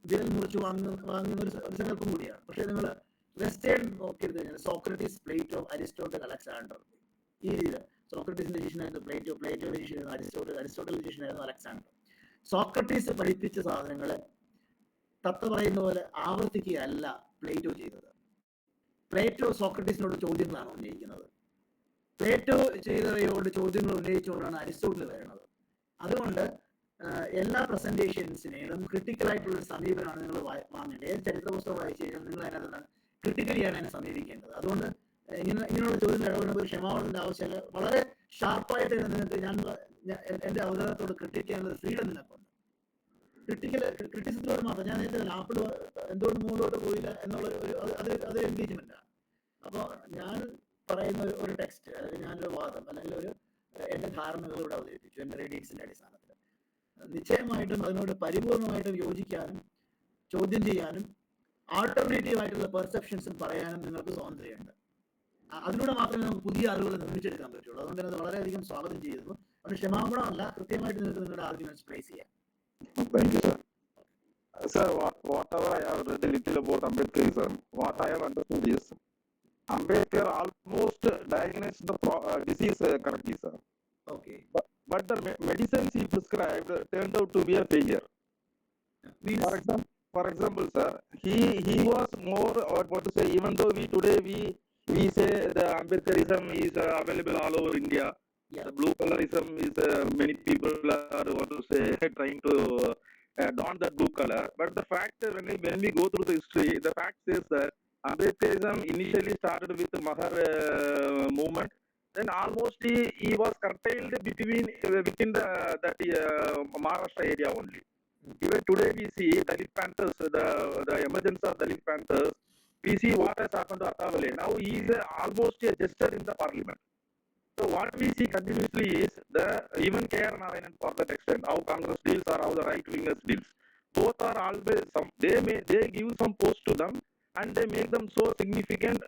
വിരൽ മുറിച്ച് വാങ്ങുന്ന ഒരു സങ്കല്പം കൂടിയാണ്. പക്ഷെ നിങ്ങൾ വെസ്റ്റേൺ നോക്കിയെടുത്ത് കഴിഞ്ഞാൽ സോക്രട്ടീസ്, പ്ലേറ്റോ, അരിസ്റ്റോട്ടൽ, അലക്സാണ്ടർ, ഈ രീതിയിൽ സോക്രട്ടീസിന്റെ ശിഷ്യനായിരുന്നു പ്ലേറ്റോ, പ്ലേറ്റോയുടെ ശിഷ്യനായിരുന്നു അരിസ്റ്റോട്ടൽ, അരിസ്റ്റോട്ടലിന്റെ ശിഷ്യനായിരുന്നു അലക്സാണ്ടർ. സോക്രട്ടീസ് പഠിപ്പിച്ച സാധനങ്ങളെ തത്ത പറയുന്ന പോലെ ആവർത്തിക്കുകയല്ല പ്ലേറ്റോ ചെയ്തത്. പ്ലേറ്റോ സോക്രട്ടീസിനോട് ചോദ്യങ്ങളാണ് ഉന്നയിക്കുന്നത്. പ്ലേറ്റോ ചെയ്തവയോട് ചോദ്യങ്ങൾ ഉന്നയിച്ചുകൊണ്ടാണ് അരിസ്റ്റോട്ടിൽ വരുന്നത്. അതുകൊണ്ട് എല്ലാ പ്രസന്റേഷൻസിനെയും ക്രിട്ടിക്കലായിട്ടുള്ള ഒരു സമീപനമാണ് നിങ്ങൾ വാങ്ങേണ്ടത്. ഏത് ചരിത്ര പുസ്തകം വായിച്ചു കഴിഞ്ഞാൽ നിങ്ങൾ അതിനകത്ത് ക്രിട്ടിക്കലിയാണ് അതിനെ സമീപിക്കേണ്ടത്. അതുകൊണ്ട് ഇങ്ങനെയുള്ള ചോദ്യങ്ങൾ ഇടപെടുമ്പോൾ ഒരു ക്ഷമാപണത്തിന്റെ ആവശ്യമില്ല. വളരെ ഷാർപ്പായിട്ട് നിങ്ങൾക്ക് എന്റെ അവതരണത്തോട് ക്രിട്ടിക്കാനുള്ള ഫ്രീഡം നിങ്ങൾക്കുണ്ട്. ക്രിറ്റിസിസത്തോട് മാത്രം ഞാൻ നേരത്തെ ആപ്പിൾ എന്തുകൊണ്ട് മുകളിലോട്ട് പോയില്ല എന്നുള്ള അതൊരു എൻഗേജ്മെന്റാണ്. അപ്പോൾ ഞാൻ പറയുന്ന ഒരു ടെക്സ്റ്റ് അല്ലെങ്കിൽ ഞാനൊരു വാദം അല്ലെങ്കിൽ എന്റെ ധാരണകൾ ഇവിടെ അവതരിപ്പിച്ചു എന്റെ റീഡിങ്സിന്റെ അടിസ്ഥാനത്തിൽ. നിശ്ചയമായിട്ടും അതിനോട് പരിപൂർണമായിട്ടും യോജിക്കാനും ചോദ്യം ചെയ്യാനും ആൾട്ടർനേറ്റീവ് ആയിട്ടുള്ള പെർസെപ്ഷൻസും പറയാനും നിങ്ങൾക്ക് സ്വാതന്ത്ര്യമുണ്ട്. അതിലൂടെ മാത്രമേ നമുക്ക് പുതിയ അറിവുകൾ നിർമ്മിച്ചെടുക്കാൻ പറ്റുള്ളൂ. അതുകൊണ്ട് തന്നെ അത് വളരെയധികം സ്വാഗതം ചെയ്യുന്നു. അത് ക്ഷമാപണമല്ല, കൃത്യമായിട്ട് നിങ്ങൾക്ക് നിങ്ങളുടെ ആർഗ്യുമെന്റ്സ് പ്ലേസ് ചെയ്യാം. Thank you, sir. Sir, whatever I have read a little about Ambedkarism, what I have understood is Ambedkar almost diagnosed the disease correctly, sir. Okay. But the medicines he prescribed turned out to be a failure. For example, sir, he was more, what to say, even though we say the Ambedkarism is available all over India. Yeah. The blue colorism is many people are, what to say, trying to don that blue color. But the fact when we go through the history, the fact is that Ambedkarism initially started with the Mahar movement. Then almost he was curtailed within that Maharashtra area only. Even today we see Dalit Panthers, the emergence of Dalit Panthers. We see what has happened to Attavale. Now he is almost a jester in the parliament. So what we see continuously is even K.R. Narayanan for that extent, how Congress deals or how the right wingers deals. Both are always they give some post to them and they make them so significant.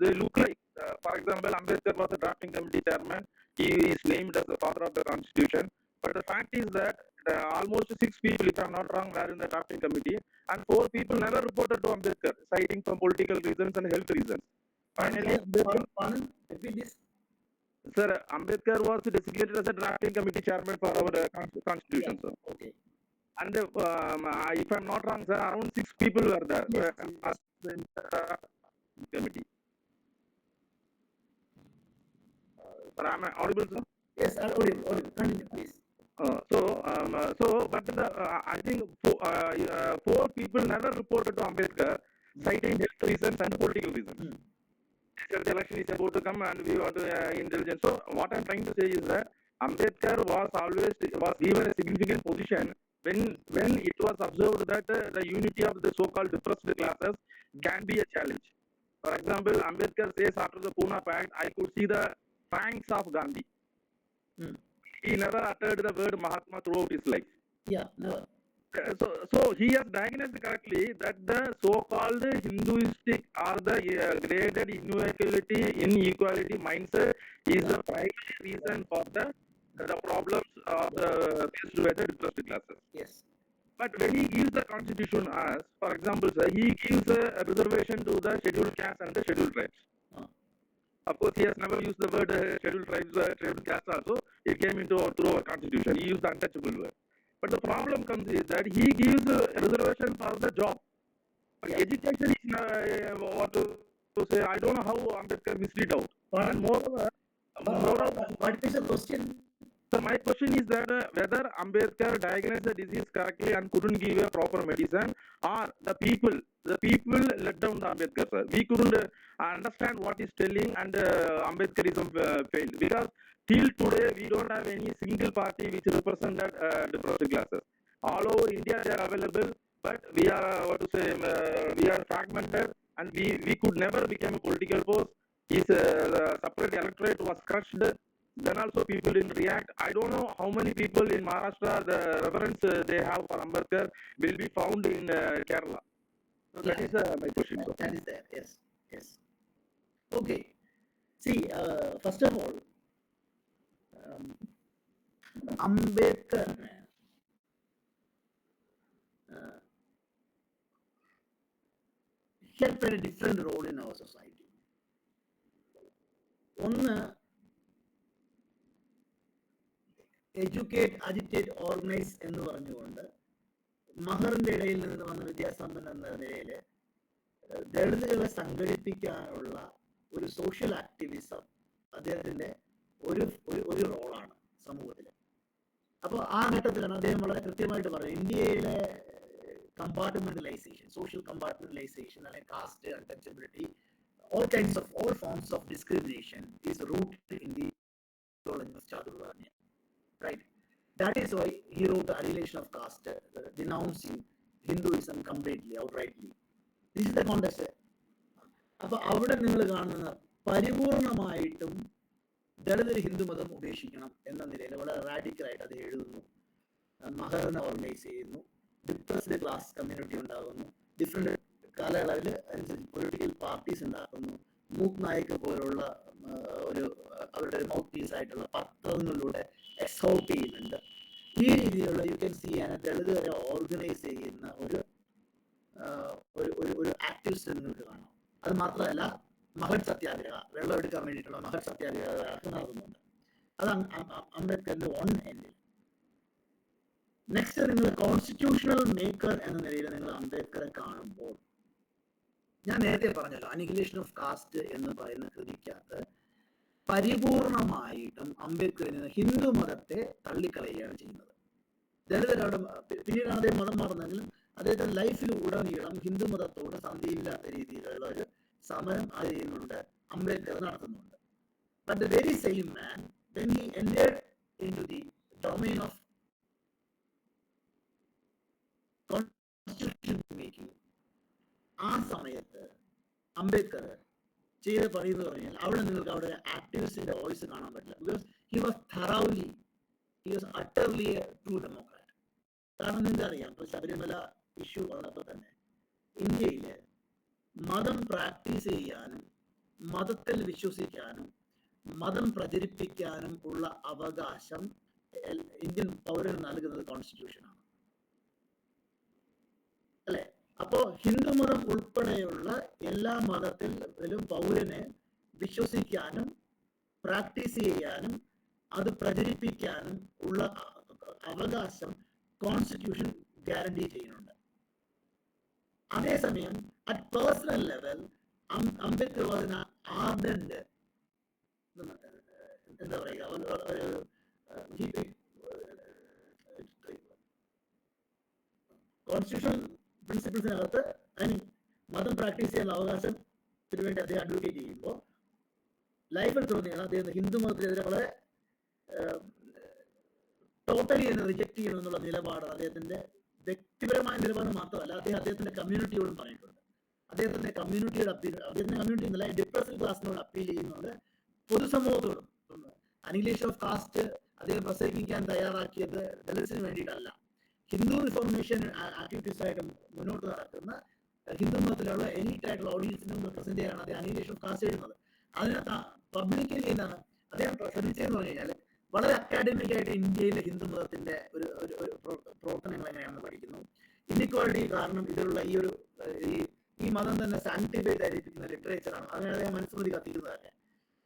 They look like, for example, Ambedkar was the drafting committee chairman. He is named as the father of the constitution. But the fact is that almost 6 people, if I am not wrong, were in the drafting committee, and 4 people never reported to Ambedkar, citing some political reasons and health reasons. Finally, Sir, Ambedkar was designated as a drafting committee chairman for our constitution, sir. Okay. And if I'm not wrong, sir, around 6 people were there. Yes. As in the committee. Sir, am I audible, sir? Yes, audible. Continue, please. But I think 4 people never reported to Ambedkar, citing health reasons and political reasons. The election is about to come and we want to intelligence. So what I'm trying to say is that Ambedkar was given a significant position when it was observed that the unity of the so-called depressed classes can be a challenge. For example, Ambedkar says after the Pune Pact, I could see the fangs of Gandhi. He never uttered the word Mahatma throughout his life. Yeah, never. So he has diagnosed correctly that the so-called Hinduistic or the graded inequality mindset is the primary reason for the problems of the faced by the depressed classes. Yes. But when he gives the constitution as, for example, sir, he gives a reservation to the scheduled castes and the scheduled tribes. Of course, he has never used the word scheduled tribes, scheduled castes also. It came through our constitution. He used the untouchable word. But the problem comes is that he gives a reservation for the job. But education is what to say. I don't know how Ambedkar missed it out. And moreover, what is the question? So my question is that whether Ambedkar diagnosed the disease correctly and couldn't give a proper medicine, or the people let down the Ambedkar, sir. We couldn't understand what he's telling, and Ambedkarism failed. Because till today we don't have any single party which represented deprived classes. All over India they are available, but we are we are fragmented, and we could never become a political force. His separate electorate was crushed. Then also people didn't react. I don't know how many people in Maharashtra the reverence they have for Ambedkar will be found in Kerala. So that is my question. That is there. Yes. Okay. See, first of all, Ambedkar he had played a different role in our society. ഒന്ന്, എഡ്യൂക്കേറ്റ്, അജിറ്റേറ്റ്, ഓർഗനൈസ് എന്ന് പറഞ്ഞുകൊണ്ട് മഹറിന്റെ ഇടയിൽ നിന്ന് വന്ന വിദ്യാസമ്പന്നൻ എന്ന നിലയിൽ ദളിതുകളെ സംഘടിപ്പിക്കാനുള്ള ഒരു സോഷ്യൽ ആക്ടിവിസം അദ്ദേഹത്തിന്റെ ഒരു റോളാണ് സമൂഹത്തിൽ. അപ്പോൾ ആ ഘട്ടത്തിലാണ് അദ്ദേഹം വളരെ കൃത്യമായിട്ട് പറഞ്ഞത് ഇന്ത്യയിലെ കമ്പാർട്ട്മെന്റലൈസേഷൻ, സോഷ്യൽ കമ്പാർട്ട്മെന്റലൈസേഷൻ അല്ലെങ്കിൽ caste untouchability, all forms of discrimination is rooted in the ideology of Chaturvarnya. Right? That is why he wrote the Annihilation of Caste, denouncing Hinduism completely, outrightly. This is the context. അപ്പോൾ അവിടെ നിങ്ങൾ കാണുന്ന പരിപൂർണമായിട്ടും ദളിതർ ഹിന്ദുമതം ഉപേക്ഷിക്കണം എന്ന നിലയിൽ വളരെ റാഡിക്കലായിട്ട് അത് എഴുതുന്നു. മഹറിനെ ഓർഗനൈസ് ചെയ്യുന്നു, ഡിപ്രസ്ഡ് ക്ലാസ് കമ്മ്യൂണിറ്റി ഉണ്ടാകുന്നു, ഡിഫറെന്റ് കാലയളവിൽ അനുസരിച്ച് പൊളിറ്റിക്കൽ പാർട്ടീസ് ഉണ്ടാക്കുന്നു, മൂക്ക് നായിക്ക് പോലുള്ള അവരുടെ ഒരു മൗത്ത് പീസ് ആയിട്ടുള്ള പത്രങ്ങളിലൂടെ എക്സോട്ട് ചെയ്യുന്നുണ്ട്. ഈ രീതിയിലുള്ള യു ക്യാൻ സി ദളിതരെ ഓർഗനൈസ് ചെയ്യുന്ന ഒരു ആക്ടിവിസ്റ്റ് നിങ്ങൾക്ക് കാണാം. അത് മാത്രമല്ല, മഹൽ സത്യാഗ്രഹ, വെള്ളം എടുക്കാൻ വേണ്ടിയിട്ടുള്ള മഹൽ സത്യാഗ്രഹ നടത്തുന്നുണ്ട്. അത് അംബേദ്കറിന്റെ ഓൺ എൻഡിൽ. നെക്സ്റ്റ്, നിങ്ങൾ കോൺസ്റ്റിറ്റ്യൂഷണൽ മേക്കർ എന്ന നിലയിൽ നിങ്ങൾ അംബേദ്കറെ കാണുമ്പോൾ, ഞാൻ നേരത്തെ പറഞ്ഞല്ലോ, അനിഹിലേഷൻ ഓഫ് കാസ്റ്റ് എന്ന് പറയുന്ന കൃതിക്കകത്ത് പരിപൂർണമായിട്ടും അംബേദ്കറിൽ നിന്ന് ഹിന്ദു മതത്തെ തള്ളിക്കളയുകയാണ് ചെയ്യുന്നത്. ദളിതരുടെ പിന്നീട് അദ്ദേഹം മതം മാറുന്നെങ്കിലും അദ്ദേഹത്തിന്റെ ലൈഫിൽ ഉടനീളം ഹിന്ദു മതത്തോട് സന്ധിയില്ലാത്ത രീതിയിലുള്ള ഒരു സമരം ചെയ്യുന്നുണ്ട്, അംബേദ്കർ നടത്തുന്നുണ്ട്. But the very same man, when he entered into the domain of constitution making, ആ സമയത്ത് അംബേദ്കർ ചെയ്ത് പറയുന്നത് പറഞ്ഞാൽ അവിടെ നിങ്ങൾക്ക് അവിടെ ആക്ടിവിസ്റ്റിന്റെ വോയിസ് കാണാൻ പറ്റില്ല. Because he was utterly A true democrat. കാരണം നിങ്ങൾക്ക് അറിയാം, ഇപ്പോൾ ശബരിമല ഇഷ്യൂ വന്നപ്പോൾ തന്നെ ഇന്ത്യയില് മതം പ്രാക്ടീസ് ചെയ്യാനും മതത്തിൽ വിശ്വസിക്കാനും മതം പ്രചരിപ്പിക്കാനും ഉള്ള അവകാശം ഇന്ത്യൻ പൗരന് നൽകുന്നത് കോൺസ്റ്റിറ്റ്യൂഷനാണ്, അല്ലെ? അപ്പോ ഹിന്ദുമതം ഉൾപ്പെടെയുള്ള എല്ലാ മതത്തിലും പൗരന് വിശ്വസിക്കാനും പ്രാക്ടീസ് ചെയ്യാനും അത് പ്രചരിപ്പിക്കാനും ഉള്ള അവകാശം കോൺസ്റ്റിറ്റ്യൂഷൻ ഗ്യാരണ്ടി ചെയ്യുന്നുണ്ട്. അതേസമയം at personal level Ambedkar was an ardent, എന്താ പറയുക, കോൺസ്റ്റിറ്റ്യൂഷൻ പ്രിൻസിപ്പിൾസിനകത്ത് മതം പ്രാക്ടീസ് ചെയ്യാനുള്ള അവകാശത്തിന് വേണ്ടി അദ്ദേഹം അഡ്വക്കേറ്റ് ചെയ്യുമ്പോൾ ലൈഫിൽ തോന്നിയാണ് അദ്ദേഹം ഹിന്ദു മതത്തിനെതിരെ വളരെ ടോട്ടലി തന്നെ റിജക്ട് ചെയ്യണമെന്നുള്ള നിലപാടാണ് അദ്ദേഹത്തിന്റെ വ്യക്തിപരമായ നിലപാട് മാത്രമല്ല, അദ്ദേഹത്തിന്റെ കമ്മ്യൂണിറ്റിയോടും പറഞ്ഞിട്ടുണ്ട്. അദ്ദേഹത്തിന്റെ കമ്മ്യൂണിറ്റി എന്നല്ല, ഡിപ്രസ്ഡ് ക്ലാസിനോട് അപ്പീൽ ചെയ്യുന്നുണ്ട്, പൊതുസമൂഹത്തോടും. അനിഹിലേഷൻ ഓഫ് കാസ്റ്റ് അദ്ദേഹം പ്രസംഗിക്കാൻ തയ്യാറാക്കിയത് ദളിത്സിന് വേണ്ടിയിട്ടല്ല, ഹിന്ദു റിഫോർമേഷൻ ആക്ടിവിറ്റീസായിട്ട് മുന്നോട്ട് നടക്കുന്ന ഹിന്ദു മതത്തിലുള്ള എലീറ്റ് ആയിട്ടുള്ള ഓഡിയൻസിനും റെപ്രസെന്റ് ചെയ്യാനാണ് അദ്ദേഹം അനിഹിലേഷൻ ഓഫ് കാസ്റ്റ് എഴുതുന്നത്. അതിനകത്ത് പബ്ലിക്കലി എന്താണ് അദ്ദേഹം ശ്രദ്ധിച്ചതെന്ന് പറഞ്ഞു കഴിഞ്ഞാൽ, വളരെ അക്കാഡമിക് ആയിട്ട് ഇന്ത്യയിലെ ഹിന്ദു മതത്തിന്റെ ഒരു പ്രവർത്തനങ്ങൾ എങ്ങനെയാണെന്ന് പഠിക്കുന്നു. ഇൻഇക്വാളിറ്റി കാരണം ഇതിലുള്ള ഈ മതം തന്നെ സാങ്ടിഫൈ ധരിപ്പിക്കുന്ന ലിറ്ററേച്ചറാണ്, അങ്ങനെ അദ്ദേഹം മനസ്സുമതി കത്തിക്കുന്നതല്ലേ.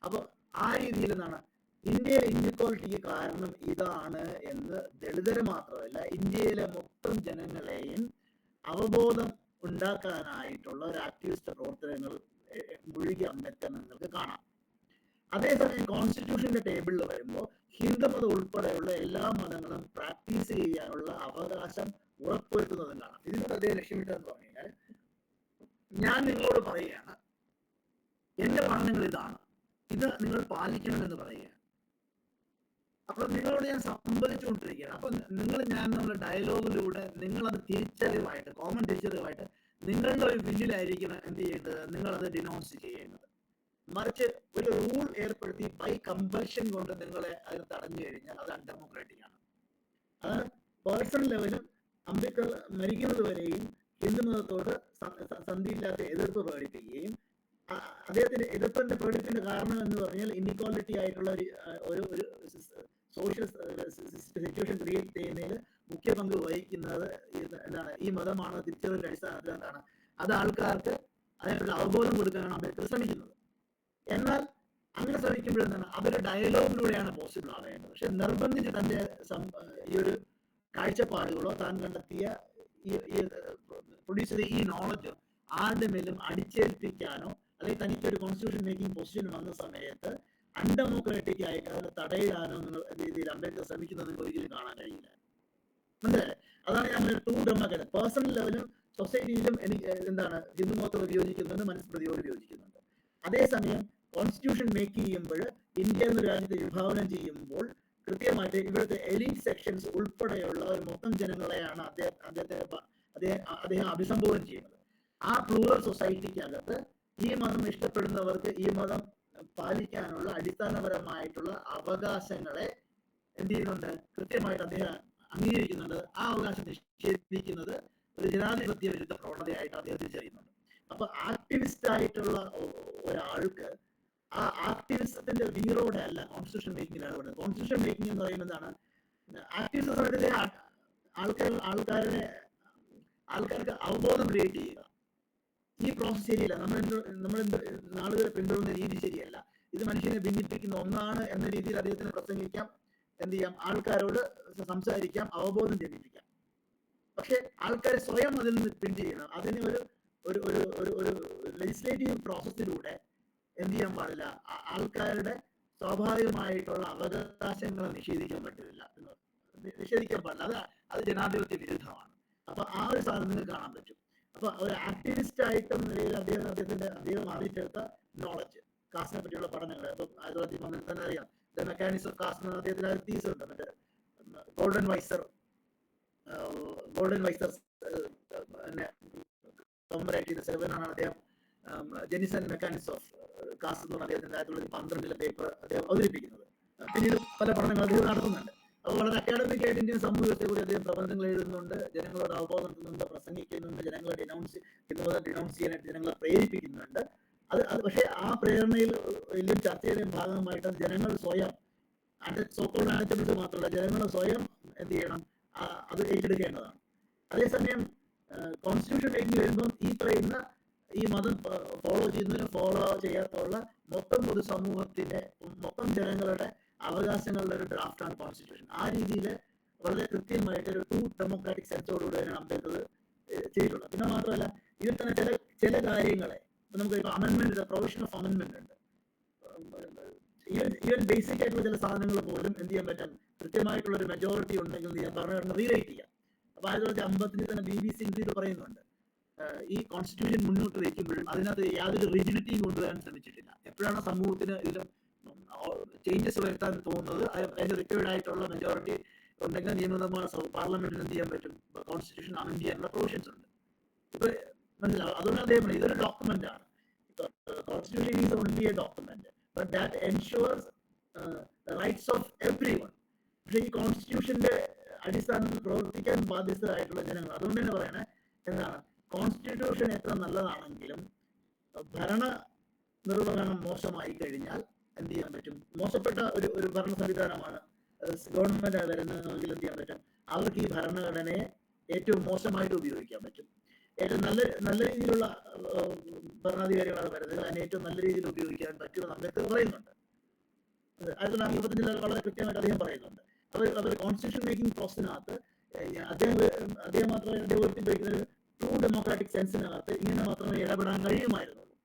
അപ്പൊ ആ രീതിയിൽ എന്താണ് ഇന്ത്യയിലെ ഇൻഇക്വാളിറ്റിക്ക് കാരണം ഇതാണ് എന്ന് ദളിതരെ മാത്രമല്ല ഇന്ത്യയിലെ മൊത്തം ജനങ്ങളെയും അവബോധം ഉണ്ടാക്കാനായിട്ടുള്ള ഒരു ആക്ടിവിസ്റ്റ് പ്രവർത്തനങ്ങൾ മുഴുകി അംബേദ്കർ നിങ്ങൾക്ക് കാണാം. അതേസമയം കോൺസ്റ്റിറ്റ്യൂഷന്റെ ടേബിളിൽ വരുമ്പോൾ ഹിന്ദുമതം ഉൾപ്പെടെയുള്ള എല്ലാ മതങ്ങളും പ്രാക്ടീസ് ചെയ്യാനുള്ള അവകാശം ഉറപ്പുവരുത്തുന്നതും കാണാം. ഇതിനോട് അദ്ദേഹം ലക്ഷ്യമിട്ടെന്ന് പറഞ്ഞു കഴിഞ്ഞാൽ, ഞാൻ നിങ്ങളോട് പറയുകയാണ്, എന്റെ പഠനങ്ങൾ ഇതാണ്, ഇത് നിങ്ങൾ പാലിക്കണമെന്ന് പറയുക. അപ്പൊ നിങ്ങളോട് ഞാൻ സംവദിച്ചുകൊണ്ടിരിക്കുകയാണ്. അപ്പൊ ഞാൻ നമ്മുടെ ഡയലോഗിലൂടെ നിങ്ങളത് തിരിച്ചറിവായിട്ട്, കോമൺ തിരിച്ചറിവായിട്ട് നിങ്ങളുടെ ഒരു വില്ലിലായിരിക്കണം എന്ത് ചെയ്ത് നിങ്ങളത് ഡിനൗൺസ് ചെയ്യേണ്ടത്. മറിച്ച് ഒരു റൂൾ ഏർപ്പെടുത്തി ബൈ കമ്പൽഷൻ കൊണ്ട് നിങ്ങളെ അതിന് തടഞ്ഞു കഴിഞ്ഞാൽ അത് അൺഡെമോക്രാറ്റിക് ആണ്. അത് പേഴ്സണൽ ലെവലും അംബേദ്കർ മരിക്കുന്നത് വരെയും ഹിന്ദുമതത്തോട് സന്ധിയില്ലാത്ത എതിർപ്പ് പ്രകടിപ്പിക്കുകയും അദ്ദേഹത്തിന്റെ എതിർപ്പിന്റെ പ്രകടിപ്പിന്റെ കാരണം എന്ന് പറഞ്ഞാൽ ഇൻഇക്വാലിറ്റി ആയിട്ടുള്ള ഒരു സോഷ്യൽ സിറ്റുവേഷൻ ക്രിയേറ്റ് ചെയ്യുന്നതിൽ മുഖ്യ പങ്ക് വഹിക്കുന്നത് എന്താണ്, ഈ മതമാണ് തിരിച്ചറിവിന്റെ അടിസ്ഥാനത്തിൽ എന്താണ് അത് ആൾക്കാർക്ക് അതിനുള്ള അവബോധം കൊടുക്കാനാണ് അംബേദ്കർ ശ്രമിക്കുന്നത്. എന്നാൽ അങ്ങനെ ശ്രമിക്കുമ്പോഴെന്താണ് അതൊരു ഡയലോഗിലൂടെയാണ് പോസിബിൾ ആവേണ്ടത്. പക്ഷെ നിർബന്ധിച്ച് തന്റെ ഈ ഒരു കാഴ്ചപ്പാടുകളോ താൻ കണ്ടെത്തിയ പ്രൊഡ്യൂസ് ചെയ്ത ഈ നോളജോ ആരുടെ മേലും അടിച്ചേൽപ്പിക്കാനോ അല്ലെങ്കിൽ തനിക്കൊരു കോൺസ്റ്റിറ്റ്യൂഷൻ മേക്കിംഗ് പൊസിഷൻ വന്ന സമയത്ത് അൺഡെമോക്രാറ്റിക് ആയിട്ട് അതിനെ തടയിടാനോ നിങ്ങൾ രീതിയിൽ അംബേദ്കർ ശ്രമിക്കുന്നത് നിങ്ങൾക്ക് ഒരിക്കലും കാണാൻ കഴിയില്ല. മനസ്സിലായി? അതാണ് ഞാൻ ടൂ ഡെമോക്രാറ്റ് പേഴ്സണൽ ലെവലും സൊസൈറ്റിയിലും എനിക്ക് എന്താണ് ഹിന്ദുമതത്തോട് വിയോജിക്കുന്നുണ്ട്, മനുസ്മൃതിയോട് വിയോജിക്കുന്നുണ്ട്. അതേസമയം കോൺസ്റ്റിറ്റ്യൂഷൻ മേക്ക് ചെയ്യുമ്പോൾ ഇന്ത്യ എന്ന രാജ്യത്തെ വിഭാവനം ചെയ്യുമ്പോൾ കൃത്യമായിട്ട് ഇവിടുത്തെ എലീറ്റ് സെക്ഷൻസ് ഉൾപ്പെടെയുള്ള ഒരു മൊത്തം ജനങ്ങളെയാണ് അദ്ദേഹം അഭിസംബോധന ചെയ്യുന്നത്. ആ പ്ലൂറൽ സൊസൈറ്റിക്കകത്ത് ഈ മതം ഇഷ്ടപ്പെടുന്നവർക്ക് ഈ മതം പാലിക്കാനുള്ള അടിസ്ഥാനപരമായിട്ടുള്ള അവകാശങ്ങളെ എന്ത് ചെയ്യുന്നുണ്ട്, കൃത്യമായിട്ട് അദ്ദേഹം അംഗീകരിക്കുന്നുണ്ട്. ആ അവകാശം നിഷേധിക്കുന്നത് ഒരു ജനാധിപത്യ വിരുദ്ധ പ്രവണതയായിട്ട് അദ്ദേഹം തിരിച്ചറിയുന്നുണ്ട്. അപ്പൊ ആക്ടിവിസ്റ്റ് ആയിട്ടുള്ള ഒരാൾക്ക് ആ ആക്ടിവിസത്തിന്റെ വീറോടെ അല്ല കോൺസ്റ്റിറ്റ്യൂഷൻ മേക്കിങ്ങിലാണ് പറയുന്നത്. കോൺസ്റ്റിറ്റ്യൂഷൻ മേക്കിംഗ് എന്ന് പറയുന്നത് എന്താണ്, ആക്ടിവിസത്തിലെ ആൾക്കാർക്ക് അവബോധം ക്രിയേറ്റ് ചെയ്യുക. ഈ പ്രോസസ് ശരിയല്ല, നമ്മൾ നാളുകളെ പിന്തുടരുന്ന രീതി ശരിയല്ല, ഇത് മനുഷ്യനെ ഭിന്നിപ്പിക്കുന്ന ഒന്നാണ് എന്ന രീതിയിൽ അദ്ദേഹത്തിന് പ്രസംഗിക്കാം, എന്ത് ചെയ്യാം, ആൾക്കാരോട് സംസാരിക്കാം, അവബോധം ജനിപ്പിക്കാം. പക്ഷെ ആൾക്കാരെ സ്വയം അതിൽ നിന്ന് പിന്ത് ചെയ്യണം. അതിന് ഒരു ലെജിസ്ലേറ്റീവ് പ്രോസസ്സിലൂടെ എന്ത് ചെയ്യാൻ പാടില്ല, ആൾക്കാരുടെ സ്വാഭാവികമായിട്ടുള്ള അവകാശങ്ങളെ നിഷേധിക്കാൻ പാടില്ല. അത് ജനാധിപത്യ വിരുദ്ധമാണ്. അപ്പൊ ആ ഒരു സാധനം നിങ്ങൾക്ക് കാണാൻ പറ്റും. അപ്പൊ ഒരു ആക്ടിവിസ്റ്റ് ആയിട്ട് നിലയിൽ അദ്ദേഹം ആദ്യത്തെ നോളജ് കാസ്റ്റിനെ പറ്റിയുള്ള പഠനങ്ങൾ ഇപ്പം 1913 തന്നെ അറിയാം. ദ മെക്കാനിക്സ് ഓഫ് കാസ്റ്റ് എന്ന അദ്ദേഹത്തിന് തീസ് ഉണ്ട്. മറ്റേ ഗോൾഡൻ വൈസർ ആണ് അദ്ദേഹം ജെനിസൺ മെക്കാനിക്സ് ഓഫ് കാസ്റ്റ് എന്ന് പറഞ്ഞ അദ്ദേഹത്തിന്റെ 1912 പേപ്പർ അദ്ദേഹം അവതരിപ്പിക്കുന്നത്. പിന്നീട് പല പഠനങ്ങൾ അദ്ദേഹം നടത്തുന്നുണ്ട്. അപ്പോൾ വളരെ അക്കാഡമിക് ആയിട്ട് ഇന്ത്യൻ സമൂഹത്തെ കൂടി അദ്ദേഹം പ്രബന്ധങ്ങൾ എഴുതുന്നുണ്ട്, ജനങ്ങളോട് അവബോധം നടത്തുന്നുണ്ട്, പ്രസംഗിക്കുന്നുണ്ട്, ജനങ്ങളെ ഡിനൗൺസ് ചെയ്യാനായിട്ട് ജനങ്ങളെ പ്രേരിപ്പിക്കുന്നുണ്ട്. അത് പക്ഷേ ആ പ്രേരണയിൽ വലിയ ചർച്ചയുടെ ഭാഗമായിട്ട് ജനങ്ങൾ സ്വയം സോക്കോൾഡ് അൺടച്ചബിൾസ് മാത്രമല്ല ജനങ്ങൾ സ്വയം എന്ത് ചെയ്യണം, അത് ഏറ്റെടുക്കേണ്ടതാണ്. അതേസമയം കോൺസ്റ്റിറ്റ്യൂഷൻ മേക്കിംഗ് വരുമ്പം ഈ പറയുന്ന ഈ മതം ഫോളോ ചെയ്യുന്നതിനും ഫോളോ ചെയ്യാത്തുള്ള മൊത്തം പൊതുസമൂഹത്തിന്റെ മൊത്തം ജനങ്ങളുടെ അവകാശങ്ങളുടെ ഒരു ഡ്രാഫ്റ്റാണ് കോൺസ്റ്റിറ്റ്യൂഷൻ. ആ രീതിയിൽ വളരെ കൃത്യമായിട്ട് ഒരു ട്രൂ ഡെമോക്രാറ്റിക് സെൻസോടുകൂടിയാണ് അംബേദ്കർ ചെയ്തിട്ടുള്ളത്. പിന്നെ മാത്രമല്ല ഇതിൽ തന്നെ ചില കാര്യങ്ങളെ നമുക്ക് ഇപ്പോൾ അമെൻമെന്റ്, പ്രൊവിഷൻ ഓഫ് അമെൻമെന്റ് ഉണ്ട്. ഈവൻ ബേസിക് ആയിട്ടുള്ള ചില സാധനങ്ങൾ പോലും എന്ത് ചെയ്യാൻ പറ്റും, കൃത്യമായിട്ടുള്ള ഒരു മെജോറിറ്റി ഉണ്ടെങ്കിൽ ഭരണഘടന റീറൈറ്റ് ചെയ്യാം. അപ്പൊ 1950 തന്നെ BBC ഇത് പറയുന്നുണ്ട്, ഈ കോൺസ്റ്റിറ്റ്യൂഷൻ മുന്നോട്ട് വയ്ക്കുമ്പോഴും അതിനകത്ത് യാതൊരു റിജിഡിറ്റിയും കൊണ്ടുവരാൻ ശ്രമിച്ചിട്ടില്ല. എപ്പോഴാണ് സമൂഹത്തിന് ഇതിലും ചേഞ്ചസ് വരുത്താൻ തോന്നുന്നത്, അതിന് റിക്വയർഡ് ആയിട്ടുള്ള മെജോറിറ്റി ഉണ്ടെങ്കിൽ നിയമനിർമ്മാണ പാർലമെന്റിന് എന്ത് ചെയ്യാൻ പറ്റും, കോൺസ്റ്റിറ്റ്യൂഷൻ അമെൻഡ് ചെയ്യാനുള്ള പ്രൊവിഷൻസ് ഉണ്ട്. ഇപ്പൊ മനസ്സിലാവും. അതുകൊണ്ട് അദ്ദേഹം ഇതൊരു ഡോക്യുമെന്റ് ആണ്. Constitution is only A document but that ensures rights of every one. പക്ഷേ ഈ കോൺസ്റ്റിറ്റ്യൂഷന്റെ അടിസ്ഥാനത്തിൽ പ്രവർത്തിക്കാൻ ബാധ്യസ്ഥരായിട്ടുള്ള ജനങ്ങൾ. അതുകൊണ്ട് തന്നെ പറയണേ എന്താണ്, കോൺസ്റ്റിറ്റ്യൂഷൻ എത്ര നല്ലതാണെങ്കിലും ഭരണ നിർവഹണം മോശമായി കഴിഞ്ഞാൽ എന്ത് ചെയ്യാൻ പറ്റും, മോശപ്പെട്ട ഒരു ഭരണ സംവിധാനമാണ് ഗവൺമെന്റ് വരുന്നതെങ്കിൽ എന്ത് ചെയ്യാൻ പറ്റും, അവർക്ക് ഈ ഭരണഘടനയെ ഏറ്റവും മോശമായിട്ട് ഉപയോഗിക്കാൻ പറ്റും. ഏറ്റവും നല്ല രീതിയിലുള്ള ഭരണാധികാരികളാണ് വരുന്നത്, അതിനെ ഏറ്റവും നല്ല രീതിയിൽ ഉപയോഗിക്കാൻ പറ്റുമെന്ന് അംബേദ്കർ പറയുന്നുണ്ട്. 1955 വളരെ കൃത്യമായിട്ട് അദ്ദേഹം പറയുന്നുണ്ട്. അവർ കോൺസ്റ്റിറ്റ്യൂഷൻ മേക്കിംഗ് പ്രോസസ്സിനകത്ത് അദ്ദേഹം മാത്രമേ ഉപയോഗിക്കുന്ന ഒരു ട്രൂ ഡെമോക്രാറ്റിക് സെൻസിനകത്ത് ഇങ്ങനെ മാത്രമേ ഇടപെടാൻ കഴിയുമായിരുന്നുള്ളൂ.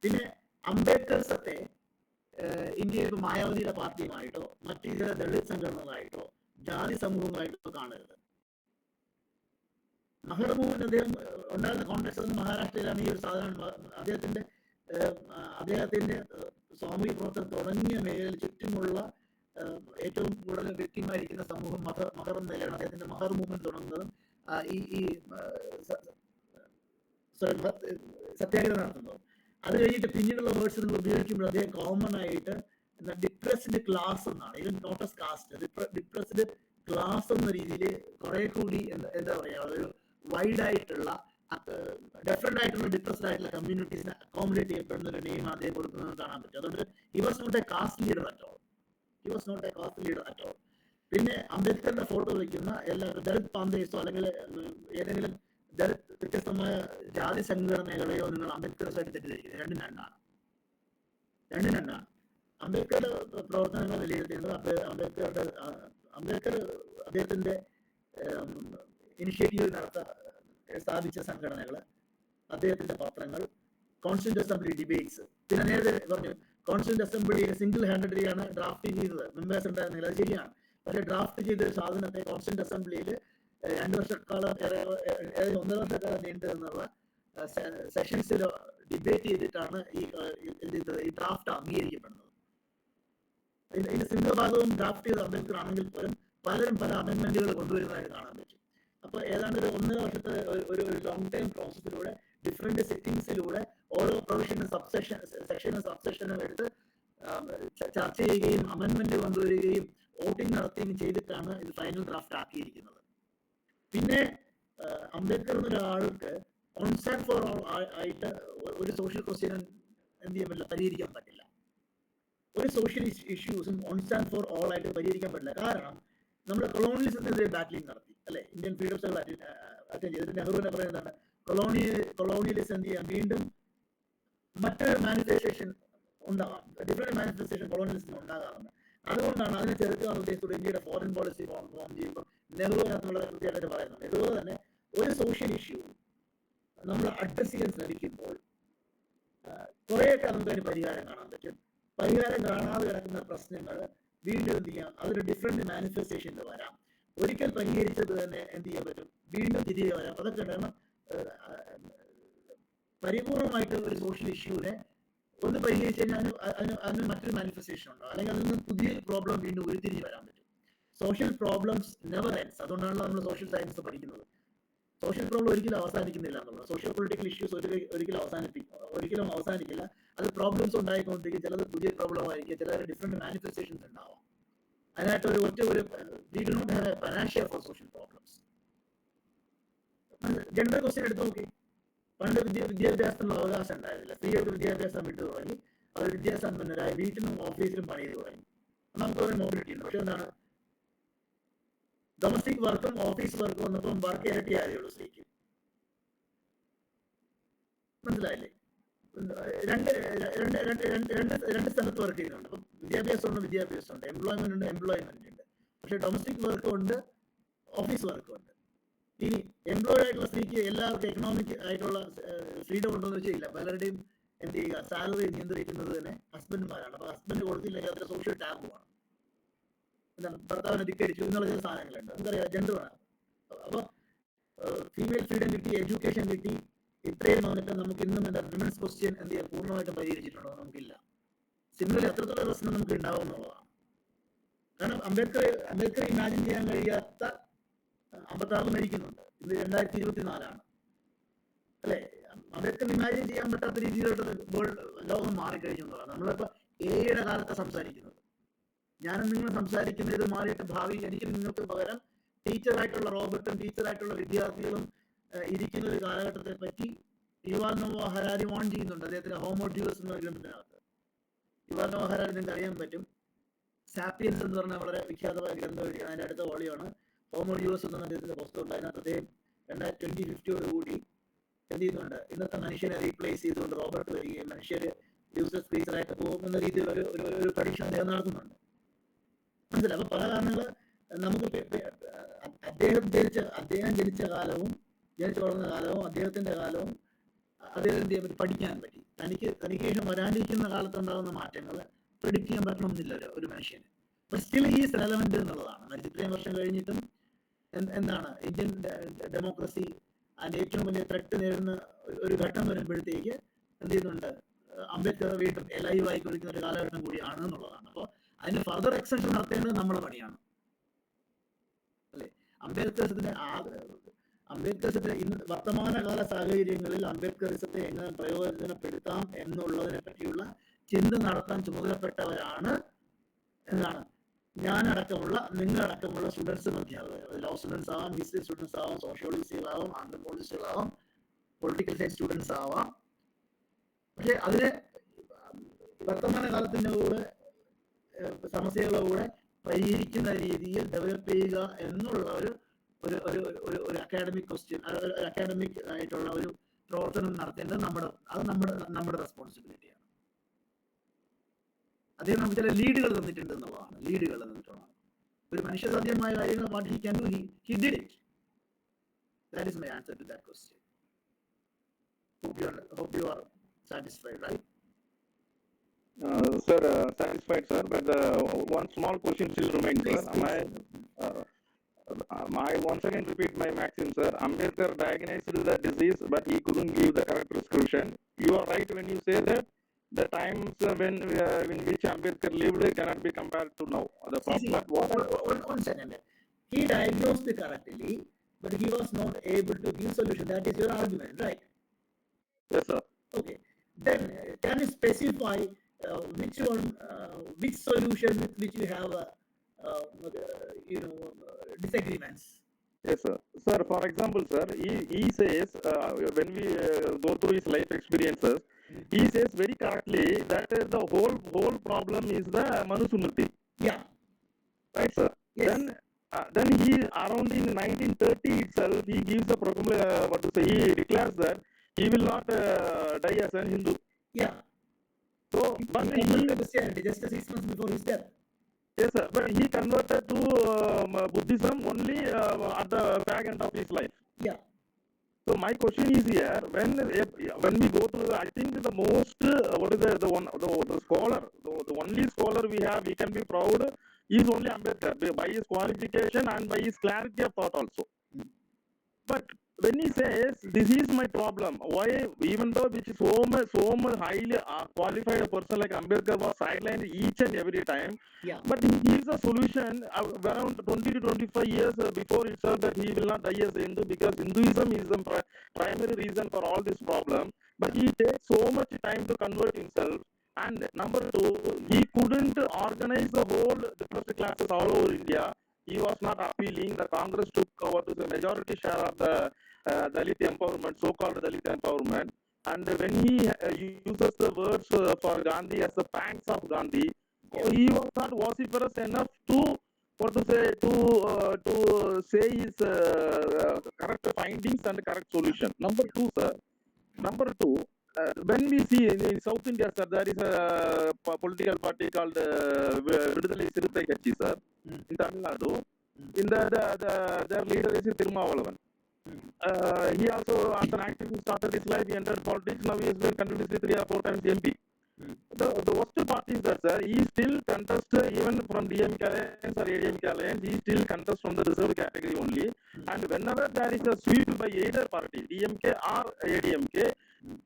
പിന്നെ അംബേദ്കർസത്തെ ഇന്ത്യയിൽ ഇപ്പോൾ മായാവതിയുടെ പാർട്ടിയുമായിട്ടോ മറ്റു ചില ദളിത് സംഘടനകളായിട്ടോ ജാതി സമൂഹമായിട്ടോ കാണരുത്. മഹർമോഹൻ അദ്ദേഹം ഉണ്ടായിരുന്ന കോൺഗ്രസ് മഹാരാഷ്ട്രയിലാണ് ഈ ഒരു സാധനം. അദ്ദേഹത്തിന്റെ സാമൂഹിക പ്രവർത്തനം തുടങ്ങിയ മേഖലയിൽ ചുറ്റുമുള്ള ഏറ്റവും കൂടുതൽ വ്യക്തിമായിരിക്കുന്ന സമൂഹം മഹർ എന്നതിലാണ് അദ്ദേഹത്തിന്റെ മഹർ മൂവ്മെന്റ് തുടങ്ങുന്നതും ഈ സത്യാഗ്രഹം നടത്തുന്നത്. അത് കഴിഞ്ഞിട്ട് പിന്നീടുള്ള വേർഡ്സ് നിങ്ങൾ ഉപയോഗിക്കുമ്പോൾ അദ്ദേഹം കോമൺ ആയിട്ട് ഡിപ്രസ്ഡ് ക്ലാസ് എന്നാണ്, even not as caste, depressed class എന്ന രീതിയിൽ കുറെ കൂടി എന്താ പറയാ ഒരു വൈഡ് ആയിട്ടുള്ള ഡിഫറെന്റ് ആയിട്ടുള്ള ഡിപ്രസ്ഡ് ആയിട്ടുള്ള കമ്മ്യൂണിറ്റീസിനെ അക്കോമഡേറ്റ് ചെയ്യപ്പെടുന്ന ഒരു നെയിം അദ്ദേഹം കൊടുക്കുന്നത് കാണാൻ പറ്റും. അതുകൊണ്ട് he was not a caste leader at all. He was not a caste leader at all. പിന്നെ അംബേദ്കറിന്റെ ഫോട്ടോ വയ്ക്കുന്ന എല്ലാ ദളിത് പാന്തേഴ്സോ അല്ലെങ്കിൽ ഏതെങ്കിലും ദളിത് വ്യത്യസ്തമായ ജാതി സംഘടനകളെയോ നിങ്ങൾ അംബേദ്കറുമായിട്ട് തെറ്റിദ്ധരിക്കുന്നത് രണ്ടും രണ്ടാണ്. അംബേദ്കറുടെ പ്രവർത്തനങ്ങൾ വിലയിരുത്തേണ്ടത് അംബേദ്കർ അദ്ദേഹത്തിന്റെ ഇനിഷ്യേറ്റീവ് സ്ഥാപിച്ച സംഘടനകൾ, അദ്ദേഹത്തിന്റെ പത്രങ്ങൾ, കോൺസ്റ്റിറ്റ്യൂന്റ് അസംബ്ലി ഡിബേറ്റ്സ്. പിന്നെ നേരത്തെ പറഞ്ഞു കോൺസ്റ്റിറ്റ്യൂന്റ് അസംബ്ലിയിൽ സിംഗിൾ ഹാൻഡഡ്ലിയാണ് ഡ്രാഫ്റ്റ് ചെയ്തത്, മെമ്പേഴ്സ് ഉണ്ടായിരുന്നില്ല, അത് ശരിയാണ്. പക്ഷെ ഡ്രാഫ്റ്റ് ചെയ്ത സാധനത്തെ കോൺസ്റ്റിറ്റ്യൂന്റ് അസംബ്ലിയിൽ 2 വർഷക്കാലം 1.5 വർഷക്കാലം നീണ്ടു നിന്നുള്ള സെഷൻസിൽ ഡിബേറ്റ് ചെയ്തിട്ടാണ് ഈ ഡ്രാഫ്റ്റ് അംഗീകരിക്കപ്പെടുന്നത്. ഇതിന്റെ സിംഹഭാഗവും ഡ്രാഫ്റ്റ് ചെയ്ത അംബേദ്കർ ആണെങ്കിൽ പോലും പലരും പല അമെന്റ്മെന്റുകൾ കൊണ്ടുവരുന്നതായിട്ട് കാണാൻ പറ്റും. അപ്പൊ ഏതാണ്ട് ഒരു 1.5 വർഷത്തെ ഒരു ലോങ് ടൈം പ്രോസസ്സിലൂടെ ഡിഫറെന്റ് സെറ്റിംഗ്സിലൂടെ ഓരോ പ്രൊവിഷനും സബ്സെക്ഷനും എടുത്ത് ചർച്ച ചെയ്യുകയും അമെന്റ്മെന്റ് കൊണ്ടുവരികയും വോട്ടിംഗ് നടത്തുകയും ചെയ്തിട്ടാണ് ഇത് ഫൈനൽ ഡ്രാഫ്റ്റ് ആക്കിയിരിക്കുന്നത്. പിന്നെ അംബേദ്കർ എന്നൊരാൾക്ക് ഓൺസ് ആൻഡ് ഫോർ ഓൾ ആയിട്ട് ഒരു സോഷ്യൽ ക്വസ്റ്റ്യൻ എന്ത് ചെയ്യാൻ പറ്റില്ല, പരിഹരിക്കാൻ പറ്റില്ല. ഒരു സോഷ്യൽ ഇഷ്യൂസും ഓൺസ് ആൻഡ് ഫോർ ഓൾ ആയിട്ട് പരിഹരിക്കാൻ പറ്റില്ല. കാരണം നമ്മൾ കൊളോണിയലിസത്തിനെതിരെ ബാറ്റിലിംഗ് നടത്തി അല്ലെ, ഇന്ത്യൻ ഫ്രീഡം സ്ട്രഗിൾ അറ്റൻഡ് ചെയ്തിട്ട് നെഹ്റുവിനെ പറയുന്നതാണ് കൊളോണിയലിസം എന്ത് ചെയ്യാം, വീണ്ടും മറ്റൊരു മാനിഫെസ്റ്റേഷൻ ഉണ്ടാകാം, ഡിഫറെന്റ് മാനിഫെസ്റ്റേഷൻ കൊളോണിയലിസം ഉണ്ടാകാറുണ്ട്. അതുകൊണ്ടാണ് അതിനെ ചെറുക്കാൻ ഉദ്ദേശിച്ചത് ഇന്ത്യയുടെ ഫോറിൻ പോളിസി ഫോം ചെയ്യുമ്പോൾ നെഹ്റു അതിനകത്ത് വളരെ കൃത്യമായിട്ട് പറയുന്നത്. ഇതുപോലെ തന്നെ ഒരു സോഷ്യൽ ഇഷ്യൂ നമ്മൾ അഡ്രസ് ചെയ്യാൻ ശ്രമിക്കുമ്പോൾ കുറേയൊക്കെ നമുക്ക് അതിന് പരിഹാരം കാണാൻ പറ്റും. പരിഹാരം കാണാതെ കിടക്കുന്ന പ്രശ്നങ്ങൾ വീണ്ടും എന്ത് ചെയ്യാം, അതൊരു ഡിഫറെന്റ് മാനിഫെസ്റ്റേഷനിൽ വരാം. ഒരിക്കൽ പരിഹരിച്ചത് തന്നെ എന്ത് ചെയ്യാൻ പറ്റും, വീണ്ടും തിരികെ വരാം. അതൊക്കെ കാരണം പരിപൂർണമായിട്ട് ഒരു സോഷ്യൽ ഇഷ്യൂവിനെ ഒന്ന് പരിഹരിച്ച് കഴിഞ്ഞാൽ അതിന് മറ്റൊരു മാനിഫെസ്റ്റേഷൻ ഉണ്ടോ, അല്ലെങ്കിൽ അതിൽ നിന്ന് പുതിയൊരു പ്രോബ്ലം വീണ്ടും ഉരുത്തിരിഞ്ഞ് വരാൻ പറ്റും. Social problems never ends. അതുകൊണ്ടാണല്ലോ നമ്മൾ സോഷ്യൽ സയൻസ് പഠിക്കുന്നത്. സോഷ്യൽ പ്രോബ്ലം ഒരിക്കലും അവസാനിക്കുന്നില്ല എന്നുള്ളത്. സോഷ്യൽ പൊളിറ്റിക്കൽ ഇഷ്യൂസ് ഒരിക്കലും അവസാനിക്കില്ല. അത് പ്രോബ്ലംസ് ഉണ്ടായിക്കൊണ്ടിരിക്കും. ചിലത് പുതിയ പ്രോബ്ലം ആയിരിക്കും, ചിലത് ഡിഫറെന്റ് മാനിഫെസ്റ്റേഷൻസ് ഉണ്ടാവാം. അതിനായിട്ട് ഒരു we do not have a panacea for social problems. Gender question എടുത്ത് നോക്കി. പണ്ട് വിദ്യാഭ്യാസത്തിനുള്ള അവകാശം ഉണ്ടായിരുന്നില്ല. സ്ത്രീകൾക്ക് വിദ്യാഭ്യാസം വിട്ടു തുടങ്ങി, അവർ വിദ്യാസമ്പന്നരായി വീട്ടിലും ഓഫീസിലും പണി ചെയ്ത് തുടങ്ങി. നമുക്ക് ഒരു മോബിലിറ്റി ഉണ്ട്. പക്ഷെ എന്താണ്, ഡൊമസ്റ്റിക് വർക്കും ഓഫീസ് വർക്കും വന്നപ്പം വർക്ക് ഇരട്ടി ആയതേ സ്ത്രീക്ക്. മനസ്സിലായില്ലേ? രണ്ട് സ്ഥലത്ത് വർക്ക് ചെയ്യുന്നുണ്ട്. അപ്പം വിദ്യാഭ്യാസം ഉണ്ട്, എംപ്ലോയ്മെന്റ് ഉണ്ട്. പക്ഷെ ഡൊമസ്റ്റിക് വർക്കും ഉണ്ട്, ഓഫീസ് വർക്കും ഉണ്ട്. ഇനി എംപ്ലോയ്ഡ് ആയിട്ടുള്ള സ്ത്രീക്ക് എല്ലാവർക്കും എക്കണോമിക് ആയിട്ടുള്ള ഫ്രീഡം ഉണ്ടോന്ന് വെച്ചില്ല. പലരുടെയും എന്ത് ചെയ്യുക, സാലറി നിയന്ത്രിക്കുന്നത് തന്നെ ഹസ്ബൻഡുമാരാണ്. അപ്പൊ ഹസ്ബൻഡ് കൊടുത്തില്ലെങ്കിൽ അതൊരു സോഷ്യൽ ടാബുമാണ്. എന്താണ്, ഭർത്താവിനെ ധിക്കരിച്ചു എന്നുള്ള ചില സാധനങ്ങളുണ്ട്. നമുക്കറിയാം, ജെൻഡറാണ്. അപ്പൊ ഫീമെയിൽ ഫ്രീഡം കിട്ടി, എഡ്യൂക്കേഷൻ കിട്ടി, ഇത്രയും വന്നിട്ട് നമുക്ക് ഇന്നും എന്താ വിമൻസ് ക്വസ്റ്റ്യൻ എന്ത് ചെയ്യാൻ പൂർണ്ണമായിട്ടും പരിഹരിച്ചിട്ടുണ്ടോ? നമുക്കില്ല. സിമിലർലി അത്രത്തോളം പ്രശ്നം നമുക്ക് ഉണ്ടാവുന്നുള്ളതാണ്. കാരണം അംബേദ്കർ ഇമാജിൻ ചെയ്യാൻ കഴിയാത്ത 56 മരിക്കുന്നുണ്ട്. ഇത് 2024 അല്ലെ? അംബേദ്കർ ഇമാജിൻ ചെയ്യാൻ പറ്റാത്ത രീതിയിലോട്ട് ലോകം മാറിക്കഴിഞ്ഞു എന്നുള്ളതാണ്. നമ്മളിപ്പോ എയുടെ കാലത്ത് സംസാരിക്കുന്നത്, ഞാനും നിങ്ങൾ സംസാരിക്കുന്ന ഇത് മാറിയിട്ട് ഭാവി എനിക്ക് നിങ്ങൾക്ക് പകരം ടീച്ചറായിട്ടുള്ള റോബർട്ടും ടീച്ചറായിട്ടുള്ള വിദ്യാർത്ഥികളും ഇരിക്കുന്ന ഒരു കാലഘട്ടത്തെ പറ്റി യുവാൽ നോവ ഹരാരി വാൺ ചെയ്യുന്നുണ്ട്. അദ്ദേഹത്തിന്റെ ഹോമോ ഡ്യൂസ് എന്ന ഗ്രന്ഥത്തിനകത്ത് യുവാൽ നോവ ഹരാരി നിങ്ങൾക്ക് അറിയാൻ പറ്റും. സാപ്പിയൻസ് എന്ന് പറഞ്ഞാൽ വളരെ വിഖ്യാതമായ ഗ്രന്ഥം എഴുതിയാണ്. അതിന്റെ അടുത്ത വോളിയാണ് ഹോമോ ഡ്യൂസ് എന്ന അദ്ദേഹത്തിന്റെ പുസ്തകമുണ്ട്. അതിനകത്ത് അദ്ദേഹം 2050 എന്ത് ചെയ്യുന്നുണ്ട്, ഇന്നത്തെ മനുഷ്യനെ റീപ്ലേസ് ചെയ്തുകൊണ്ട് റോബർട്ട് വരികയും മനുഷ്യര് യൂസ്ലെസ് ക്രീച്ചറായിട്ട് പോകുന്ന രീതിയിൽ ഒരു പ്രഡിക്ഷൻ അദ്ദേഹം നടത്തുന്നുണ്ട്. മനസ്സിലായി? അപ്പൊ പല കാരണങ്ങൾ നമുക്ക് അദ്ദേഹം ജനിച്ച കാലവും ജനിച്ചു വളർന്ന കാലവും അദ്ദേഹത്തിന്റെ കാലവും അദ്ദേഹത്തിന് പഠിക്കാൻ പറ്റി. തനിക്ക് ശേഷം വരാനിരിക്കുന്ന കാലത്തുണ്ടാകുന്ന മാറ്റങ്ങൾ പ്രെഡിക്റ്റ് ചെയ്യാൻ പറ്റണമെന്നില്ല ഒരു മനുഷ്യന്. ബട്ട് സ്റ്റിൽ ഈസ് റെലവന്റ് എന്നുള്ളതാണ്. മരിച്ച് ഇത്രയും വർഷം കഴിഞ്ഞിട്ടും എന്താണ് ഇന്ത്യൻ ഡെമോക്രസി അതിന്റെ ഏറ്റവും വലിയ ത്രെട്ട് നേരിടുന്ന ഒരു ഘട്ടം വരുമ്പോഴത്തേക്ക് എന്ത് ചെയ്യുന്നുണ്ട്, അംബേദ്കർ വീണ്ടും ലൈവ് ആയിക്കൊണ്ടിരിക്കുന്ന ഒരു കാലഘട്ടം കൂടിയാണ് എന്നുള്ളതാണ്. അപ്പോൾ അതിന് ഫർദർ എക്സ്റ്റൻഷൻ നടത്തേണ്ടത് നമ്മുടെ പണിയാണ് അല്ലേ. അംബേദ്കറിസത്തെ ഇന്ന് വർത്തമാനകാല സാഹചര്യങ്ങളിൽ അംബേദ്കറിസത്തെ എങ്ങനെ പ്രയോജനപ്പെടുത്താം എന്നുള്ളതിനെ പറ്റിയുള്ള ചിന്ത നടത്താൻ ചുമതലപ്പെട്ടവരാണ് എന്താണ് ഞാനടക്കമുള്ള നിങ്ങളടക്കമുള്ള സ്റ്റുഡൻസ് ലോ സ്റ്റുഡൻസ് ആവാം, ഹിസ്റ്ററി സ്റ്റുഡൻസ് ആവാം, സോഷ്യോളജിസ്റ്റുകളാവാം, ആന്ത്രപ്പോളജിസ്റ്റുകളാവാം, പൊളിറ്റിക്കൽ സയൻസ് സ്റ്റുഡൻസ് ആവാം. പക്ഷെ അതിനെ വർത്തമാനകാലത്തിൻ്റെ കൂടെ സമസ്യകളോടെ പരിഹരിക്കുന്ന രീതിയിൽ ഡെവലപ്പ് ചെയ്യുക എന്നുള്ള ഒരു അക്കാഡമിക് ക്വസ്റ്റ്യൻ, അക്കാഡമിക് ആയിട്ടുള്ള ഒരു പ്രവർത്തനം നടത്തേണ്ടത് നമ്മുടെ റെസ്പോൺസിബിലിറ്റിയാണ്. അദ്ദേഹം നമുക്ക് ചില ലീഡുകൾ തന്നിട്ടുണ്ട് എന്നുള്ളതാണ്. ലീഡുകൾ തന്നിട്ടുള്ളതാണ്. ഒരു മനുഷ്യസാധ്യമായ കാര്യങ്ങൾ what he can do, he did it. That is my answer to that question. Hope you are satisfied, right? Sir, satisfied, sir. But one small question still remains, sir. I once again repeat my maxim, sir. Ambedkar diagnosed the disease, but he couldn't give the correct prescription. You are right when you say that the times when in which Ambedkar lived cannot be compared to now. One second. He diagnosed correctly, but he was not able to give solution. That is your argument, right? Yes, sir. Okay. Then can you specify which solution with which you have disagreements? Yes, sir. Sir, for example, sir, he says when we go through his life experiences, he says very correctly that the whole problem is the Manusmriti. Yeah. Right, sir. Yes. Then he around in 1930 itself he gives a he declares that he will not die as a Hindu. Yeah. So, but he converted to Christianity just 6 months before his death. Yes, sir. But he converted to Buddhism only at the back end of his life. Yeah. So my question is here: when we go to I think the most the scholar, the only scholar we have, we can be proud, is only Ambedkar by his qualification and by his clarity of thought also. But when he says this is my problem, why even though which is so much highly qualified a person like Ambedkar was sidelined each and every time, yeah, but he gives a solution around 20 to 25 years before itself that he will not die as a Hindu because Hinduism is the primary reason for all this problem. But he takes so much time to convert himself. And number two, he couldn't organize the whole depressed classes all over India. He was not appealing. The Congress took over to the majority share of the Dalit empowerment, so-called Dalit empowerment. And when he uses the words for Gandhi as the pangs of Gandhi, he was not vociferous enough to say his correct findings and correct solution. Number two, sir. When we see in South India, sir, there is a political party called Vidudalai Sirithai Katchi, sir, in Tamil Nadu. In their leader is Thirumavalavan. He also, as an activist, started his life. He entered politics. Now he has been continuously 3 or 4 times MP. The worst part is that, sir, he still contests even from DMK alliance or ADMK alliance. He still contests from the reserved category only. And whenever there is a sweep by either party, DMK or ADMK,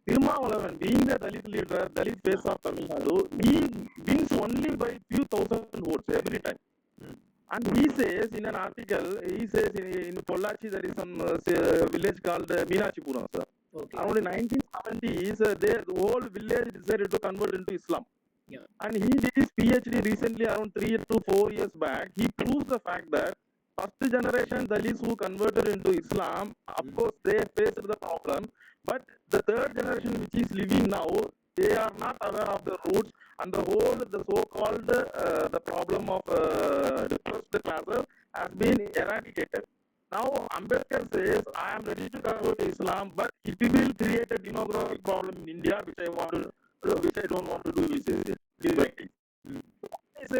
Thirumavalavan, being the Dalit leader, Dalit face of Tamil Nadu, he wins only by few thousand votes every time. And he says in an article, he says in Pollachi there is some village called Meenachipuram, sir. Okay. Around the 1970s, the whole village decided to convert into Islam. Yeah. And he did his PhD recently, around 3 to 4 years back. He proves the fact that first generation Dalits who converted into Islam, of course, they faced the problem. But the third generation which is living now, they are not aware of the roots and the so-called the problem of depressed classes has been eradicated. Now Ambedkar says, I am ready to convert to Islam, but it will create a demographic problem in India, which I don't want to do. He says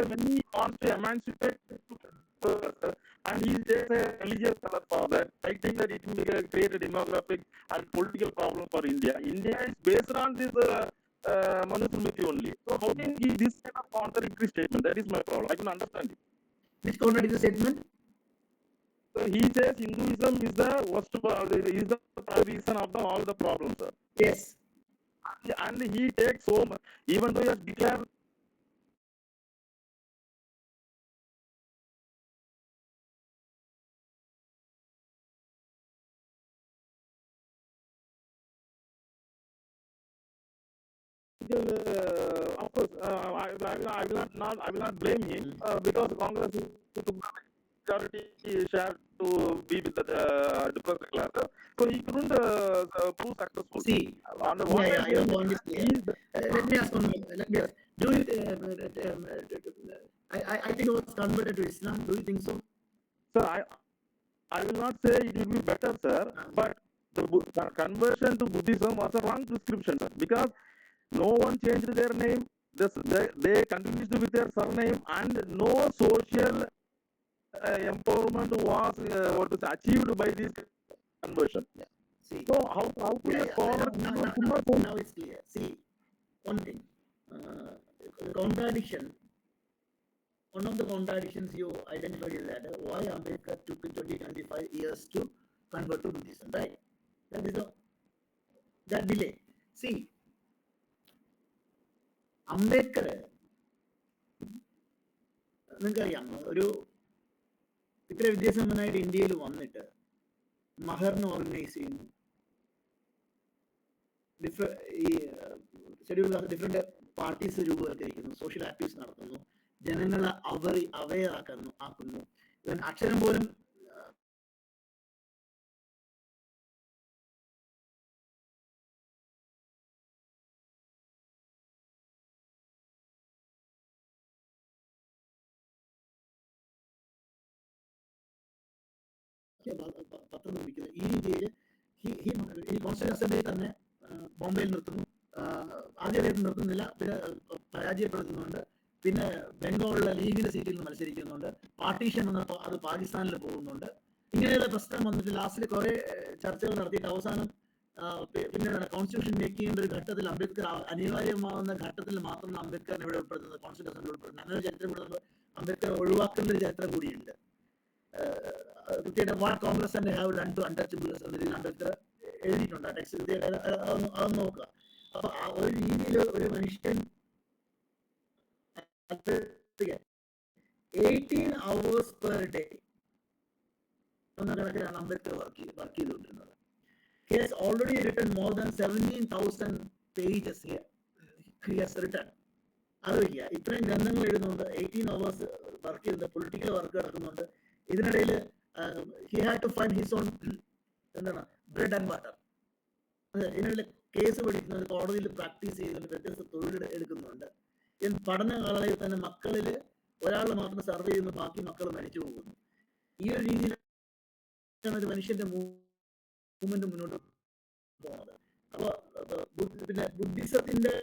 when he wants to emancipate, and he takes a religious color for that, I think that it will create a demographic and political problem for India. India is based on this Manusmriti only. So how can he give this kind of contradictory statement? That is my problem. I can understand it. Which contradictory statement? So he says Hinduism is the worst, is the reason of all the problems, sir. Yes. And he takes so much, even though he has declared political, of course, I will not blame him because Congress took the majority share to be with the different declarator. So he couldn't prove successful. See, On the one yeah, hand, your point is clear. he is Let me ask one. Let me ask. Do you? I think it was converted to Islam. Do you think so? sir, I will not say it will be better, sir, but the conversion to Buddhism was a wrong prescription, sir, because no one changed their name. They continued with their surname, and no social empowerment was what is achieved by this conversion. See, So how could a scholar now it's clear. See, one thing, the contradiction. One of the contradictions you identified is that why Ambedkar took 25 years to convert to Buddhism, right? That is that delay. See, Ambedkar നിങ്ങൾക്കറിയാം ഒരു ഇത്ര വിദ്യാസമ്പന്നനായിട്ട് ഇന്ത്യയിൽ വന്നിട്ട് മഹർനെ ഓർഗനൈസ് ചെയ്യുന്നു, ഈ ഷെഡ്യൂൾ ഡിഫറെന്റ് പാർട്ടീസ് രൂപവൽക്കരിക്കുന്നു, സോഷ്യൽ ആക്ടിവിസ്റ്റ് നടത്തുന്നു, ജനങ്ങളെ അവെയർ ആക്കുന്നു. ഇവൻ അക്ഷരം പോലും പത്രം നിർമ്മിക്കുന്നത് ഈ രീതിയിൽ ഈ കോൺസ്റ്റിറ്റ്യൂഷൻ അസംബ്ലിയിൽ തന്നെ ബോംബെയിൽ നിർത്തുന്നു, ആദ്യമായിട്ട് നിർത്തുന്നില്ല, പിന്നെ പരാജയപ്പെടുത്തുന്നുണ്ട്, പിന്നെ ബംഗാളിലെ ലീഗിന്റെ സീറ്റിൽ നിന്ന് മത്സരിക്കുന്നുണ്ട്, പാർട്ടീഷൻ വന്നപ്പോൾ അത് പാകിസ്ഥാനിൽ പോകുന്നുണ്ട്. ഇങ്ങനെയുള്ള പ്രശ്നം വന്നിട്ട് ലാസ്റ്റിൽ കുറെ ചർച്ചകൾ നടത്തിയിട്ട് അവസാനം പിന്നീട് കോൺസ്റ്റിറ്റ്യൂഷൻ മേക്ക് ചെയ്യേണ്ട ഒരു ഘട്ടത്തിൽ അംബേദ്കർ അനിവാര്യമാവുന്ന ഘട്ടത്തിൽ മാത്രം അംബേദ്കറിനെ ഇവിടെ ഉൾപ്പെടുത്തുന്നത്, കോൺസ്റ്റിറ്റ്യൂഷൻ അസംബ്ലി ഉൾപ്പെടുത്തുന്നത്. അങ്ങനെ ഒരു ചരിത്രം കൂടെ അംബേദ്കർ ഒഴിവാക്കേണ്ട ഒരു ചരിത്രം കൂടിയുണ്ട്. വാട്ട് കോൺഗ്രസ് തന്നെ ഹാവ് ഡൺ ടു അൺടച്ചബിൾസ് എന്നതിൽ അംബേദ്കർ എഴുതിയിട്ടുണ്ട്. ആ ടെക്സ്റ്റ് അത് നോക്കുക. അപ്പൊ ആ ഒരു രീതിയിൽ ഒരു മനുഷ്യൻ 18 hours per day എന്ന കണക്കിലാണ് അംബേദ്കർ വർക്ക് ചെയ്തുകൊണ്ടിരുന്നത്. He has already written more than 17,000 pages here. He has written. അറിയില്ല, ഇത്രയും ഗ്രന്ഥങ്ങൾ എഴുതുന്നുണ്ട്, 18 hours വർക്ക് ചെയ്യുന്നുണ്ട്, പൊളിറ്റിക്കൽ വർക്ക് നടക്കുന്നുണ്ട്. ഇതിനിടയിൽ he had to find his own എന്താണ് ബ്രെഡ് ആൻഡ് വാട്ടർ. ഇതിനിടയിൽ കേസ് പഠിക്കുന്നുണ്ട്, കോടതിയിൽ പ്രാക്ടീസ് ചെയ്യുന്നുണ്ട്, വ്യത്യസ്ത തൊഴിൽ എടുക്കുന്നുണ്ട്. പഠന കാലങ്ങളിൽ തന്നെ മക്കളിൽ ഒരാൾ മാത്രം സർവേ ചെയ്യുന്നു, ബാക്കി മക്കൾ മരിച്ചു പോകുന്നു. ഈ ഒരു രീതിയിലാണ് ഒരു മനുഷ്യന്റെ മൂവ്മെന്റ് മുന്നോട്ട് പോകുന്നത്. അപ്പൊ പിന്നെ ബുദ്ധിസത്തിന്റെ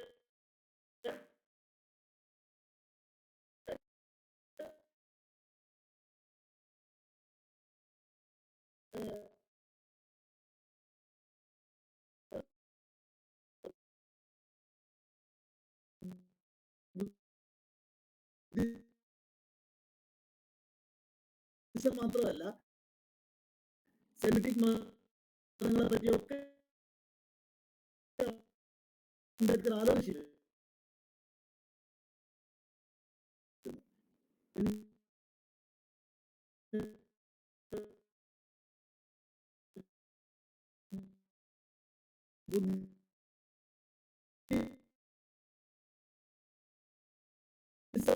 മാത്രമല്ല സെമിറ്റിക് മതങ്ങളെ പറ്റിയൊക്കെ അംബേദ്കർ ആലോചിച്ചിരുന്നു.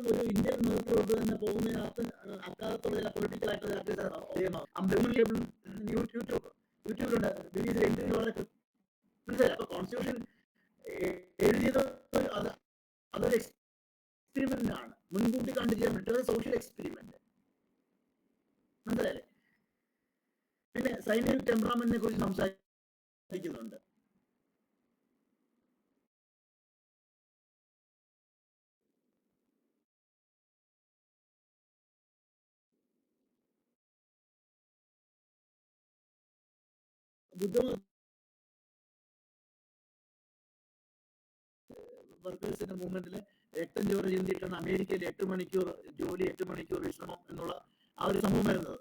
ഒരു ഇന്ത്യൻ മതത്തിലോട്ട് തന്നെ പോകുന്നതിനകത്ത് അക്കാലത്തുള്ള പൊളിറ്റിക്കൽ ആയിട്ടുള്ള യൂട്യൂബിലുണ്ട് മനസ്സിലായി. അപ്പൊ കോൺസ്റ്റിറ്റ്യൂഷൻ എഴുതിയത് അതൊരു എക്സ്പെരിമെന്റ് ആണ്, മുൻകൂട്ടി കണ്ടു ചെയ്യാൻ പറ്റും, സോഷ്യൽ എക്സ്പെരിമെന്റ്. മനസ്സിലായില്ലേ? പിന്നെ സൈനിക് ടെമ്പറാമെന്റിനെ കുറിച്ച് സംസാരിക്കുന്നുണ്ട്. ബുദ്ധമത വർക്കേഴ്സിന്റെ മൂവ്മെന്റില് രക്തം ചോര ചിന്തിയിട്ടാണ് അമേരിക്കയിൽ 8 മണിക്കൂർ ജോലി 8 മണിക്കൂർ വിശ്രമം എന്നുള്ള ആ ഒരു സംഭവം വരുന്നത്.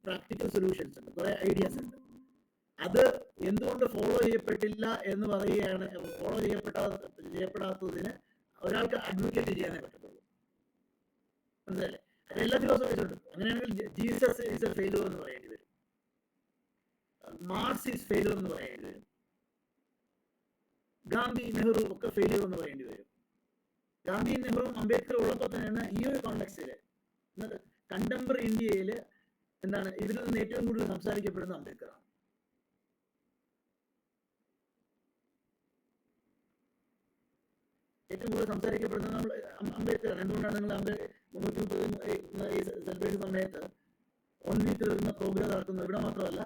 പ്രാക്ടിക്കൽ സൊല്യൂഷൻസ് ഉണ്ട്, കുറെ ഐഡിയാസ് ഉണ്ട്. അത് എന്തുകൊണ്ട് ഫോളോ ചെയ്യപ്പെട്ടില്ല എന്ന് പറയുകയാണ്. ഫോളോ ചെയ്യപ്പെടാത്തതിന് ഒരാൾക്ക് അഡ്വക്കേറ്റ് ചെയ്യാനേ പറ്റത്തുള്ളൂ, മനസ്സിലല്ലേ? അത് എല്ലാ ഫിലോസഫീസും ഉണ്ട്. അങ്ങനെയാണെങ്കിൽ ജീസസ് ഈസ് എ ഫെയിലൂർ എന്ന് പറയേണ്ടി വരും, മാർക്സ് ഈസ് ഫെയിലൂർ എന്ന് പറയേണ്ടി വരും, ഗാന്ധി നെഹ്റു ഒക്കെ ഫെയിലൂർ എന്ന് പറയേണ്ടി വരും. ഗാന്ധിയും നെഹ്റുവും അംബേദ്കർ ഉള്ളപ്പോൾ തന്നെയാണ് ഈ ഒരു കോണ്ടെക്സ്റ്റില് കണ്ടംപററി ഇന്ത്യയിൽ എന്താണ് ഇതിൽ നിന്ന് ഏറ്റവും കൂടുതൽ സംസാരിക്കപ്പെടുന്ന അംബേദ്കറാണ്. ഏറ്റവും കൂടുതൽ സംസാരിക്കപ്പെടുന്നത് നമ്മൾ അംബേദ്കറാണ്. എന്തുകൊണ്ടാണ് നിങ്ങൾ 330 സെലിബ്രേഷൻ സമയത്ത് 1 വീക്ക് വരുന്ന പ്രോഗ്രാം നടക്കുന്നത്? ഇവിടെ മാത്രമല്ല,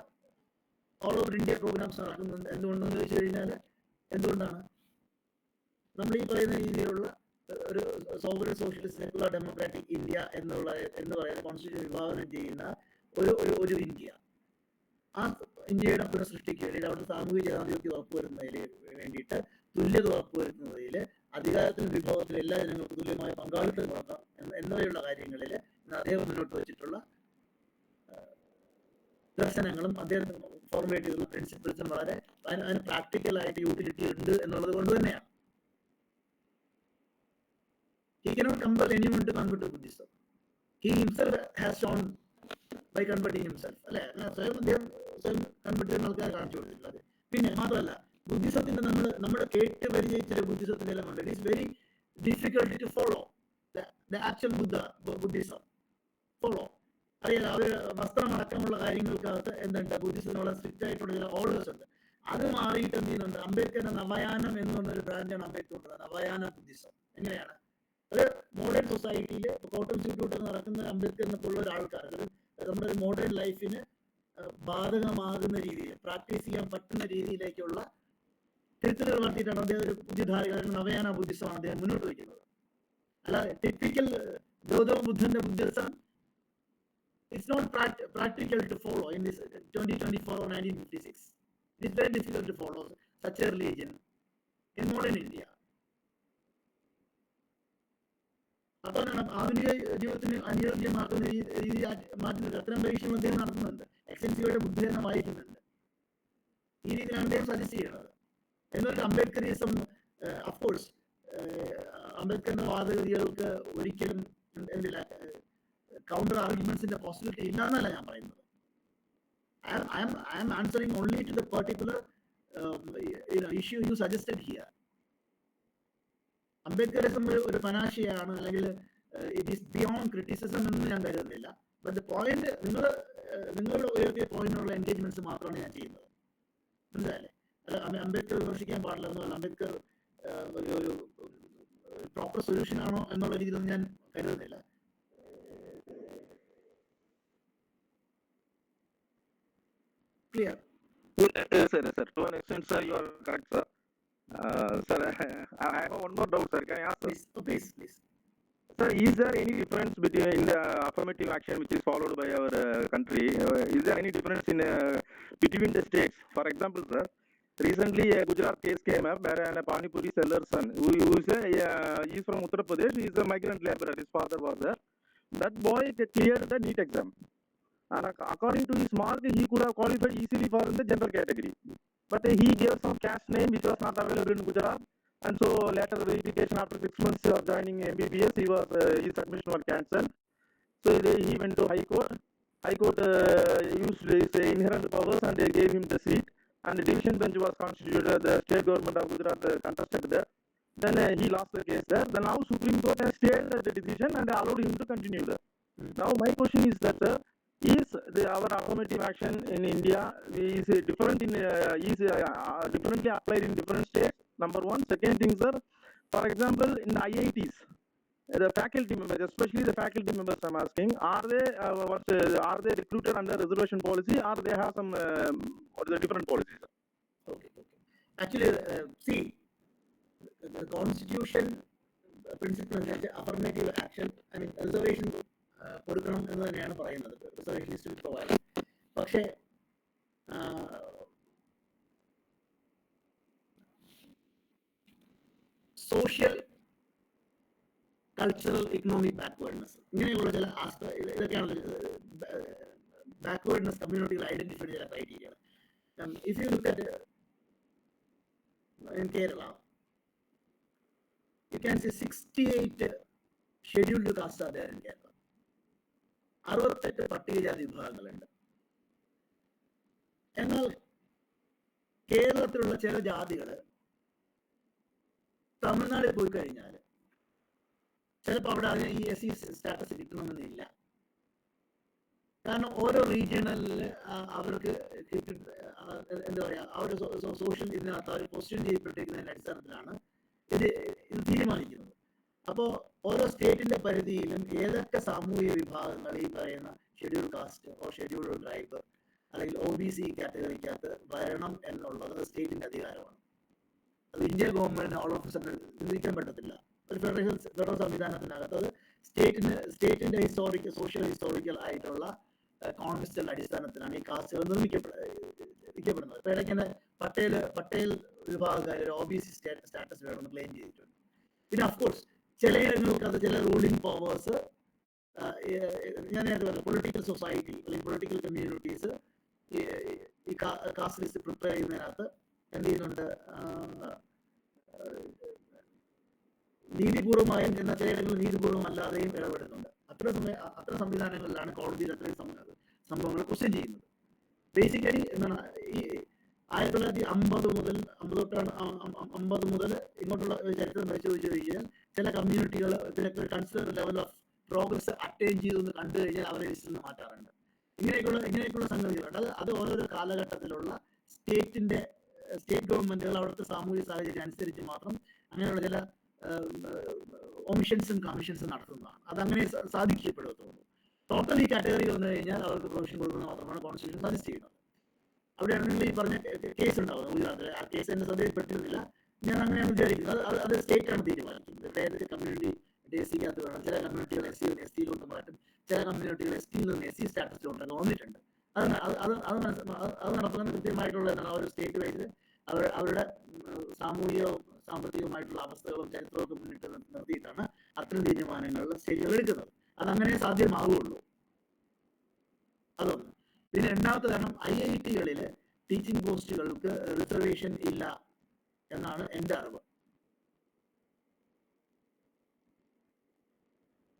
ഓൾ ഓവർ ഇന്ത്യ പ്രോഗ്രാംസ് നടക്കുന്നുണ്ട്. എന്തുകൊണ്ടെന്ന് ചോദിച്ചു കഴിഞ്ഞാൽ, എന്തുകൊണ്ടാണ് നമ്മൾ ഈ പറയുന്ന രീതിയിലുള്ള ഒരു sovereign socialist secular democratic India എന്ന് പറയുന്ന കോൺസ്റ്റിറ്റ്യൂഷൻ വിഭാവനം ചെയ്യുന്ന ഒരു ഇന്ത്യ, ആ ഇന്ത്യയുടെ പുനഃസൃഷ്ടിക്ക് വേണ്ടിയിട്ട് അവിടുത്തെ സാമൂഹിക ജനാധിപത്യം ഉറപ്പുവരുന്നതിന് വേണ്ടിയിട്ട്, തുല്യത ഉറപ്പുവരുത്തുന്നതിൽ, അധികാരത്തിലും വിഭവത്തിലും എല്ലാ ജനങ്ങൾക്കും തുല്യമായ പങ്കാളിത്തം കൊടുക്കാം എന്നിവയുള്ള കാര്യങ്ങളിൽ അദ്ദേഹം മുന്നോട്ട് വെച്ചിട്ടുള്ള ദർശനങ്ങളും അദ്ദേഹം ഫോർമുലേറ്റ് ചെയ്തുള്ള പ്രിൻസിപ്പിൾസും വളരെ അതിന് പ്രാക്ടിക്കലായിട്ട് യൂട്ടിലിറ്റി ഉണ്ട് എന്നുള്ളത് കൊണ്ട് തന്നെയാണ്. He cannot compel anyone to convert to Buddhism. He himself has shown by converting himself. അല്ലെ, സ്വയം കൺവേർട്ട് ചെയ്യുന്ന ആൾക്കാരെ കാണിച്ചു കൊടുത്തിട്ടുള്ളത്. പിന്നെ മാത്രമല്ല, ബുദ്ധിസത്തിന്റെ നമ്മൾ കേട്ട് പരിചയിച്ച ബുദ്ധിസത്തിന്റെ element, it is very difficult to follow the actual Buddhism. Follow അറിയാലോ, അവർ വസ്ത്രം അടക്കമുള്ള കാര്യങ്ങൾക്കകത്ത് എന്തുണ്ട്, ബുദ്ധിസത്തിന് വളരെ സ്ട്രിക്റ്റ് ആയിട്ടുള്ള ചില ഓർഡേഴ്സ് ഉണ്ട്. അത് മാറിയിട്ട് എന്ത് ചെയ്യുന്നുണ്ട്, അംബേദ്കറിന്റെ നവയാനം എന്ന് പറഞ്ഞൊരു ബ്രാഞ്ചാണ് അംബേദ്കർ. നവയാന ബുദ്ധിസം എങ്ങനെയാണ് അത് മോഡേൺ സൊസൈറ്റിയിൽ കോട്ടൺ ഇൻസ്റ്റിറ്റ്യൂട്ട് നടക്കുന്ന അംബേദ്കറിനെ പോലുള്ള ഒരാൾക്കാർ നമ്മുടെ ഒരു മോഡേൺ ലൈഫിന് ബാധകമാകുന്ന രീതിയിൽ പ്രാക്ടീസ് ചെയ്യാൻ പറ്റുന്ന രീതിയിലേക്കുള്ള തിരുത്തലുകൾ നടത്തിയിട്ടാണ് അദ്ദേഹം ഒരു ബുദ്ധിധാരിക നവയാന ബുദ്ധിസമാണ് അദ്ദേഹം മുന്നോട്ട് വയ്ക്കുന്നത്. അല്ലാതെ ടിപ്പിക്കൽ ഗൗതമ ബുദ്ധന്റെ Buddhism it's not practical to follow in this 2024 or 1956. It is very difficult to follow such a religion in modern India. അപ്പോൾ ആധുനിക ജീവിതത്തിന് അനുയോജ്യമാക്കുന്ന രീതി മാറ്റുന്നത് അത്തരം പരീക്ഷകൾ അദ്ദേഹം നടത്തുന്നുണ്ട്. എക്സ്റ്റൻസീവയുടെ ബുദ്ധിജനം വായിക്കുന്നുണ്ട്. ഈ രീതിയിലാണ് അദ്ദേഹം സജസ്റ്റ് ചെയ്യുന്നത്. എന്നൊരു അംബേദ്കറിസം അഫ്കോഴ്സ് അംബേദ്കറിന്റെ വാദഗതികൾക്ക് ഒരിക്കലും എന്തില്ല കൗണ്ടർ ആർഗ്യുമെന്റ്സിന്റെ പോസിബിലിറ്റി ഇല്ല എന്നല്ല ഞാൻ പറയുന്നത്. I am answering only to the particular issue you suggested here. അംബേദ്കറിസം ഒരു പനാശയാണ്, അല്ലെങ്കിൽ ഇറ്റ് ഈസ് ബിയോണ്ട് ക്രിറ്റിസിസം എന്ന് ഞാൻ കരുതുന്നില്ല. ബട്ട് ദ പോയിന്റ് നിങ്ങളുടെ ഉയർത്തിയ പോയിന്റിനുള്ള എൻഗേജ്മെന്റ്സ് മാത്രമാണ് ഞാൻ ചെയ്യുന്നത്, മനസ്സിലല്ലേ? അല്ല, അംബേദ്കർ വിമർശിക്കാൻ പാടില്ല എന്നല്ല, അംബേദ്കർ ഒരു പ്രോപ്പർ സൊല്യൂഷൻ ആണോ എന്നുള്ള രീതിയിലൊന്നും ഞാൻ കരുതുന്നില്ല. Clear? Yes, sir. To an extent, sir, you are correct, sir. Sir, I have one more doubt, sir. Can I ask, sir? Please. Sir, is there any difference between the affirmative action which is followed by our country? Is there any difference in between the states? For example, sir, recently a Gujarat case came up where a Pani Puri seller's son, who is from Uttar Pradesh, he is a migrant laborer. His father was there. That boy cleared the NEET exam. And according to his mark, he could have qualified easily for the general category. But he gave some caste name which was not available in Gujarat. And so later verification after 6 months of joining MBBS, his admission was cancelled. So he went to High Court. High Court used his inherent powers and they gave him the seat. And the division bench was constituted. The state government of Gujarat contested there. Then he lost the case there. Then now Supreme Court has stayed the decision and allowed him to continue there. Now my question is that is our affirmative action in India is different differently applied in different states? Number one. Second thing, sir, for example, in the IITs, the faculty members, especially the faculty members, I'm asking, are they recruited under reservation policy, or they have some different policies? Okay. Actually, see, the constitution principle affirmative action, I mean reservation കൊടുക്കണം എന്ന് തന്നെയാണ് പറയുന്നത്. Reservation is to be provide. പക്ഷേ കൾച്ചറൽ ഇക്കണോമിക് ബാക്ക്വേർഡ്നെസ്, ഇങ്ങനെയുള്ള ചില ഇതൊക്കെയാണ് ബാക്ക്വേർഡ്നെസ് കമ്മ്യൂണിറ്റികൾ ഐഡന്റിഫൈ ചെയ്ത ചില criteria. If you look at in Kerala, you can see 68 scheduled castes are there in Kerala. 68 പട്ടികജാതി വിഭാഗങ്ങളുണ്ട്. എന്നാൽ കേരളത്തിലുള്ള ചില ജാതികൾ തമിഴ്നാട്ടിൽ പോയി കഴിഞ്ഞാൽ ചിലപ്പോൾ അവിടെ അതിന് ഈ SC സ്റ്റാറ്റസ് കിട്ടണമെന്നില്ല. കാരണം ഓരോ റീജിയണലിൽ അവർക്ക് എന്താ പറയുക, അവരുടെ സോഷ്യൽ ഇതിനകത്ത് അവർ ക്വസ്റ്റ്യൻ ചെയ്യപ്പെട്ടിരിക്കുന്നതിൻ്റെ അടിസ്ഥാനത്തിലാണ് ഇത് തീരുമാനിക്കുന്നത്. അപ്പോൾ ഓരോ സ്റ്റേറ്റിന്റെ പരിധിയിലും ഏതൊക്കെ സാമൂഹിക വിഭാഗങ്ങൾ ഈ പറയുന്ന schedule caste or schedule tribe അല്ലെങ്കിൽ OBC കാറ്റഗറിക്കകത്ത് വരണം എന്നുള്ളത് സ്റ്റേറ്റിന്റെ അധികാരമാണ്. അത് ഇന്ത്യ ഗവൺമെന്റിന് ഓൾ ഓഫ് സഡൻ ചിന്തിക്കാൻ പറ്റത്തില്ല. ഒരു ഫെഡറൽ സംവിധാനത്തിനകത്ത് അത് സ്റ്റേറ്റിന്റെ സോഷ്യൽ ഹിസ്റ്റോറിക്കൽ ആയിട്ടുള്ള കോൺടെക്സ്റ്റുകളുടെ അടിസ്ഥാനത്തിലാണ് ഈ കാസ്റ്റുകൾ നിർമ്മിക്കപ്പെടുന്നത്. ഇപ്പൊ ഇടയ്ക്ക് പട്ടേൽ വിഭാഗക്കാർ ഒരു OBC സ്റ്റാറ്റസ് വേണമെന്ന് ക്ലെയിം ചെയ്തിട്ടുണ്ട്. പിന്നെ അഫ്കോഴ്സ് ചിലയിടങ്ങൾക്ക് അത് ചില റൂളിംഗ് പവേഴ്സ്, ഞാൻ നേരത്തെ പറഞ്ഞു പൊളിറ്റിക്കൽ സൊസൈറ്റി അല്ലെങ്കിൽ പൊളിറ്റിക്കൽ കമ്മ്യൂണിറ്റീസ് ഈ കാസ്റ്റ് ലിസ്റ്റ് പ്രിപ്പയർ ചെയ്യുന്നതിനകത്ത് എന്ത് ചെയ്യുന്നുണ്ട്, നീതിപൂർവമായും എന്നാൽ ചിലയിടങ്ങളിൽ നീതിപൂർവം അല്ലാതെയും ഇടപെടുന്നുണ്ട്. അത്തരം സംവിധാനങ്ങളിലാണ് കോടതിയിൽ അത്രയും സംഭവങ്ങൾ ക്വസ്റ്റ്യൻ ചെയ്യുന്നത്. ബേസിക്കലി എന്താണ്, ഈ 1950 മുതൽ ഇങ്ങോട്ടുള്ള ചരിത്രം പരിശോധിച്ചു കഴിഞ്ഞാൽ ചില കമ്മ്യൂണിറ്റികൾ consider level of progress attain ചെയ്തു എന്ന് കണ്ടു കഴിഞ്ഞാൽ അവരെ ലിസ്റ്റിൽ നിന്ന് മാറ്റാറുണ്ട്. ഇങ്ങനെയൊക്കെയുള്ള സംഗതികളുണ്ട്. അത് ഓരോരോ കാലഘട്ടത്തിലുള്ള സ്റ്റേറ്റ് ഗവൺമെന്റുകൾ അവിടുത്തെ സാമൂഹിക സാഹചര്യം അനുസരിച്ച് മാത്രം അങ്ങനെയുള്ള ചില ഒമിഷൻസും കമ്മീഷൻസും നടത്തുന്നതാണ്. അതങ്ങനെ സാധിക്കപ്പെടുകയുള്ളൂ. ടോട്ടൽ ഈ കാറ്റഗറി വന്നു കഴിഞ്ഞാൽ അവർക്ക് പ്രൊവിഷൻ കൊടുക്കുന്നത് മാത്രമാണ് കോൺസ്റ്റിറ്റ്യൂഷൻ സജസ്റ്റ് ചെയ്യുന്നത്. അവിടെയാണ് നിങ്ങൾ ഈ പറഞ്ഞ കേസ് ഉണ്ടാവുന്നത് ഗുജറാത്തിൽ. ആ കേസ് എന്നെ ശ്രദ്ധയിൽപ്പെട്ടിരുന്നില്ല. ഞാൻ അങ്ങനെയാണ് വിചാരിക്കുന്നത്. അത് സ്റ്റേറ്റാണ് തീരുമാനിക്കുന്നത്. ഏതൊക്കെ കമ്മ്യൂണിറ്റി SC-കകത്ത് വേണം. ചില കമ്മ്യൂണിറ്റികൾ SC-യിലോട്ട് മാറ്റും, ചില കമ്മ്യൂണിറ്റികൾ ST-യിൽ നിന്ന് SC സ്റ്റാറ്റസിലോട്ടൊക്കെ വന്നിട്ടുണ്ട്. അത് നടത്തുന്ന കൃത്യമായിട്ടുള്ള ഒരു സ്റ്റേറ്റ് വൈസ് അവരുടെ സാമൂഹികവും സാമ്പത്തികവുമായിട്ടുള്ള അവസ്ഥകളും ചരിത്രമൊക്കെ മുന്നിട്ട് നിർത്തിയിട്ടാണ് അത്തരം തീരുമാനങ്ങളിൽ സ്റ്റേറ്റുകൾ എടുക്കുന്നത്. അതങ്ങനെ സാധ്യമാവുള്ളൂ. അതൊന്ന്. പിന്നെ രണ്ടാമത്തെ കാരണം IIT-കളിൽ ടീച്ചിങ് പോസ്റ്റുകൾക്ക് റിസർവേഷൻ ഇല്ല എന്നാണ് എൻ്റെ അറിവ്.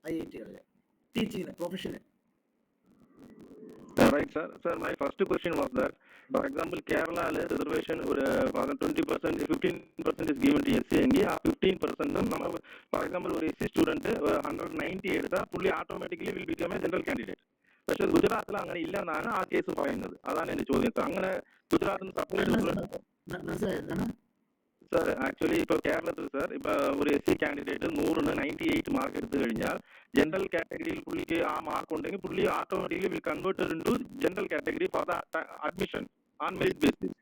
IIT-കളിൽ ടീച്ചിങ്ങിന് പ്രൊഫഷന്. Right, sir. Sir, my first question was that, for example, Kerala reservation 20%, 15% is given to SC. ആ 15% നമ്മൾ, for example, ഒരു SC സ്റ്റുഡന്റ് 190 എടുത്താൽ പുള്ളി automatically will become A general candidate. പക്ഷെ ഗുജറാത്തിൽ അങ്ങനെ ഇല്ല എന്നാണ് ആ കേസ് പറയുന്നത്. അതാണ് എന്റെ ചോദ്യം. അങ്ങനെ ഗുജറാത്തിൽ സെപ്പറേറ്റ് സാർ. ആക്ച്വലി ഇപ്പൊ കേരളത്തിൽ സാർ ഇപ്പൊ ഒരു SC കാൻഡിഡേറ്റ് 100ന് 98 മാർക്ക് എടുത്തു കഴിഞ്ഞാൽ ജനറൽ കാറ്റഗറിയിൽ പുള്ളിക്ക് ആ മാർക്ക് ഉണ്ടെങ്കിൽ പുള്ളി automatically will converted into general category for the admission on merit basis.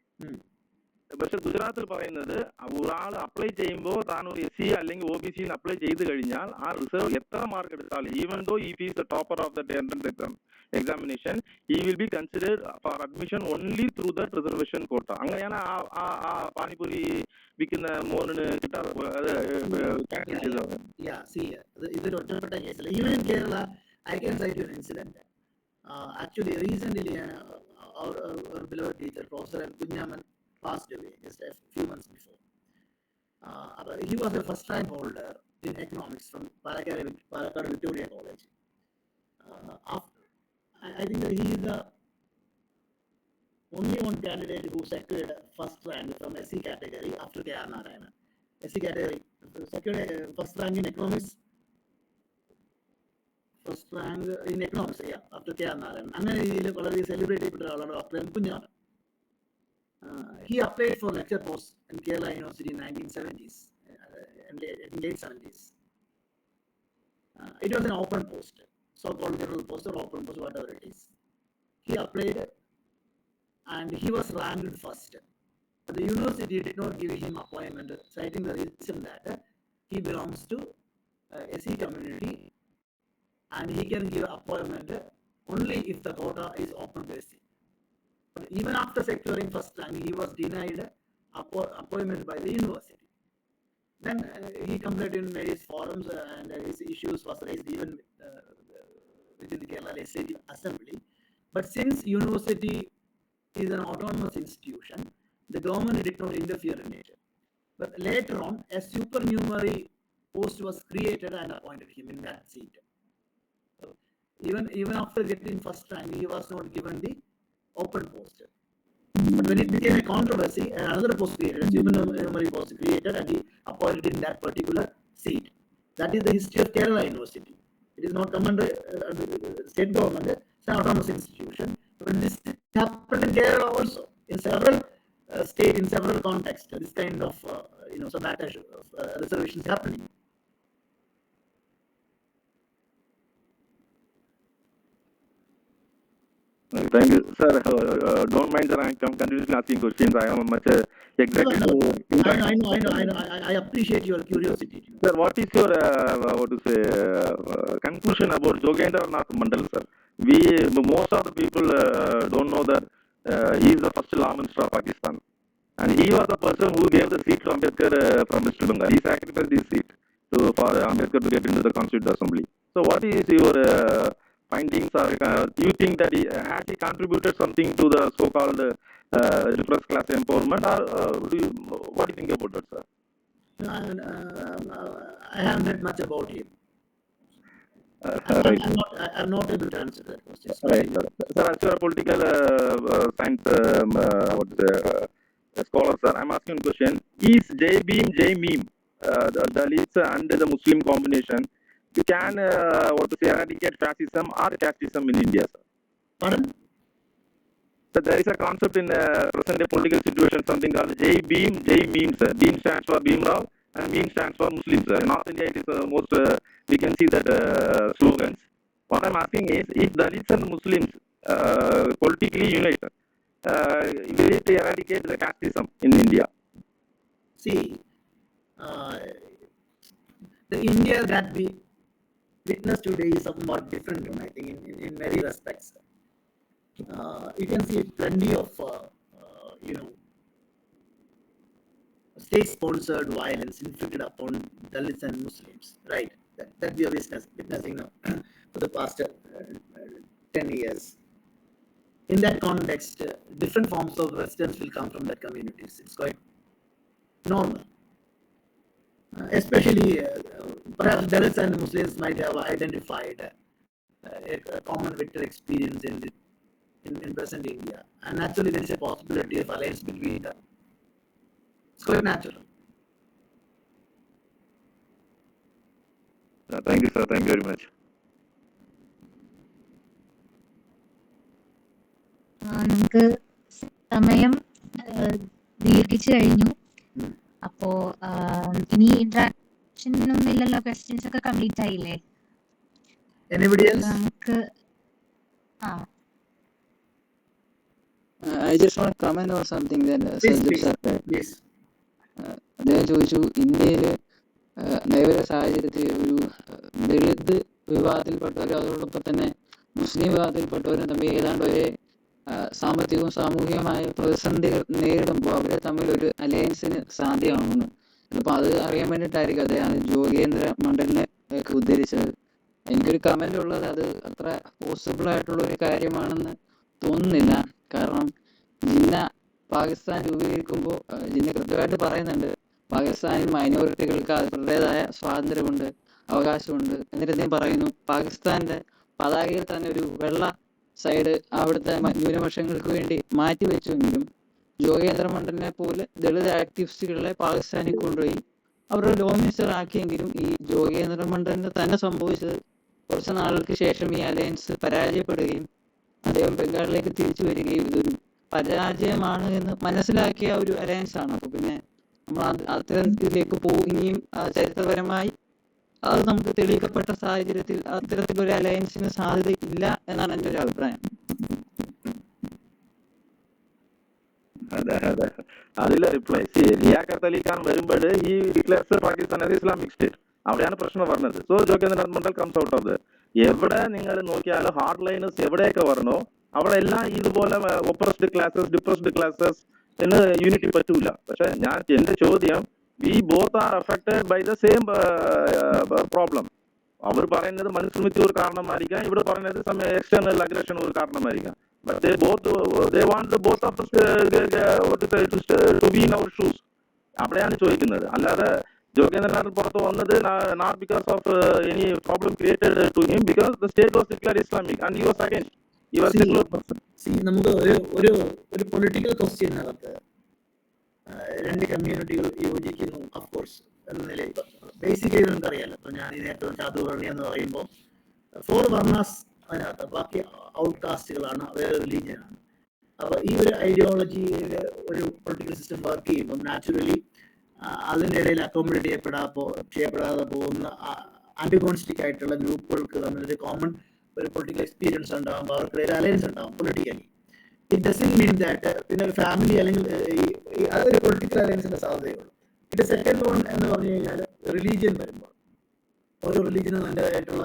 പക്ഷെ ഗുജറാത്തിൽ പറയുന്നത് ഒരാൾ അപ്ലൈ ചെയ്യുമ്പോൾ താൻ ഒരു SC അല്ലെങ്കിൽ OBC അപ്ലൈ ചെയ്ത് കഴിഞ്ഞാൽ ആ റിസർവ് എത്ര മാർക്ക് എടുത്താലും, even though if is the topper of the entrance examination, he will be considered for admission only through that reservation quota. അങ്ങനെയാണ് ആ പാനിപൂരി വിൽക്കുന്ന മോഹന് കിട്ടാതെ ഇതൊരു ഒറ്റപ്പെട്ട കേസല്ല. Even in Kerala I can cite you incident. Actually recently our beloved teacher Professor Kunyaman passed away just a few months before. He was a first time holder in economics from Palakkad Victoria College. I think that he is the only one candidate who secured first rank from SC category after K.R. Narayana. SC category secured first rank in economics. First rank in economics, yeah, after K.R. Narayana. അങ്ങനെ രീതിയിൽ വളരെ സെലിബ്രേറ്റ് ചെയ്യപ്പെട്ട ആളാണ് doctor M Kunjaman. He applied for lecture post in Kerala University in 1970s, in late 70s. It was an open post, so-called general post or open post, whatever it is. He applied and he was ranked first. But the university did not give him appointment, citing the reason that he belongs to SC community and he can give appointment only if the quota is open to SC. But even after securing first rank, he was denied appointment by the university. Then he complained in various forums, and his issues was raised even within the Kerala Legislative Assembly. But since university is an autonomous institution, the government did not interfere in it. But later on, a supernumerary post was created and appointed him in that seat. So even after getting first rank, he was not given the open post. But when it became a controversy, another post created, a supernumerary post created, and he appointed in that particular seat. That is the history of Kerala University. It is not come under state government; it's an autonomous institution. But this happened in Kerala also, in several states, in several contexts. This kind of sabotage of reservations happening. Thank you, sir. Don't mind, sir. I am continuously asking questions. I am much exactly. No, I appreciate your curiosity. Sir, what is your conclusion about Jogendranath Mandal, sir? Most of the people don't know that he is the first Law Minister of Pakistan, and he was the person who gave the seat to Ambedkar from West Bengal. He sacrificed this seat for Ambedkar to get into the Constituent Assembly. So, what is your findings? Or do you think that has he contributed something to the so-called depressed class empowerment, or what do you think about that, sir? I haven't read much about him. Right. I'm not able to answer that question. Right. Sir, as you are a political science scholar, sir, I'm asking a question. Is Jai Bhim, Jai Meme, the Dalits and the Muslim combination, you can eradicate fascism or casteism in India, sir? Pardon? So there is a concept in present day political situation, something called Jai Bhim, Jai Meme, sir. Bhim stands for Bhimrao and Meme stands for Muslims, sir. In North India, it is most, we can see that slogans. What I'm asking is, if Dalits and Muslims politically unite, will it eradicate the casteism in India? See, the India that we witness today is somewhat different, I think, in many respects. You can see plenty of, state-sponsored violence inflicted upon Dalits and Muslims, right? That we are witnessing now for the past 10 years. In that context, different forms of resistance will come from that communities. It's quite normal. Especially, perhaps Dalits and Muslims might have identified a common victor experience in present India, and naturally there is a possibility of alliance between them. It's quite natural. Thank you, sir. Thank you very much. നമുക്ക് സമയം ദീർഘിച്ചു കഴിഞ്ഞു. അപ്പോ ഇനി ഇന്ററാക്ഷൻ ഒന്നും ഇല്ലല്ലോ, ക്വസ്റ്റ്യൻസ് ഒക്കെ കംപ്ലീറ്റ് ആയില്ലേ? Anybody else? നമുക്ക് I just want to comment on something that Sanjib sir said. Please. അദ്ദേഹം ചോദിച്ചു, ഇന്ത്യയില് നിലവിലെ സാഹചര്യത്തിൽ ഒരു ദളിത് വിഭാഗത്തിൽപ്പെട്ടവരും അതോടൊപ്പം തന്നെ മുസ്ലിം വിഭാഗത്തിൽപ്പെട്ടവരും തമ്മിൽ ഏതാണ്ട് ഒരേ സാമ്പത്തികവും സാമൂഹികമായ പ്രതിസന്ധികൾ നേരിടുമ്പോൾ അവരെ തമ്മിൽ ഒരു അലയൻസിന് സാധ്യമാണെന്ന്. ചിലപ്പോൾ അത് അറിയാൻ വേണ്ടിയിട്ടായിരിക്കും അദ്ദേഹം ജോഗേന്ദ്ര മണ്ഡലിനെ ഒക്കെ ഉദ്ധരിച്ചത്. എനിക്കൊരു കമന്റ് ഉള്ളത് അത് അത്ര പോസിബിൾ ആയിട്ടുള്ള ഒരു കാര്യമാണെന്ന് തോന്നുന്നില്ല. കാരണം ജിന്ന പാകിസ്ഥാൻ രൂപീകരിക്കുമ്പോൾ ജിന്ന കൃത്യമായിട്ട് പറയുന്നുണ്ട്, പാകിസ്ഥാനിൽ മൈനോറിറ്റികൾക്ക് അവരുടേതായ സ്വാതന്ത്ര്യമുണ്ട്, അവകാശമുണ്ട്. എന്നിട്ട് അദ്ദേഹം പറയുന്നു, പാകിസ്ഥാന്റെ പതാകയിൽ തന്നെ ഒരു വെള്ള സൈഡ് അവിടുത്തെ ന്യൂനപക്ഷങ്ങൾക്ക് വേണ്ടി മാറ്റിവെച്ചെങ്കിലും ജോഗേന്ദ്ര മണ്ഡലിനെ പോലെ ദളിത് ആക്ടിവിസ്റ്റുകളെ പാകിസ്ഥാനിൽ കൊണ്ടുപോയി അവരുടെ ലോ മിനിസ്റ്റർ ആക്കിയെങ്കിലും ഈ ജോഗേന്ദ്ര മണ്ഡലിന് തന്നെ സംഭവിച്ചത് കുറച്ച് നാളുകൾക്ക് ശേഷം ഈ അലയൻസ് പരാജയപ്പെടുകയും അദ്ദേഹം ബംഗാളിലേക്ക് തിരിച്ചു വരികയും ഇതൊരു പരാജയമാണ് എന്ന് മനസ്സിലാക്കിയ ഒരു അലയൻസ് ആണ്. അപ്പൊ പിന്നെ നമ്മൾ അത്തരത്തിലേക്ക് പോവുകയും ചരിത്രപരമായി അത് നമുക്ക് തെളിയിക്കപ്പെട്ട സാഹചര്യത്തിൽ അത്തരത്തിലൊരു അലയൻസിന് സാധ്യത ഇല്ല എന്നാണ് എൻ്റെ ഒരു അഭിപ്രായം. അതിലെ റിപ്ലൈ ലിയാഖത്ത് അലി ഖാൻ വരുമ്പോൾ ഈ declares Pakistan as Islamic state, അവിടെയാണ് പ്രശ്നം പറഞ്ഞത്. So Jogendranath Mandal comes out of the, എവിടെ നിങ്ങൾ നോക്കിയാലും ഹാർഡ് ലൈനേഴ്സ് എവിടെയൊക്കെ വരണോ അവിടെ എല്ലാം ഇതുപോലെ ഒപ്രസ്ഡ് ക്ലാസസ് ഡിപ്രസ്ഡ് ക്ലാസസ് എന്ന് യൂണിറ്റി പറ്റൂല. പക്ഷെ എൻ്റെ ചോദ്യം, we both are affected by the same problem. അവർ പറയുന്നത് മനുസ്മൃതി ഒരു കാരണമായിരിക്കാം, ഇവിടെ പറയുന്നത് some external aggression ഒരു കാരണമായിരിക്കാം. But they want both of us to be in our shoes. അവിടെയാണ് ചോദിക്കുന്നത്. അല്ലാതെ ജോഗേന്ദ്രനാഥ് പുറത്ത് വന്നത് not because of any problem created to him, because the state was declared Islamic and he was against. He was secular person. നമുക്ക് ഒരു പൊളിറ്റിക്കൽ ക്വസ്റ്റ്യനകത്ത് രണ്ട് കമ്മ്യൂണിറ്റികൾ യോജിക്കുന്നു അഫ്കോഴ്സ് എന്ന നിലയിൽ ബേസിക്കലി നമുക്കറിയാലോ. ഇപ്പൊ ഞാൻ നേരത്തെ ചാതുവർണ്ണി എന്ന് പറയുമ്പോൾ 4 വർണ്ണാസ് അതിനകത്ത്, ബാക്കി ഔട്ട്കാസ്റ്റുകളാണ്, വേറെ റിലീജിയനാണ്. അപ്പൊ ഈ ഒരു ഐഡിയോളജിയിൽ ഒരു പൊളിറ്റിക്കൽ സിസ്റ്റം വർക്ക് ചെയ്യുമ്പോൾ നാച്ചുറലി അതിൻ്റെ ഇടയിൽ അക്കോമഡേറ്റ് ചെയ്യപ്പെടാതെ പോകുന്ന ആന്റിഗോണിസ്റ്റിക് ആയിട്ടുള്ള ഗ്രൂപ്പുകൾക്ക് തമ്മിലൊരു കോമൺ ഒരു പൊളിറ്റിക്കൽ എക്സ്പീരിയൻസ് ഉണ്ടാകുമ്പോൾ അവർക്കിടയിൽ അലയൻസ് ഉണ്ടാകും politically. It doesn't mean that പിന്നെ ഒരു ഫാമിലി അല്ലെങ്കിൽ അതൊരു പൊളിറ്റിക്കൽ അലയൻസിന്റെ സാധ്യതയുള്ളൂ. ഇത് സെക്കൻഡ് വൺ എന്ന് പറഞ്ഞു കഴിഞ്ഞാൽ റിലീജിയൻ വരുമ്പോൾ ഓരോ റിലീജിയനും നല്ലതായിട്ടുള്ള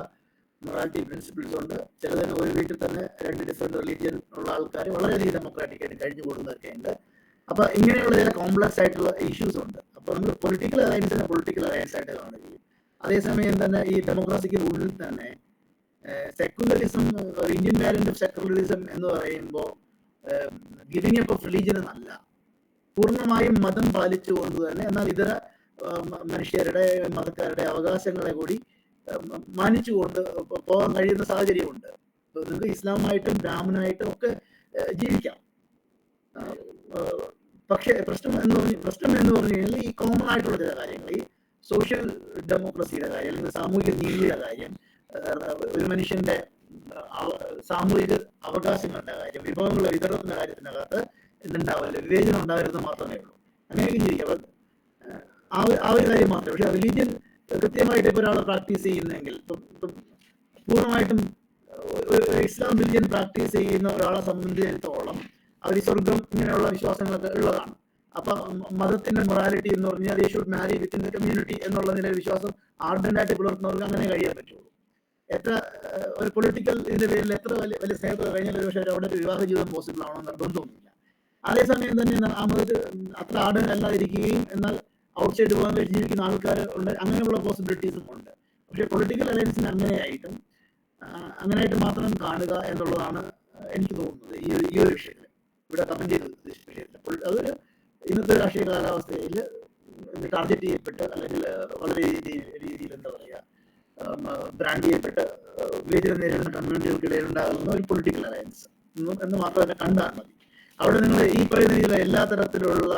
മൊറാലിറ്റി പ്രിൻസിപ്പിൾസ് ഉണ്ട്. ചിലതിന് ഒരു വീട്ടിൽ തന്നെ 2 ഡിഫറെന്റ് റിലീജിയൻ ഉള്ള ആൾക്കാർ വളരെയധികം ഡെമോക്രാറ്റിക് ആയിട്ട് കഴിഞ്ഞു കൂടുന്നതൊക്കെ ഉണ്ട്. അപ്പൊ ഇങ്ങനെയുള്ള ചില കോംപ്ലക്സ് ആയിട്ടുള്ള ഇഷ്യൂസ് ഉണ്ട്. അപ്പൊ നമ്മൾ പൊളിറ്റിക്കൽ അലയൻസിനെ പൊളിറ്റിക്കൽ അലയൻസ് ആയിട്ട് കാണുകയും അതേസമയം തന്നെ ഈ ഡെമോക്രസിക്ക് ഉള്ളിൽ തന്നെ secularism, Indian value of secularism എന്ന് പറയുമ്പോൾ ഗിവിംഗ് അപ്പ് ഓഫ് റിലീജിയൻ എന്നല്ല, പൂർണ്ണമായും മതം പാലിച്ചുകൊണ്ട് തന്നെ എന്നാൽ ഇതര മനുഷ്യരുടെ മതക്കാരുടെ അവകാശങ്ങളെ കൂടി മാനിച്ചുകൊണ്ട് പോകാൻ കഴിയുന്ന സാഹചര്യമുണ്ട്. നിങ്ങൾക്ക് ഇസ്ലാമായിട്ടും ബ്രാഹ്മണായിട്ടും ഒക്കെ ജീവിക്കാം. പക്ഷേ പ്രശ്നം എന്ന് പറഞ്ഞു കഴിഞ്ഞാൽ ഈ കോമൺ ആയിട്ടുള്ള ചില കാര്യങ്ങൾ, ഈ സോഷ്യൽ ഡെമോക്രസിയുടെ കാര്യം അല്ലെങ്കിൽ സാമൂഹിക നീതിയുടെ കാര്യം, ഒരു മനുഷ്യന്റെ സാമൂഹിക അവകാശങ്ങളുടെ കാര്യം, വിഭവങ്ങളുടെ വിതരണത്തിന്റെ കാര്യത്തിനകത്ത് എന്തുണ്ടാവില്ല, വിവേചനം ഉണ്ടാകരുത് മാത്രമേ ഉള്ളൂ. അങ്ങനെയൊക്കെ ജീവിക്കാം. ആ ഒരു കാര്യം മാത്രമേ. പക്ഷെ റിലീജിയൻ കൃത്യമായിട്ട് ഇപ്പോൾ ഒരാൾ പ്രാക്ടീസ് ചെയ്യുന്നെങ്കിൽ, പൂർണ്ണമായിട്ടും ഇസ്ലാം റിലീജിയൻ പ്രാക്ടീസ് ചെയ്യുന്ന ഒരാളെ സംബന്ധിച്ചിടത്തോളം അവർ സ്വർഗം ഇങ്ങനെയുള്ള വിശ്വാസങ്ങളൊക്കെ ഉള്ളതാണ്. അപ്പൊ മതത്തിന്റെ മൊറാലിറ്റി എന്ന് പറഞ്ഞാൽ they should marry within the community എന്നുള്ള നിലയിൽ വിശ്വാസം ആർഡന്റായിട്ട് പുലർത്തുന്നവർക്ക് അങ്ങനെ കഴിയാൻ പറ്റുള്ളൂ. എത്ര ഒരു പൊളിറ്റിക്കൽ ഇതിന്റെ പേരിൽ എത്ര വലിയ സ്നേഹത്തിൽ കഴിഞ്ഞാൽ ഒരു പക്ഷേ അവിടെ ഒരു വിവാഹ ജീവിതം പോസിബിൾ ആണോ നിർബന്ധമൊന്നുമില്ല. അതേസമയം തന്നെ ആ മതത്തിൽ അത്ര ആർഡനല്ലാതിരിക്കുകയും എന്നാൽ ഔട്ട്സൈഡ് പോകാൻ വേണ്ടി ജീവിക്കുന്ന ആൾക്കാർ ഉണ്ട്. അങ്ങനെയുള്ള പോസിബിലിറ്റീസും ഉണ്ട്. പക്ഷെ പൊളിറ്റിക്കൽ അലയൻസിന് അങ്ങനെയായിട്ട് മാത്രം കാണുക എന്നുള്ളതാണ് എനിക്ക് തോന്നുന്നത് ഈ ഒരു വിഷയത്തിൽ, ഇവിടെ കമന്റ് ചെയ്ത വിഷയത്തിൽ. അതൊരു ഇന്നത്തെ രാഷ്ട്രീയ കാലാവസ്ഥയിൽ ടാർഗറ്റ് ചെയ്യപ്പെട്ട് അല്ലെങ്കിൽ വളരെ രീതിയിൽ എന്താ പറയുക ബ്രാൻഡ് ചെയ്യപ്പെട്ട് വിവേചനം നേരിടുന്ന കമ്മ്യൂണിറ്റികൾക്കിടയിൽ ഉണ്ടാകുന്ന ഒരു പൊളിറ്റിക്കൽ അലയൻസ് എന്ന് മാത്രമല്ല കണ്ടാൽ മതി. അവിടെ നിങ്ങൾ ഈ പറയുന്ന രീതിയിലുള്ള എല്ലാ തരത്തിലുള്ള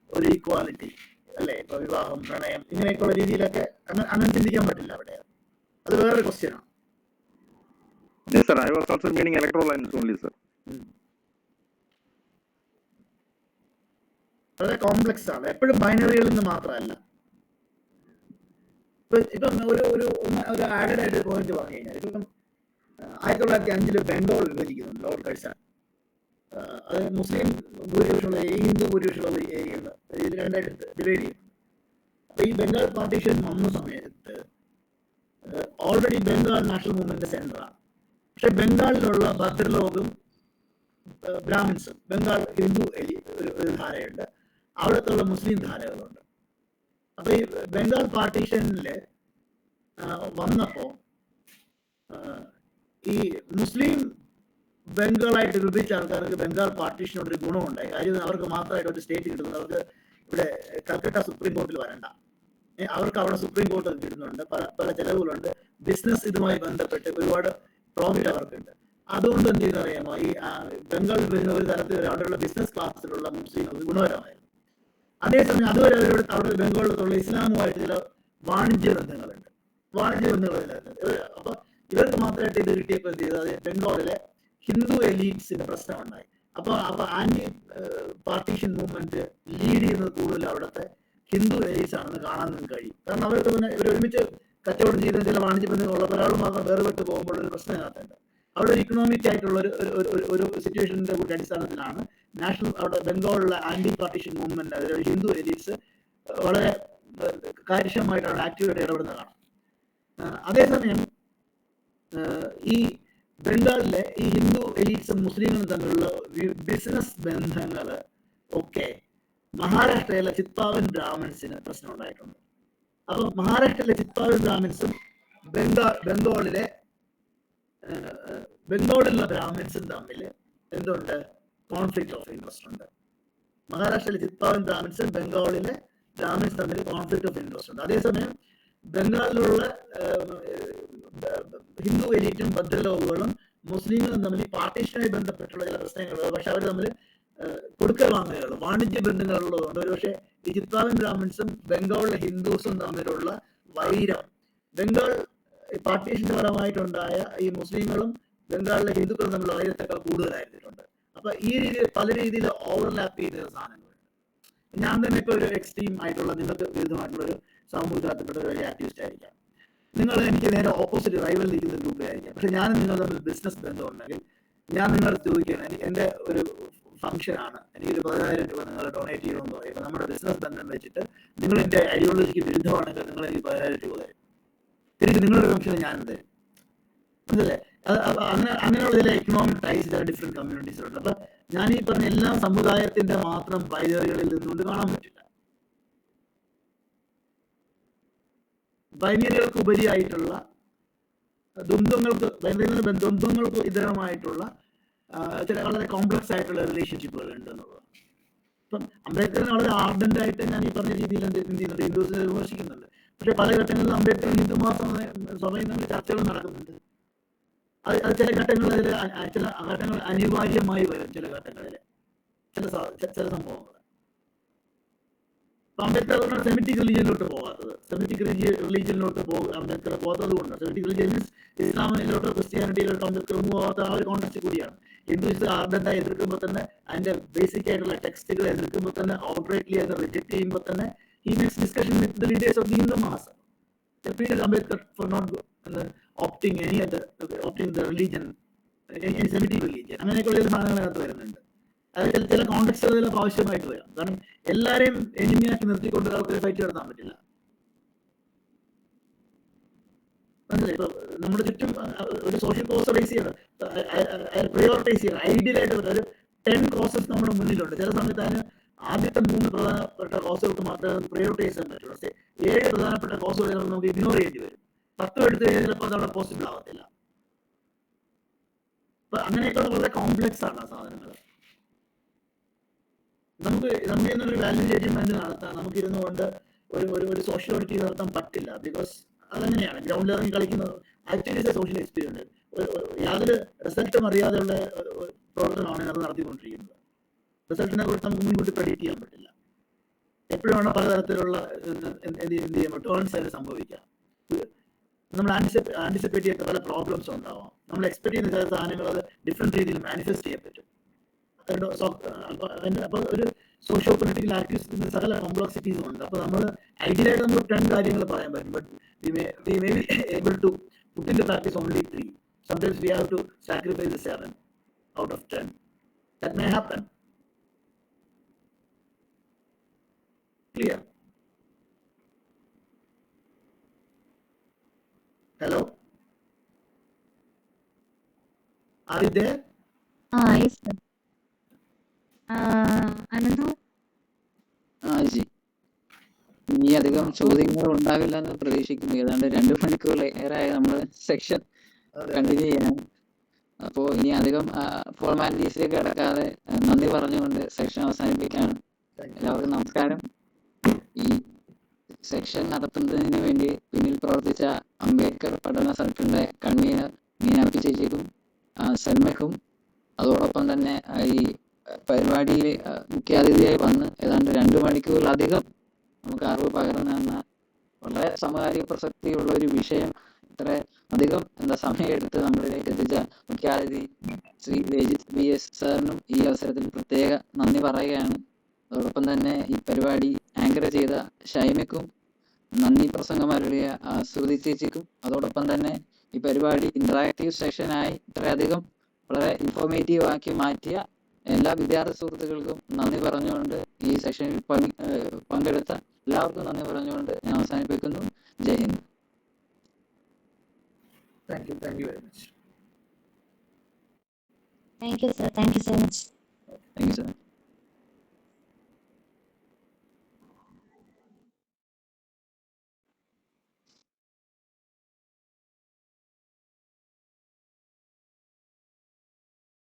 ഒരു ഈക്വാലിറ്റി അല്ലെ, ഇപ്പൊ വിവാഹം, പ്രണയം, ഇങ്ങനെയൊക്കെയുള്ള രീതിയിലൊക്കെ അങ്ങനെ ചിന്തിക്കാൻ പറ്റില്ല അവിടെ. അത് വേറൊരു ക്വസ്റ്റ്യൻ ആണ്. Yes, sir. I was also meaning electoral lines only, sir. വളരെ കോംപ്ലക്സ് ആണ്. എപ്പോഴും ബൈനറികളിൽ നിന്ന് മാത്രമല്ല. ഇപ്പം ഒരു ആഡഡ് ആയിട്ട് പോയിന്റ് പറഞ്ഞു കഴിഞ്ഞാൽ ഇപ്പം 1905 ബംഗാൾ വിഭജിക്കുന്നുണ്ട് ലോർഡ് കഴ്സൺ. അത് മുസ്ലിം ഭൂരിപക്ഷമുള്ള ഹിന്ദു ഭൂരിപക്ഷമുള്ള ഏരിയകൾ ഇത് രണ്ടായിട്ട് ഡിവൈഡ് ചെയ്യും. അപ്പൊ ഈ ബംഗാൾ പാർട്ടീഷൻ വന്ന സമയത്ത് ഓൾറെഡി ബംഗാൾ നാഷണൽ മൂവ്മെന്റ് സെന്ററാണ്. പക്ഷെ ബംഗാളിലുള്ള ഭദ്രലോകും ബ്രാഹ്മിൻസും, ബംഗാൾ ഹിന്ദു ഒരു ധാരയുണ്ട്, അവിടുത്തെ മുസ്ലിം ധാരകളുണ്ട്. അപ്പൊ ഈ ബംഗാൾ പാർട്ടീഷനിൽ വന്നപ്പോ ഈ മുസ്ലിം ബംഗാളായിട്ട് വിഭജിച്ച ആൾക്കാർക്ക് ബംഗാൾ പാർട്ടീഷനോടൊരു ഗുണമുണ്ടായി. കാര്യം അവർക്ക് മാത്രമായിട്ട് ഒരു സ്റ്റേറ്റ് കിട്ടുന്നത്. അവർക്ക് ഇവിടെ കൽക്കട്ട സുപ്രീം കോർട്ടിൽ വരണ്ട, അവർക്ക് അവിടെ സുപ്രീം കോർട്ട് കിട്ടുന്നുണ്ട്, പല ചെലവുകളുണ്ട്, ബിസിനസ് ഇതുമായി ബന്ധപ്പെട്ട് ഒരുപാട് പ്രോഫിറ്റ് അവർക്കുണ്ട്. അതുകൊണ്ട് എന്ത് ചെയ്യുന്നറിയാമോ, ഈ ബംഗാൾ വിഭജന ഒരു തരത്തിൽ അവിടെയുള്ള ബിസിനസ് ക്ലാസ്സിലുള്ള മുസ്ലിം ഗുണകരമായിരുന്നു. അതേസമയം അതുവരെ അവിടെ ബംഗാളിലുള്ള ഇസ്ലാമുമായിട്ട് ചില വാണിജ്യ ബന്ധങ്ങളുണ്ട്. അപ്പൊ ഇവർക്ക് മാത്രമായിട്ട് ഇത് കിട്ടിയപ്പോൾ എന്ത് ചെയ്തത്, ബംഗാളിലെ ഹിന്ദു എലീറ്റ്സിന്റെ പ്രശ്നമുണ്ടായി. അപ്പൊ ആന്റി പാർട്ടീഷൻ മൂവ്മെന്റ് ലീഡ് ചെയ്യുന്നത് കൂടുതൽ അവിടുത്തെ ഹിന്ദു എലീറ്റ്സ് ആണെന്ന് കാണാൻ നിങ്ങൾക്ക് കഴിയും. കാരണം അവർക്ക് പിന്നെ ഇവർ ഒരുമിച്ച് കച്ചവടം ചെയ്ത ചില വാണിജ്യ ബന്ധങ്ങളുള്ള ഒരാൾ മാത്രം വേർപെട്ട് പോകുമ്പോൾ ഒരു പ്രശ്നം ഇതിനകത്തുണ്ട്. അവിടെ ഇക്കണോമിക് ആയിട്ടുള്ള ഒരു സിറ്റുവേഷന്റെ കൂടി അടിസ്ഥാനത്തിലാണ് അവിടെ ബംഗാളിലെ ആന്റി പാർട്ടീഷൻ മൂവ്മെന്റ് അതിൽ ഹിന്ദു എലീറ്റ്സ് വളരെ കാര്യക്ഷമമായിട്ടാണ് ആക്റ്റീവായിട്ട് ഇടപെടുന്നത് കാണാം. അതേസമയം ഈ ബംഗാളിലെ ഈ ഹിന്ദു എലീറ്റ്സും മുസ്ലിങ്ങളും തമ്മിലുള്ള ബിസിനസ് ബന്ധങ്ങൾ ഒക്കെ മഹാരാഷ്ട്രയിലെ ചിത്പാവൻ ബ്രാഹ്മിൺസിന് പ്രശ്നം ഉണ്ടായിട്ടുണ്ട്. അപ്പം മഹാരാഷ്ട്രയിലെ ചിത്പാവൻ ബ്രാഹ്മിൺസും ബംഗാളിലെ ബംഗാളിലുള്ള ബ്രാഹ്മിൺസും തമ്മിൽ എന്തുണ്ട്? കോൺഫ്ലിക്റ്റ് ഓഫ് ഇൻട്രസ്റ്റ് ഉണ്ട്. മഹാരാഷ്ട്രയിലെ ചിത്പാവൻ ബ്രാഹ്മിൺസും ബംഗാളിലെ ബ്രാഹ്മിൺസ് തമ്മിൽ കോൺഫ്ലിക്റ്റ് ഓഫ് ഇൻട്രസ്റ്റ് ഉണ്ട്. അതേസമയം ബംഗാളിലുള്ള ഹിന്ദു എലീറ്റും ഭദ്രലോകങ്ങളും മുസ്ലിങ്ങളും തമ്മിൽ ഈ പാർട്ടീഷനുമായി ബന്ധപ്പെട്ടുള്ള ചില പ്രശ്നങ്ങളുണ്ട്. പക്ഷെ അവർ തമ്മിൽ കൊടുക്കൽ വാങ്ങലുകളും വാണിജ്യ ബന്ധങ്ങളുള്ളതുകൊണ്ട് ഒരുപക്ഷെ ഈ ചിത്പാവൻ ബ്രാഹ്മിൺസും ബംഗാളിലെ ഹിന്ദുസും തമ്മിലുള്ള വൈരം ബംഗാൾ പാർട്ടീഷന്റെ ഫലമായിട്ടുണ്ടായ ഈ മുസ്ലിങ്ങളും ബംഗാളിലെ ഹിന്ദുക്കളും തമ്മിലുള്ള വൈരത്തെക്കാൾ കൂടുതലായിരുന്നിട്ടുണ്ട്. അപ്പൊ ഈ രീതിയിൽ പല രീതിയിൽ ഓവർലാപ്പ് ചെയ്ത സാധനങ്ങളുണ്ട്. ഞാൻ തന്നെ ഇപ്പൊ ഒരു എക്സ്ട്രീം ആയിട്ടുള്ള നിങ്ങൾക്ക് വിരുദ്ധമായിട്ടുള്ള ഒരു സാമൂഹികത്തിൽപ്പെട്ട ഒരു ആക്ടിവിസ്റ്റ് ആയിരിക്കാം. നിങ്ങൾ എനിക്ക് നേരെ ഓപ്പോസിറ്റ് റൈവൽ നിൽക്കുന്ന ഗ്രൂപ്പ് ആയിരിക്കാം. പക്ഷെ ഞാൻ നിങ്ങൾ തമ്മിൽ ബിസിനസ് ബന്ധം ഉണ്ടെങ്കിൽ ഞാൻ നിങ്ങളോട് ചോദിക്കുകയാണ്, എൻ്റെ ഒരു ഫംഗ്ഷനാണ്, എനിക്കൊരു 10,000 രൂപ നിങ്ങൾ ഡൊണേറ്റ് ചെയ്യണമെന്ന് പറയുമ്പോൾ നമ്മുടെ ബിസിനസ് ബന്ധം വെച്ചിട്ട് നിങ്ങൾ എൻ്റെ ഐഡിയോളജിക്ക് വിരുദ്ധമാണെങ്കിൽ നിങ്ങൾ എനിക്ക് 10,000 രൂപ തരും. തിരിച്ച് നിങ്ങളുടെ ഫംഗ്ഷന് ഞാൻ തരും. മനസ്സിലെ അങ്ങനെയുള്ള ചില എക്കണോമിക് ടൈസ് ചില ഡിഫറെന്റ് കമ്മ്യൂണിറ്റീസിലുണ്ട്. അപ്പൊ ഞാൻ ഈ പറഞ്ഞ എല്ലാ സമുദായത്തിന്റെ മാത്രം ബൈനറികളിൽ നിന്നുകൊണ്ട് കാണാൻ പറ്റില്ല. ബൈനറികൾക്ക് ഉപരിയായിട്ടുള്ള ദ്വന്ദ്ങ്ങൾക്ക് ഇതരമായിട്ടുള്ള ചില വളരെ കോംപ്ലക്സ് ആയിട്ടുള്ള റിലേഷൻഷിപ്പുകൾ ഉണ്ട് എന്നുള്ളതാണ്. ഇപ്പം അംബേദ്കറിനെ വളരെ ആർഡന്റ് ആയിട്ട് ഞാൻ ഈ പറഞ്ഞ രീതിയിൽ എന്ത് ചെയ്യുന്നുണ്ട്, ഹിന്ദുസിനെ വിമർശിക്കുന്നുണ്ട്. പക്ഷെ പല ഘട്ടങ്ങളിലും അംബേദ്കർ ഹിന്ദു സഭയിൽ തമ്മിൽ ചർച്ചകൾ നടക്കുന്നുണ്ട്. അത് ചില ഘട്ടങ്ങളിൽ അനിവാര്യമായി വരും. ചില ഘട്ടങ്ങളിൽ ചില സംഭവങ്ങൾ അംബേദ്കർ സെമിറ്റിക് റിലീജിയനിലോട്ട് പോകാത്തത്, അംബേദ്കർ പോകാത്തത് കൊണ്ട്, സെമിറ്റിക് റിലീജിയൻ മീൻസ് ഇസ്ലാമിലോട്ടോ ക്രിസ്ത്യാനിറ്റിയിലോട്ടോ അംബേദ്കർ പോകാത്ത ആ ഒരു കോൺടെക്സ്റ്റ് കൂടിയാണ്. ഹിന്ദുസ് ആർഡന്റായി എതിർക്കുമ്പോൾ തന്നെ അതിന്റെ ബേസിക് ആയിട്ടുള്ള ടെക്സ്റ്റുകൾ എതിർക്കുമ്പോൾ തന്നെ ഔട്ട്റൈറ്റ്ലി അത് റിജക്ട് ചെയ്യുമ്പോൾ തന്നെ he makes discussion with the leaders of the Hindu Mahasabha. They pleaded Ambedkar for not opting the religion, any Semitic religion. അങ്ങനെയൊക്കെയുള്ള സാധനങ്ങളകത്ത് വരുന്നുണ്ട്. അത് ചില കോൺടെക്സ്റ്റുകളിലൊക്കെ ആവശ്യമായിട്ട് വരാം. കാരണം എല്ലാവരെയും എനിമിയാക്കി നിർത്തിക്കൊണ്ട് ആൾക്കാർ ഫൈറ്റ് നടത്താൻ പറ്റില്ല. മനസ്സിലായി? ഇപ്പൊ നമ്മുടെ ചുറ്റും ഒരു സോഷ്യൽ കോസ് റേസ് ചെയ്യണം, പ്രയോറിറ്റൈസ് ചെയ്യണം. ഐഡിയലായിട്ട് ഒരു 10 കോസസ് നമ്മുടെ മുന്നിലുണ്ട്. ചില സമയത്ത് അതിന് ആദ്യത്തെ 3 പ്രധാനപ്പെട്ട കോസുകൾക്ക് മാത്രമേ പ്രയോറിറ്റൈസ് ചെയ്യാൻ പറ്റുള്ളൂ. 7 പ്രധാനപ്പെട്ട കോസുകൾ നമുക്ക് ഇഗ്നോർ ചെയ്യേണ്ടി വരും. 10 എടുത്ത് കഴിഞ്ഞാൽ ചിലപ്പോൾ അതവിടെ പോസിബിൾ ആവത്തില്ല. അപ്പൊ അങ്ങനെയൊക്കെയുള്ള വളരെ കോംപ്ലക്സ് ആണ് ആ സാധനങ്ങൾ. നമുക്ക് ഇന്നൊരു വാല്യൂ ജഡ്ജ്മെന്റ് നടത്താൻ നമുക്കിരുന്നു കൊണ്ട് ഒരു സോഷ്യൽ ഓഡിറ്റ് നടത്താൻ പറ്റില്ല. ബിക്കോസ് അതങ്ങനെയാണ് ഗ്രൗണ്ട് ലെവലിൽ കളിക്കുന്നത്. ആക്ച്വലി സോഷ്യൽ എക്സ്പീരിയൻസ് യാതൊരു റിസൾട്ടും അറിയാതെയുള്ള പ്രവർത്തനമാണ് അത് നടത്തിക്കൊണ്ടിരിക്കുന്നത്. റിസൾട്ടിനെ കുറിച്ച് നമുക്ക് മുൻകൂട്ടി പ്രെഡിക്റ്റ് ചെയ്യാൻ പറ്റില്ല. എപ്പോഴാണ് പലതരത്തിലുള്ള എന്ത് ചെയ്യാൻ ടേൺസ് ആയിട്ട് സംഭവിക്കാം. നമ്മൾ ആൻറ്റിസിപ്പേറ്റ് ചെയ്യാത്ത പല പ്രോബ്ലംസ് ഉണ്ടാവാം. നമ്മൾ എക്സ്പെക്ട് ചെയ്യുന്ന ചില സാധനങ്ങൾ അത് ഡിഫറെന്റ് രീതിയിൽ മാനിഫെസ്റ്റ് ചെയ്യാൻ പറ്റും. അപ്പോൾ ഒരു സോഷ്യോ പൊളിറ്റിക്കൽ ആക്ടിവിസ്റ്റിന് സകല കോംപ്ലക്സിറ്റീസും ഉണ്ട്. അപ്പോൾ നമ്മൾ ഐഡിയലായിട്ട് നമുക്ക് 10 കാര്യങ്ങൾ പറയാൻ പറ്റും. But we may be able to put into practice only 3. Sometimes we have to sacrifice the 7 out of 10. That may happen. Clear? Hello? Are you there? Yes, sir. Anandu? G, ഇനി അധികം ചോദ്യങ്ങൾ ഉണ്ടാവില്ല എന്ന് പ്രതീക്ഷിക്കുന്നു. ഏതാണ്ട് 2 മണിക്കൂറിലേറെയായി നമ്മൾ സെക്ഷൻ കണ്ടിന്യൂ ചെയ്യാൻ. അപ്പോൾ ഇനി അധികം ഫോർമാലിറ്റീസിലേക്ക് കിടക്കാതെ നന്ദി പറഞ്ഞുകൊണ്ട് സെക്ഷൻ അവസാനിപ്പിക്കുകയാണ്. എല്ലാവർക്കും നമസ്കാരം. ഈ സെക്ഷൻ നടത്തുന്നതിന് വേണ്ടി പിന്നിൽ പ്രവർത്തിച്ച അംബേദ്കർ പഠന സർക്കിളിന്റെ കൺവീനർ മീനാക്ഷി ചേച്ചിക്കും സൽമയ്ക്കും, അതോടൊപ്പം തന്നെ ഈ പരിപാടിയിൽ മുഖ്യാതിഥിയായി വന്ന് ഏതാണ്ട് 2 മണിക്കൂറിലധികം നമുക്ക് അറിവ് പകർന്നു തന്ന വളരെ സമകാലിക പ്രസക്തിയുള്ള ഒരു വിഷയം ഇത്ര അധികം സമയമെടുത്ത് നമ്മളിലേക്ക് എത്തിച്ച മുഖ്യാതിഥി ശ്രീ രജിത് BS സാറിനും ഈ അവസരത്തിൽ പ്രത്യേക നന്ദി പറയുകയാണ്. അതോടൊപ്പം തന്നെ ഈ പരിപാടി ആങ്കർ ചെയ്ത ഷൈമയ്ക്കും, നന്ദി പ്രസംഗം അരുളിയ ശ്രുതി ചേച്ചിക്കും, അതോടൊപ്പം തന്നെ ഈ പരിപാടി ഇന്ററാക്റ്റീവ് സെഷനായി ഇത്രയധികം വളരെ ഇൻഫോർമേറ്റീവ് ആക്കി മാറ്റിയ എല്ലാ വിദ്യാർത്ഥി സുഹൃത്തുക്കൾക്കും നന്ദി പറഞ്ഞുകൊണ്ട് ഈ സെഷനിൽ പങ്കെടുത്ത എല്ലാവർക്കും നന്ദി പറഞ്ഞുകൊണ്ട് ഞാൻ അവസാനിപ്പിക്കുന്നു. ജയ് Hind. Thank you very much. Thank you, sir. Thank you so much. Thank you, sir.